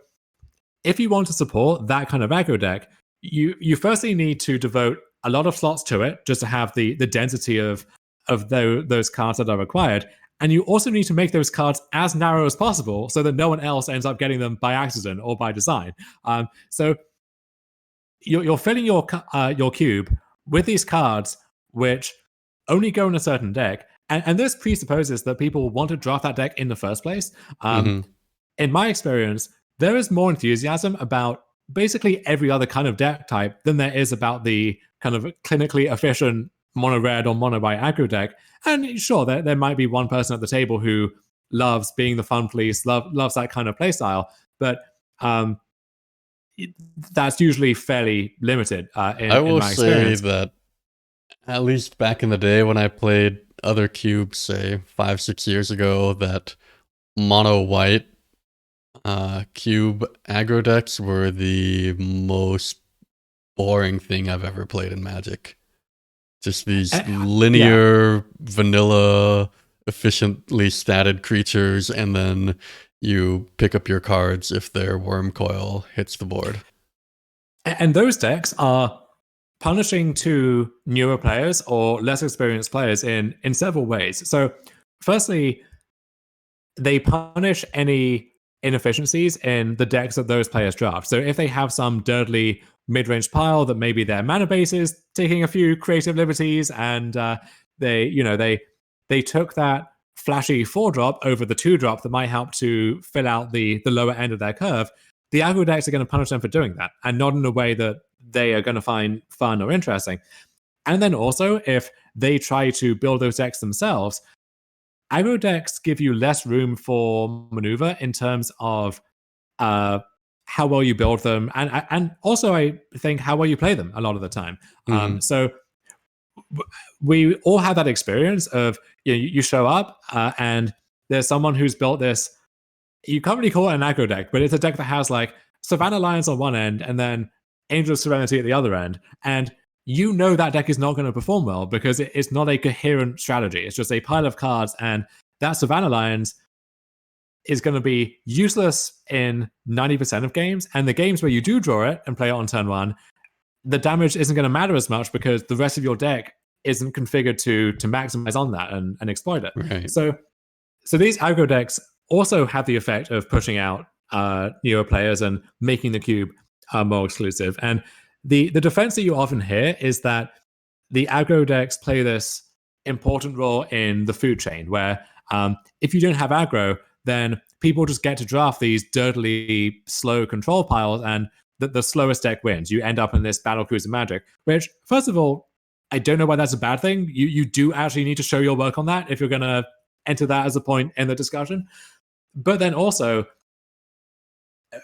if you want to support that kind of aggro deck, you firstly need to devote a lot of slots to it just to have the density of those cards that are required. And you also need to make those cards as narrow as possible so that no one else ends up getting them by accident or by design. So you're filling your cube with these cards which only go in a certain deck. And this presupposes that people want to draft that deck in the first place. In my experience, there is more enthusiasm about basically every other kind of deck type than there is about the kind of clinically efficient mono red or mono white aggro deck. And sure, there might be one person at the table who loves being the fun police, loves that kind of playstyle, but that's usually fairly limited. I will in my say experience. that at least back in the day when I played other cubes, say 5-6 years ago, that mono white cube aggro decks were the most boring thing I've ever played in Magic. Just these linear, vanilla, efficiently statted creatures, and then you pick up your cards if their worm coil hits the board. And those decks are punishing to newer players or less experienced players in several ways. So, firstly, they punish any inefficiencies in the decks that those players draft. So if they have some dirtly mid-range pile that maybe their mana base is taking a few creative liberties, and they took that flashy 4-drop over the 2-drop that might help to fill out the lower end of their curve, the aggro decks are going to punish them for doing that, and not in a way that they are going to find fun or interesting. And then also, if they try to build those decks themselves, aggro decks give you less room for maneuver in terms of how well you build them, and also I think how well you play them a lot of the time. So we all have that experience of you show up and there's someone who's built this. You can't really call it an aggro deck, but it's a deck that has like Savannah Lions on one end and then Angel of Serenity at the other end, and you know that deck is not going to perform well because it's not a coherent strategy. It's just a pile of cards, and that Savannah Lions is going to be useless in 90% of games. And the games where you do draw it and play it on turn one, the damage isn't going to matter as much because the rest of your deck isn't configured to maximize on that and exploit it. Right. So these aggro decks also have the effect of pushing out newer players and making the cube more exclusive. And the defense that you often hear is that the aggro decks play this important role in the food chain, where if you don't have aggro, then people just get to draft these dirtily slow control piles, and the slowest deck wins. You end up in this battle cruiser Magic, which, first of all, I don't know why that's a bad thing. You do actually need to show your work on that if you're going to enter that as a point in the discussion. But then also,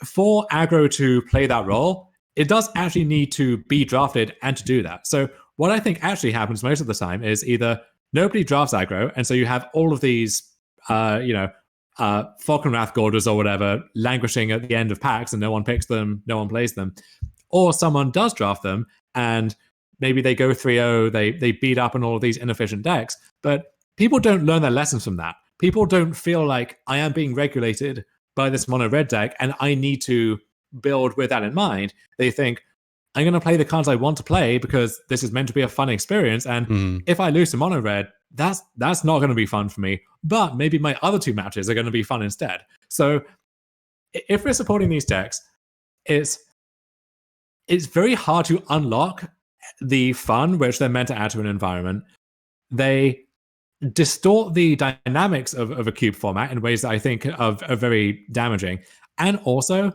for aggro to play that role, it does actually need to be drafted and to do that. So what I think actually happens most of the time is either nobody drafts aggro, and so you have all of these, Falcon Wrath Gorgers or whatever languishing at the end of packs, and no one picks them, no one plays them. Or someone does draft them, and maybe they go 3-0, they beat up on all of these inefficient decks, but people don't learn their lessons from that. People don't feel like, I am being regulated by this mono red deck and I need to build with that in mind. They think, I'm going to play the cards I want to play because this is meant to be a fun experience, and if I lose to mono red, that's not going to be fun for me, but maybe my other two matches are going to be fun instead. So if we're supporting these decks, it's very hard to unlock the fun which they're meant to add to an environment. They distort the dynamics of a cube format in ways that I think are very damaging. And also,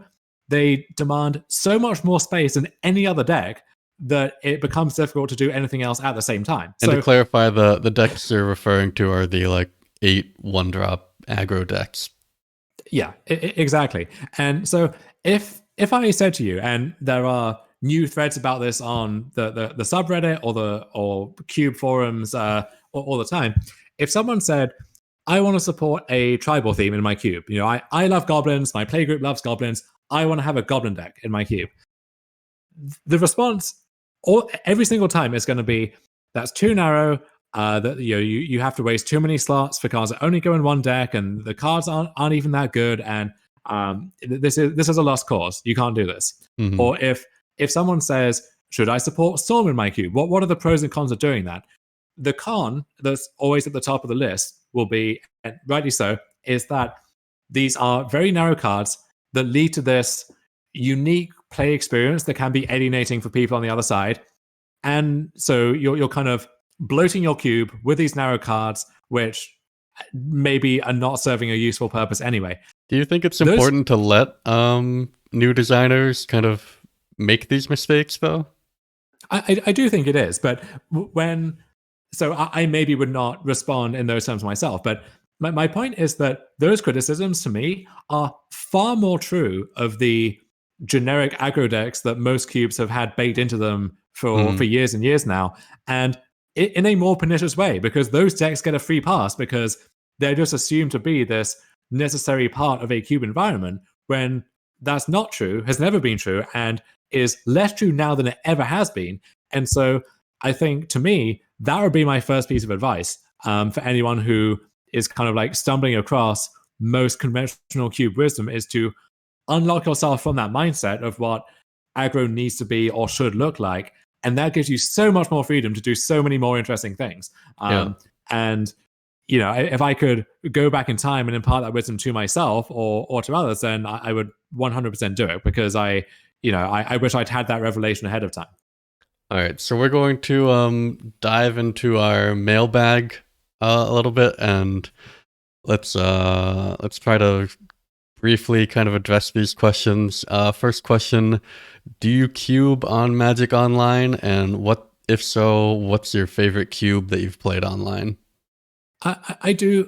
they demand so much more space than any other deck that it becomes difficult to do anything else at the same time. And to clarify, the decks you're referring to are the 8 1-drop aggro decks. Yeah, exactly. And so if I said to you, and there are new threads about this on the subreddit or Cube forums all the time, if someone said, I want to support a tribal theme in my cube, I love goblins, my playgroup loves goblins, I want to have a goblin deck in my cube, the response every single time is going to be, that's too narrow, that you have to waste too many slots for cards that only go in one deck, and the cards aren't even that good, and this is a lost cause, you can't do this. Or if someone says, should I support Storm in my cube, what are the pros and cons of doing that? The con that's always at the top of the list will be, and rightly so, is that these are very narrow cards that lead to this unique play experience that can be alienating for people on the other side. And so you're kind of bloating your cube with these narrow cards, which maybe are not serving a useful purpose anyway. Do you think it's important to let new designers kind of make these mistakes, though? I do think it is, but I maybe would not respond in those terms myself, but my point is that those criticisms to me are far more true of the generic aggro decks that most cubes have had baked into them for years and years now, and in a more pernicious way, because those decks get a free pass because they're just assumed to be this necessary part of a cube environment, when that's not true, has never been true, and is less true now than it ever has been. And so I think, to me, that would be my first piece of advice for anyone who is kind of like stumbling across most conventional cube wisdom, is to unlock yourself from that mindset of what aggro needs to be or should look like. And that gives you so much more freedom to do so many more interesting things. And, you know, if I could go back in time and impart that wisdom to myself or to others, then I would 100% do it, because I wish I'd had that revelation ahead of time. All right, so we're going to dive into our mailbag a little bit, and let's try to briefly kind of address these questions. First question: do you cube on Magic Online, and if so, what's your favorite cube that you've played online? I do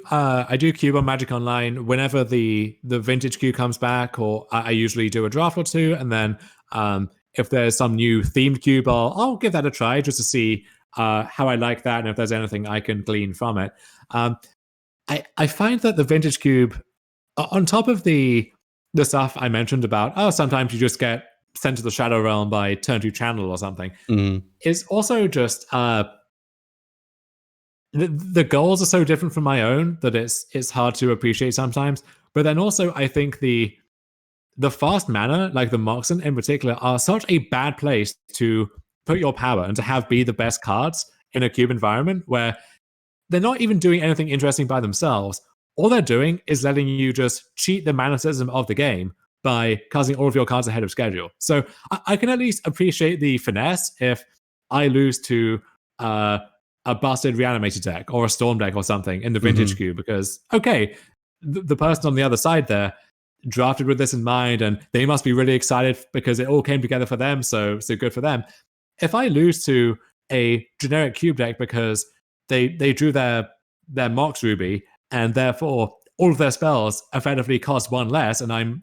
cube on Magic Online whenever the vintage cube comes back, or I usually do a draft or two, and then if there's some new themed cube, I'll give that a try just to see how I like that, and if there's anything I can glean from it. I find that the vintage cube, on top of the stuff I mentioned about, sometimes you just get sent to the Shadow Realm by turn 2 channel or something, is also just the goals are so different from my own that it's hard to appreciate sometimes. But then also, I think the fast mana, like the Moxen in particular, are such a bad place to put your power and to have be the best cards in a cube environment, where they're not even doing anything interesting by themselves. All they're doing is letting you just cheat the mana system of the game by casting all of your cards ahead of schedule. So I can at least appreciate the finesse if I lose to a busted reanimated deck or a storm deck or something in the vintage queue, because the person on the other side there drafted with this in mind, and they must be really excited because it all came together for them, so good for them. If I lose to a generic cube deck because they drew their Mox Ruby, and therefore all of their spells effectively cost one less, and I'm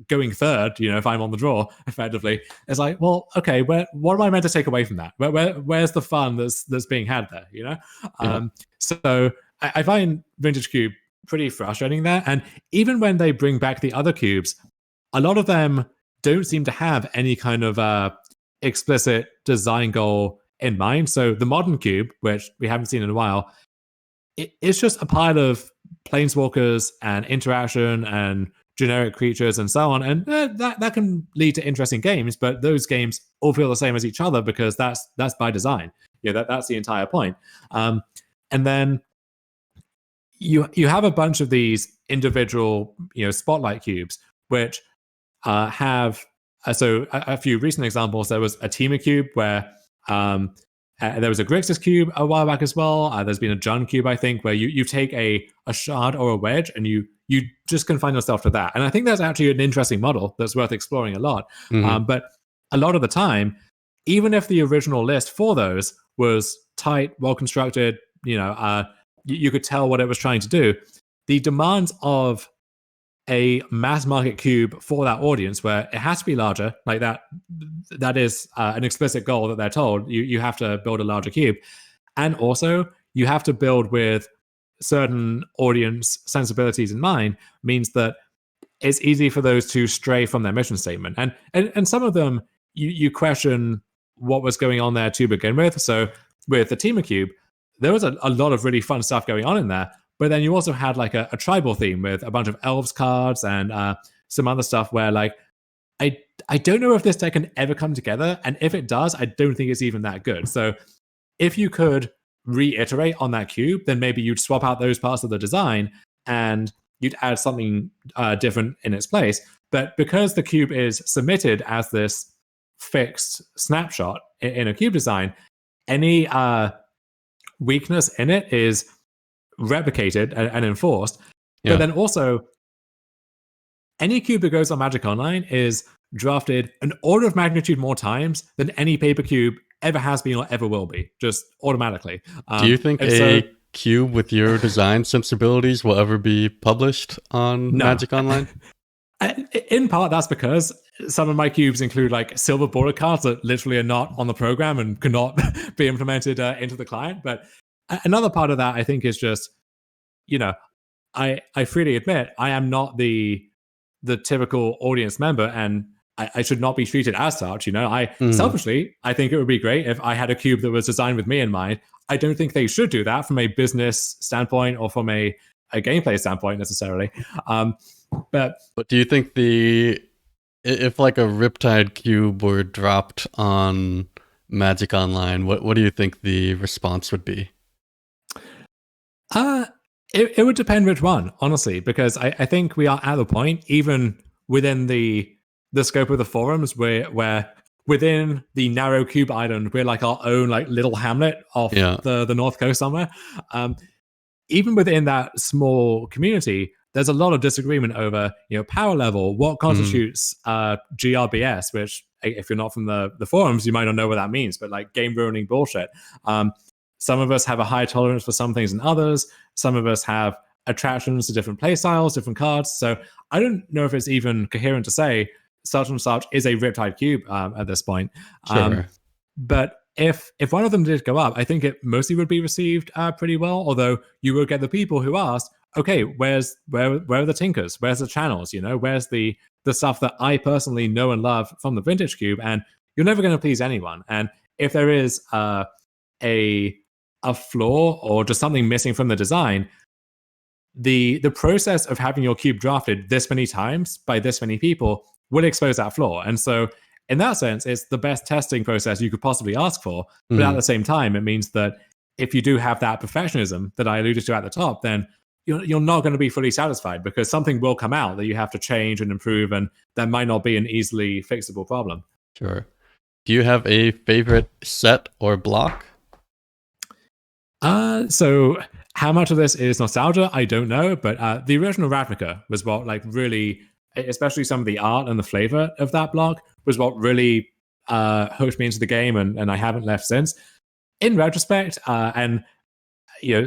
going third, if I'm on the draw, effectively, it's like, well, okay, what am I meant to take away from that? Where's the fun that's being had there, So I find Vintage Cube pretty frustrating there. And even when they bring back the other cubes, a lot of them don't seem to have any kind of explicit design goal in mind. So the modern cube, which we haven't seen in a while, it's just a pile of planeswalkers and interaction and generic creatures and so on, and that can lead to interesting games, but those games all feel the same as each other because that's by design. That's the entire point. And then you have a bunch of these individual spotlight cubes, which have so a few recent examples. There was a Teamer cube where there was a Grixis cube a while back as well. There's been a Jund cube, I think, where you take a shard or a wedge and you just confine yourself to that. And I think that's actually an interesting model that's worth exploring a lot. But a lot of the time, even if the original list for those was tight, well-constructed, you could tell what it was trying to do, the demands of a mass market cube for that audience, where it has to be larger, like that is an explicit goal that they're told you have to build a larger cube, and also you have to build with certain audience sensibilities in mind, means that it's easy for those to stray from their mission statement, and some of them you question what was going on there to begin with. So with the Teamer cube, there was a lot of really fun stuff going on in there. But then you also had like a tribal theme with a bunch of elves cards and some other stuff where, like, I don't know if this deck can ever come together. And if it does, I don't think it's even that good. So if you could reiterate on that cube, then maybe you'd swap out those parts of the design and you'd add something different in its place. But because the cube is submitted as this fixed snapshot in a cube design, any weakness in it is replicated and enforced. Yeah. But then also, any cube that goes on Magic Online is drafted an order of magnitude more times than any paper cube ever has been or ever will be, just automatically. Do you think a cube with your design sensibilities will ever be published on Magic Online? In part, that's because some of my cubes include like silver border cards that literally are not on the program and cannot be implemented into the client. But another part of that, I think, is just, I freely admit I am not the typical audience member, and I should not be treated as such. Selfishly, I think it would be great if I had a cube that was designed with me in mind. I don't think they should do that from a business standpoint or from a gameplay standpoint necessarily. But do you think if like a Riptide cube were dropped on Magic Online, what do you think the response would be? It would depend which one, honestly, because I think we are at the point, even within the scope of the forums, where within the narrow cube island, we're like our own like little hamlet off the north coast somewhere. Even within that small community, there's a lot of disagreement over power level, what constitutes GRBS, which if you're not from the forums, you might not know what that means, but like game ruining bullshit. Some of us have a higher tolerance for some things than others. Some of us have attractions to different play styles, different cards. So I don't know if it's even coherent to say such and such is a Riptide cube at this point. Sure. But if one of them did go up, I think it mostly would be received pretty well. Although you will get the people who asked, okay, where are the tinkers? Where's the channels? Where's the stuff that I personally know and love from the vintage cube? And you're never going to please anyone. And if there is a flaw or just something missing from the design, the process of having your cube drafted this many times by this many people will expose that flaw. And so in that sense, it's the best testing process you could possibly ask for. But at the same time, it means that if you do have that perfectionism that I alluded to at the top, then you're not going to be fully satisfied because something will come out that you have to change and improve, and that might not be an easily fixable problem. Sure. Do you have a favorite set or block? So how much of this is nostalgia, I don't know, but the original Ravnica was what like really, especially some of the art and the flavor of that block was what really hooked me into the game, and I haven't left since. In retrospect, and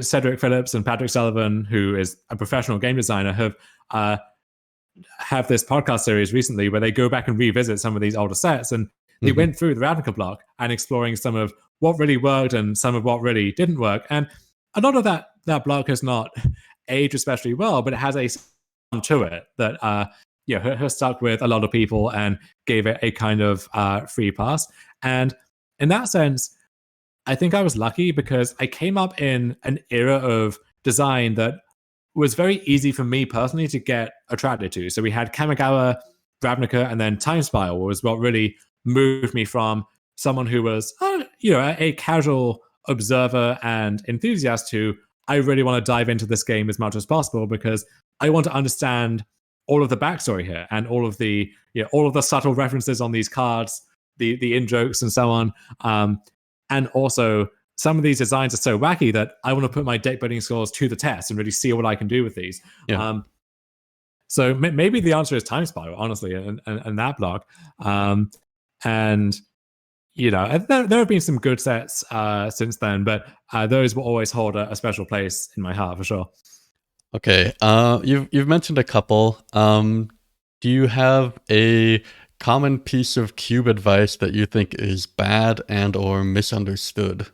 Cedric Phillips and Patrick Sullivan, who is a professional game designer, have this podcast series recently where they go back and revisit some of these older sets, and they went through the Ravnica block and exploring some of what really worked and some of what really didn't work. And a lot of that block has not aged especially well, but it has a sound to it that has stuck with a lot of people and gave it a kind of free pass. And in that sense, I think I was lucky because I came up in an era of design that was very easy for me personally to get attracted to. So we had Kamigawa, Ravnica, and then Time Spiral was what really moved me from someone who was, a casual observer and enthusiast to, I really want to dive into this game as much as possible because I want to understand all of the backstory here and all of the subtle references on these cards, the in-jokes and so on. And also, some of these designs are so wacky that I want to put my deck building skills to the test and really see what I can do with these. Yeah. So maybe the answer is Time Spiral, honestly, and that block. And there have been some good sets since then, but those will always hold a special place in my heart for sure. Okay, you've mentioned a couple. Do you have a common piece of cube advice that you think is bad and or misunderstood?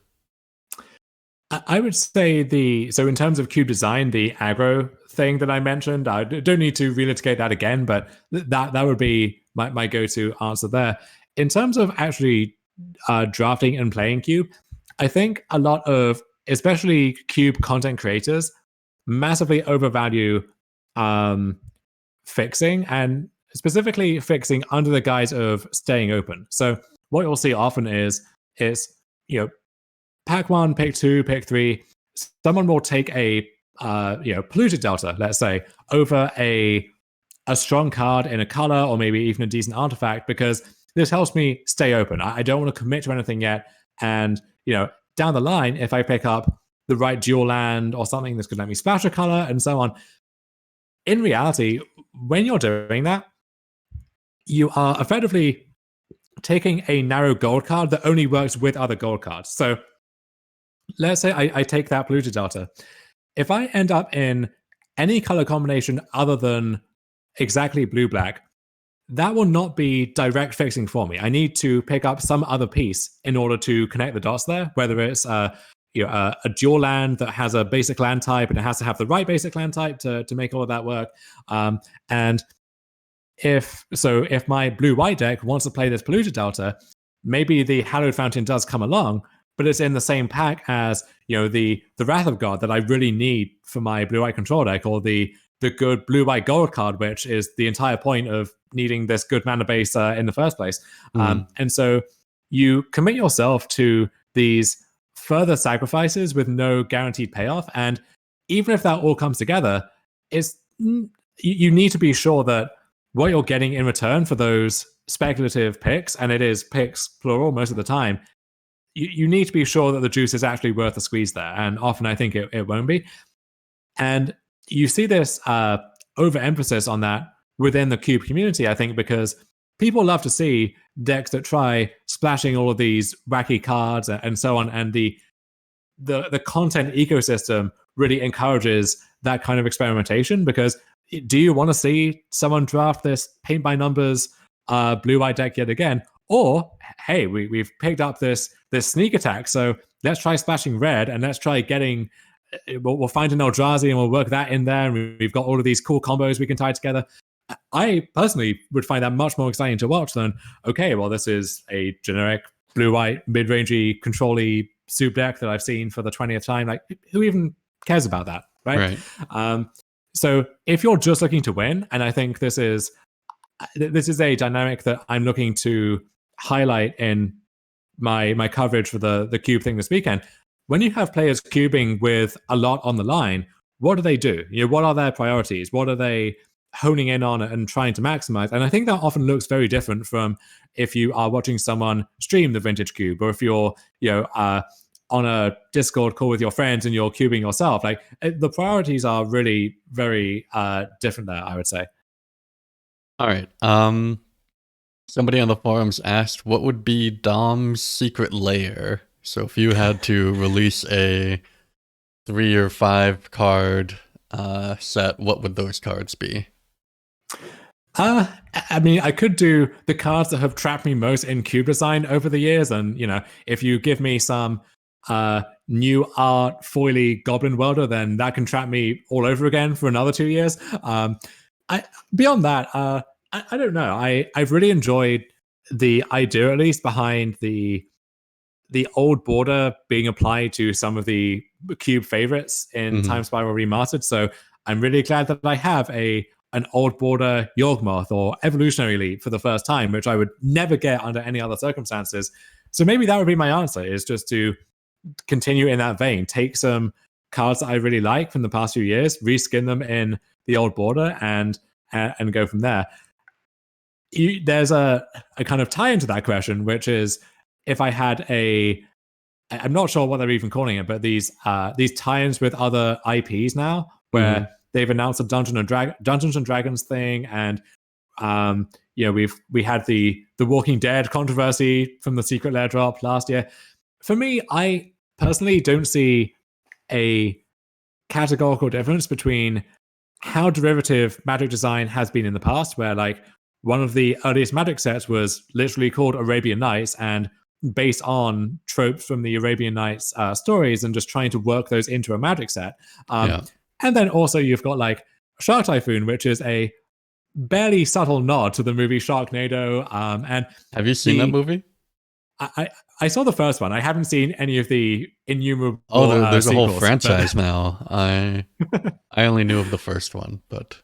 I would say so in terms of cube design, the aggro thing that I mentioned, I don't need to relitigate that again, but that would be my go-to answer there. In terms of actually drafting and playing cube, I think a lot of, especially cube content creators, massively overvalue fixing, and specifically fixing under the guise of staying open. So what you'll see often is pack 1, pick 2, pick 3. Someone will take a polluted delta, let's say, over a strong card in a color or maybe even a decent artifact, because this helps me stay open. I don't want to commit to anything yet. And, down the line, if I pick up the right dual land or something that's going to let me splash a color and so on, in reality, when you're doing that, you are effectively taking a narrow gold card that only works with other gold cards. So let's say I take that polluted delta. If I end up in any color combination other than exactly blue-black, that will not be direct fixing for me. I need to pick up some other piece in order to connect the dots there, whether it's a dual land that has a basic land type and it has to have the right basic land type to make all of that work. And if my blue-white deck wants to play this polluted delta, maybe the Hallowed Fountain does come along, but it's in the same pack as the Wrath of God that I really need for my blue-white control deck, or the good blue-white gold card, which is the entire point of needing this good mana base in the first place. And so you commit yourself to these further sacrifices with no guaranteed payoff. And even if that all comes together, you need to be sure that what you're getting in return for those speculative picks, and it is picks plural most of the time, you need to be sure that the juice is actually worth the squeeze there. And often I think it won't be. And you see this overemphasis on that within the Cube community, I think, because people love to see decks that try splashing all of these wacky cards and so on. And the content ecosystem really encourages that kind of experimentation, because do you want to see someone draft this paint by numbers blue-white deck yet again? Or, hey, we've picked up this sneak attack, so let's try splashing red and let's try getting... We'll find an Eldrazi and we'll work that in there, and we've got all of these cool combos we can tie together. I personally would find that much more exciting to watch than, okay, well, this is a generic blue-white mid-rangey control-y soup deck that I've seen for the 20th time. Like, who even cares about that, right? So if you're just looking to win, and I think this is a dynamic that I'm looking to highlight in my coverage for the Cube thing this weekend. When you have players cubing with a lot on the line, what do they do? What are their priorities? What are they honing in on and trying to maximize? And I think that often looks very different from if you are watching someone stream the Vintage Cube, or if you're on a Discord call with your friends and you're cubing yourself. Like, the priorities are really very different there, I would say. All right. Somebody on the forums asked, what would be Dom's secret lair? So if you had to release a 3 or 5 card set, what would those cards be? I mean, I could do the cards that have trapped me most in cube design over the years. And, if you give me some new art foily goblin welder, then that can trap me all over again for another 2 years. Beyond that, I don't know. I've really enjoyed the idea, at least, behind the old border being applied to some of the cube favorites in Time Spiral Remastered. So I'm really glad that I have an old border Yawgmoth or Evolutionary Leap for the first time, which I would never get under any other circumstances. So maybe that would be my answer, is just to continue in that vein, take some cards that I really like from the past few years, reskin them in the old border, and go from there. There's a kind of tie into that question, which is, if I had I'm not sure what they're even calling it, but these tie-ins with other IPs now, where they've announced a Dungeons and Dragons thing, and we had the Walking Dead controversy from the Secret Lair drop last year. For me, I personally don't see a categorical difference between how derivative Magic design has been in the past, where like one of the earliest Magic sets was literally called Arabian Nights and based on tropes from the Arabian Nights stories, and just trying to work those into a Magic set. And then also you've got like Shark Typhoon, which is a barely subtle nod to the movie Sharknado. And have you seen that movie? I saw the first one. I haven't seen any of the innumerable. There's a whole sequels, franchise now. I only knew of the first one, but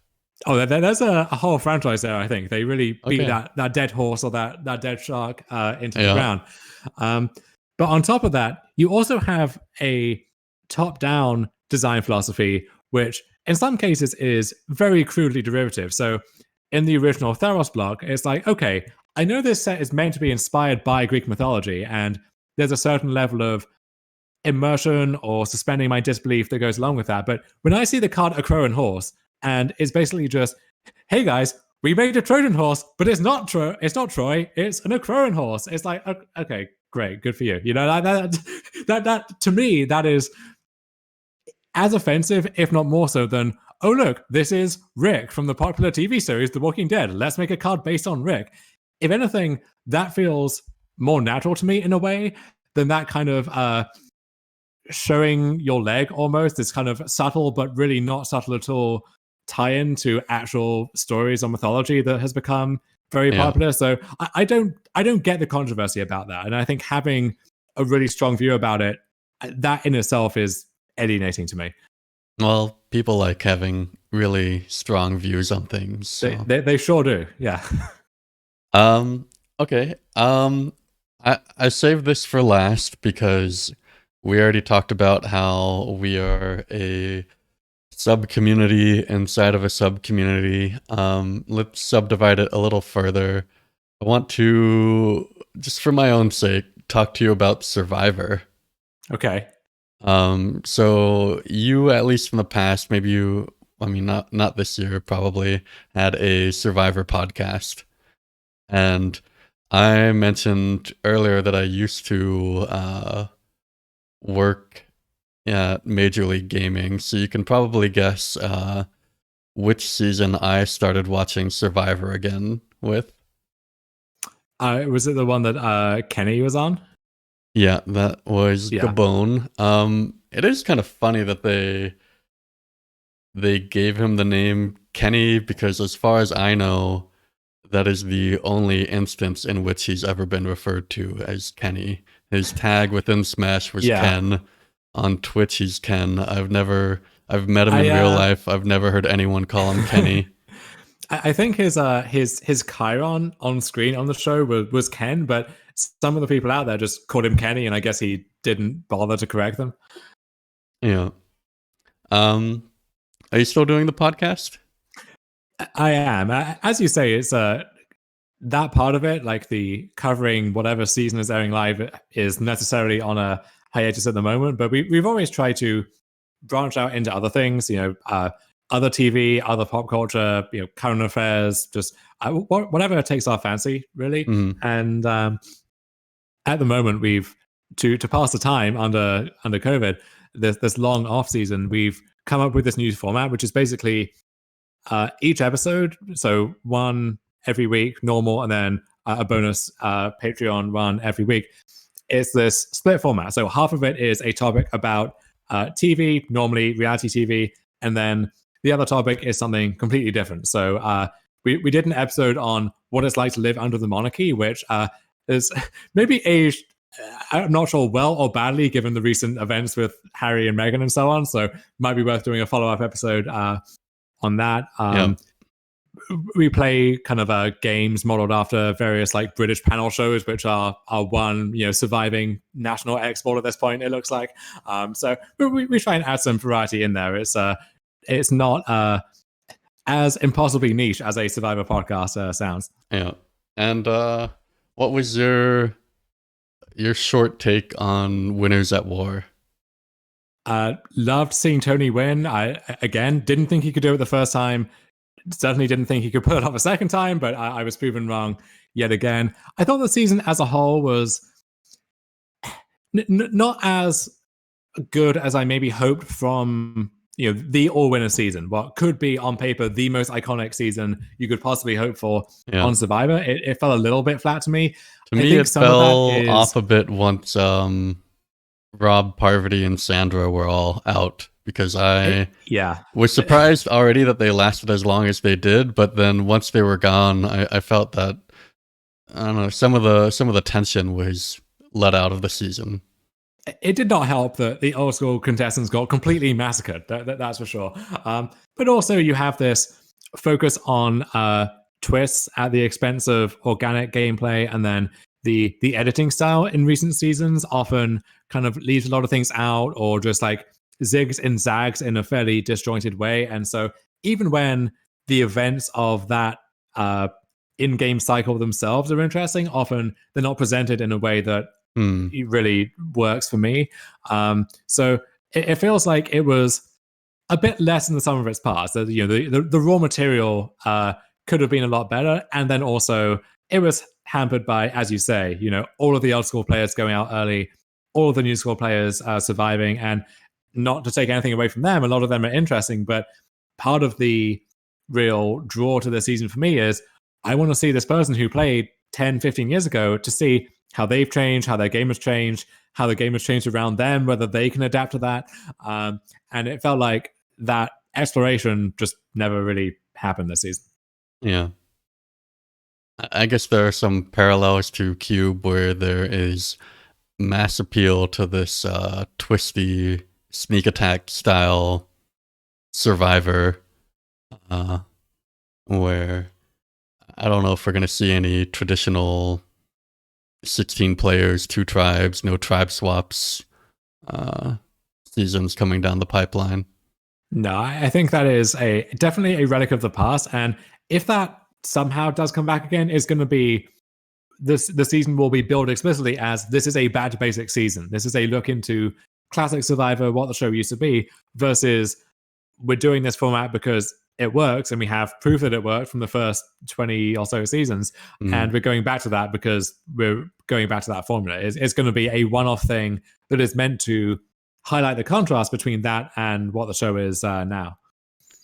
there's a whole franchise there. I think they really beat that dead horse or that dead shark into the ground. But on top of that, you also have a top-down design philosophy, which in some cases is very crudely derivative. So in the original Theros block, it's like, okay, I know this set is meant to be inspired by Greek mythology, and there's a certain level of immersion or suspending my disbelief that goes along with that. But when I see the card A Crowan Horse, and it's basically just, hey guys, we made a Trojan horse, but it's not Troy, it's an Crowan horse. It's like, okay, great, good for you. You know, that to me, that is as offensive, if not more so, than, oh look, this is Rick from the popular TV series The Walking Dead. Let's make a card based on Rick. If anything, that feels more natural to me in a way than that kind of showing your leg almost, this kind of subtle but really not subtle at all tie-in to actual stories or mythology that has become very popular. So I don't get the controversy about that, and I think having a really strong view about it, that in itself is alienating to me. Well, people like having really strong views on things. So. They sure do, yeah. Okay. I saved this for last because we already talked about how we are a sub-community inside of a sub-community. Let's subdivide it a little further. I want to, just for my own sake, talk to you about Survivor. Okay. So you, at least in the past, maybe you, I mean, not this year, probably had a Survivor podcast. And I mentioned earlier that I used to work at Major League Gaming, so you can probably guess which season I started watching Survivor again with. Was it the one that Kenny was on? Yeah, that was Gabon. It is kind of funny that they gave him the name Kenny because, as far as I know, that is the only instance in which he's ever been referred to as Kenny. His tag within Smash was Ken. On Twitch, he's Ken. I've met him in real life. I've never heard anyone call him Kenny. I think his Chiron on screen on the show was Ken, but some of the people out there just called him Kenny, and I guess he didn't bother to correct them. Yeah. Are you still doing the podcast? I am. As you say, it's that part of it, like the covering whatever season is airing live, is necessarily on a hiatus at the moment. But we've always tried to branch out into other things, other TV, other pop culture, current affairs, just whatever takes our fancy, really. Mm-hmm. And at the moment, we've to pass the time under COVID, this long off season, we've come up with this new format, which is basically each episode, so one every week, normal, and then a bonus Patreon one every week. It's this split format. So half of it is a topic about TV, normally reality TV, and then the other topic is something completely different. So we did an episode on what it's like to live under the monarchy, which is maybe aged, I'm not sure, well or badly, given the recent events with Harry and Meghan and so on. So might be worth doing a follow-up episode on that. We play kind of games modeled after various like British panel shows, which are one surviving national export at this point, it looks like. So we try and add some variety in there. It's not as impossibly niche as a Survivor podcast sounds. Yeah. And what was your short take on Winners at War? Loved seeing Tony win. I again didn't think he could do it the first time. Certainly didn't think he could pull it off a second time, but I was proven wrong yet again. I thought the season as a whole was not as good as I maybe hoped from the all-winner season. What could be on paper the most iconic season you could possibly hope for on Survivor. It felt a little bit flat to me. To me, it fell off a bit once Rob, Parvati, and Sandra were all out, because I was surprised already that they lasted as long as they did, but then once they were gone, I felt that, I don't know, some of the tension was let out of the season. It did not help that the old school contestants got completely massacred. That's for sure. But also you have this focus on twists at the expense of organic gameplay, and then the editing style in recent seasons often kind of leaves a lot of things out, or just like zigs and zags in a fairly disjointed way. And so even when the events of that in-game cycle themselves are interesting, often they're not presented in a way that it really works for me. So it feels like it was a bit less than the sum of its parts. The raw material could have been a lot better, and then also it was hampered by, as you say, all of the old school players going out early, all of the new school players surviving, and not to take anything away from them, a lot of them are interesting, but part of the real draw to the season for me is I want to see this person who played 10, 15 years ago to see how they've changed, how their game has changed, how the game has changed around them, whether they can adapt to that. And it felt like that exploration just never really happened this season. Yeah. I guess there are some parallels to Cube where there is mass appeal to this twisty sneak attack style survivor, where I don't know if we're going to see any traditional 16 players, 2 tribes, no tribe swaps seasons coming down the pipeline. No, I think that is definitely a relic of the past. And if that somehow does come back again, it's going to be the season will be billed explicitly as this is a back to basic season. This is a look into classic Survivor, what the show used to be, versus we're doing this format because it works and we have proof that it worked from the first 20 or so seasons. And we're going back to that because we're going back to that formula. It's going to be a one-off thing that is meant to highlight the contrast between that and what the show is now.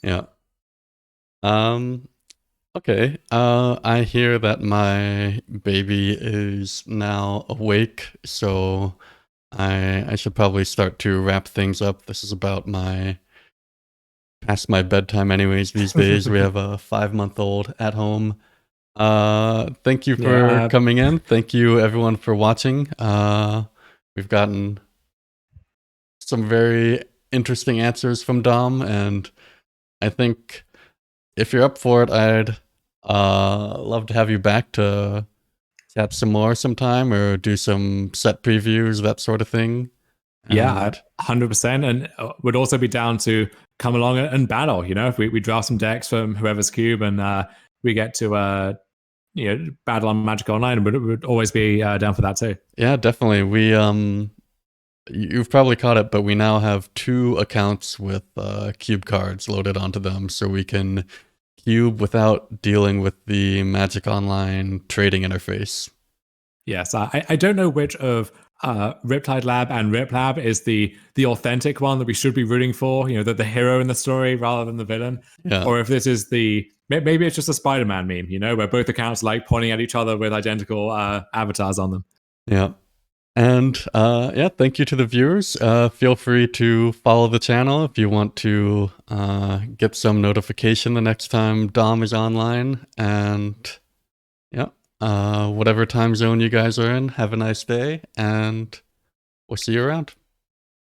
Yeah. Okay. I hear that my baby is now awake, so I should probably start to wrap things up. This is about past my bedtime anyways these days. We have a 5-month-old at home. Thank you for coming in. Thank you everyone for watching. We've gotten some very interesting answers from Dom, and I think if you're up for it, I'd love to have you back to chat some more sometime, or do some set previews, that sort of thing. Yeah, 100%. And would also be down to come along and battle. If we draft some decks from whoever's cube and we get to battle on Magic Online, would always be down for that too. Yeah, definitely. We you've probably caught it, but we now have 2 accounts with cube cards loaded onto them, so we can cube without dealing with the Magic Online trading interface. Yes, I don't know which of Riptide Lab and Rip Lab is the authentic one that we should be rooting for, the hero in the story rather than the villain. Yeah. Or if this is maybe it's just a Spider-Man meme, where both accounts like pointing at each other with identical avatars on them. Yeah. And thank you to the viewers. Feel free to follow the channel if you want to get some notification the next time Dom is online. And whatever time zone you guys are in, have a nice day, and we'll see you around.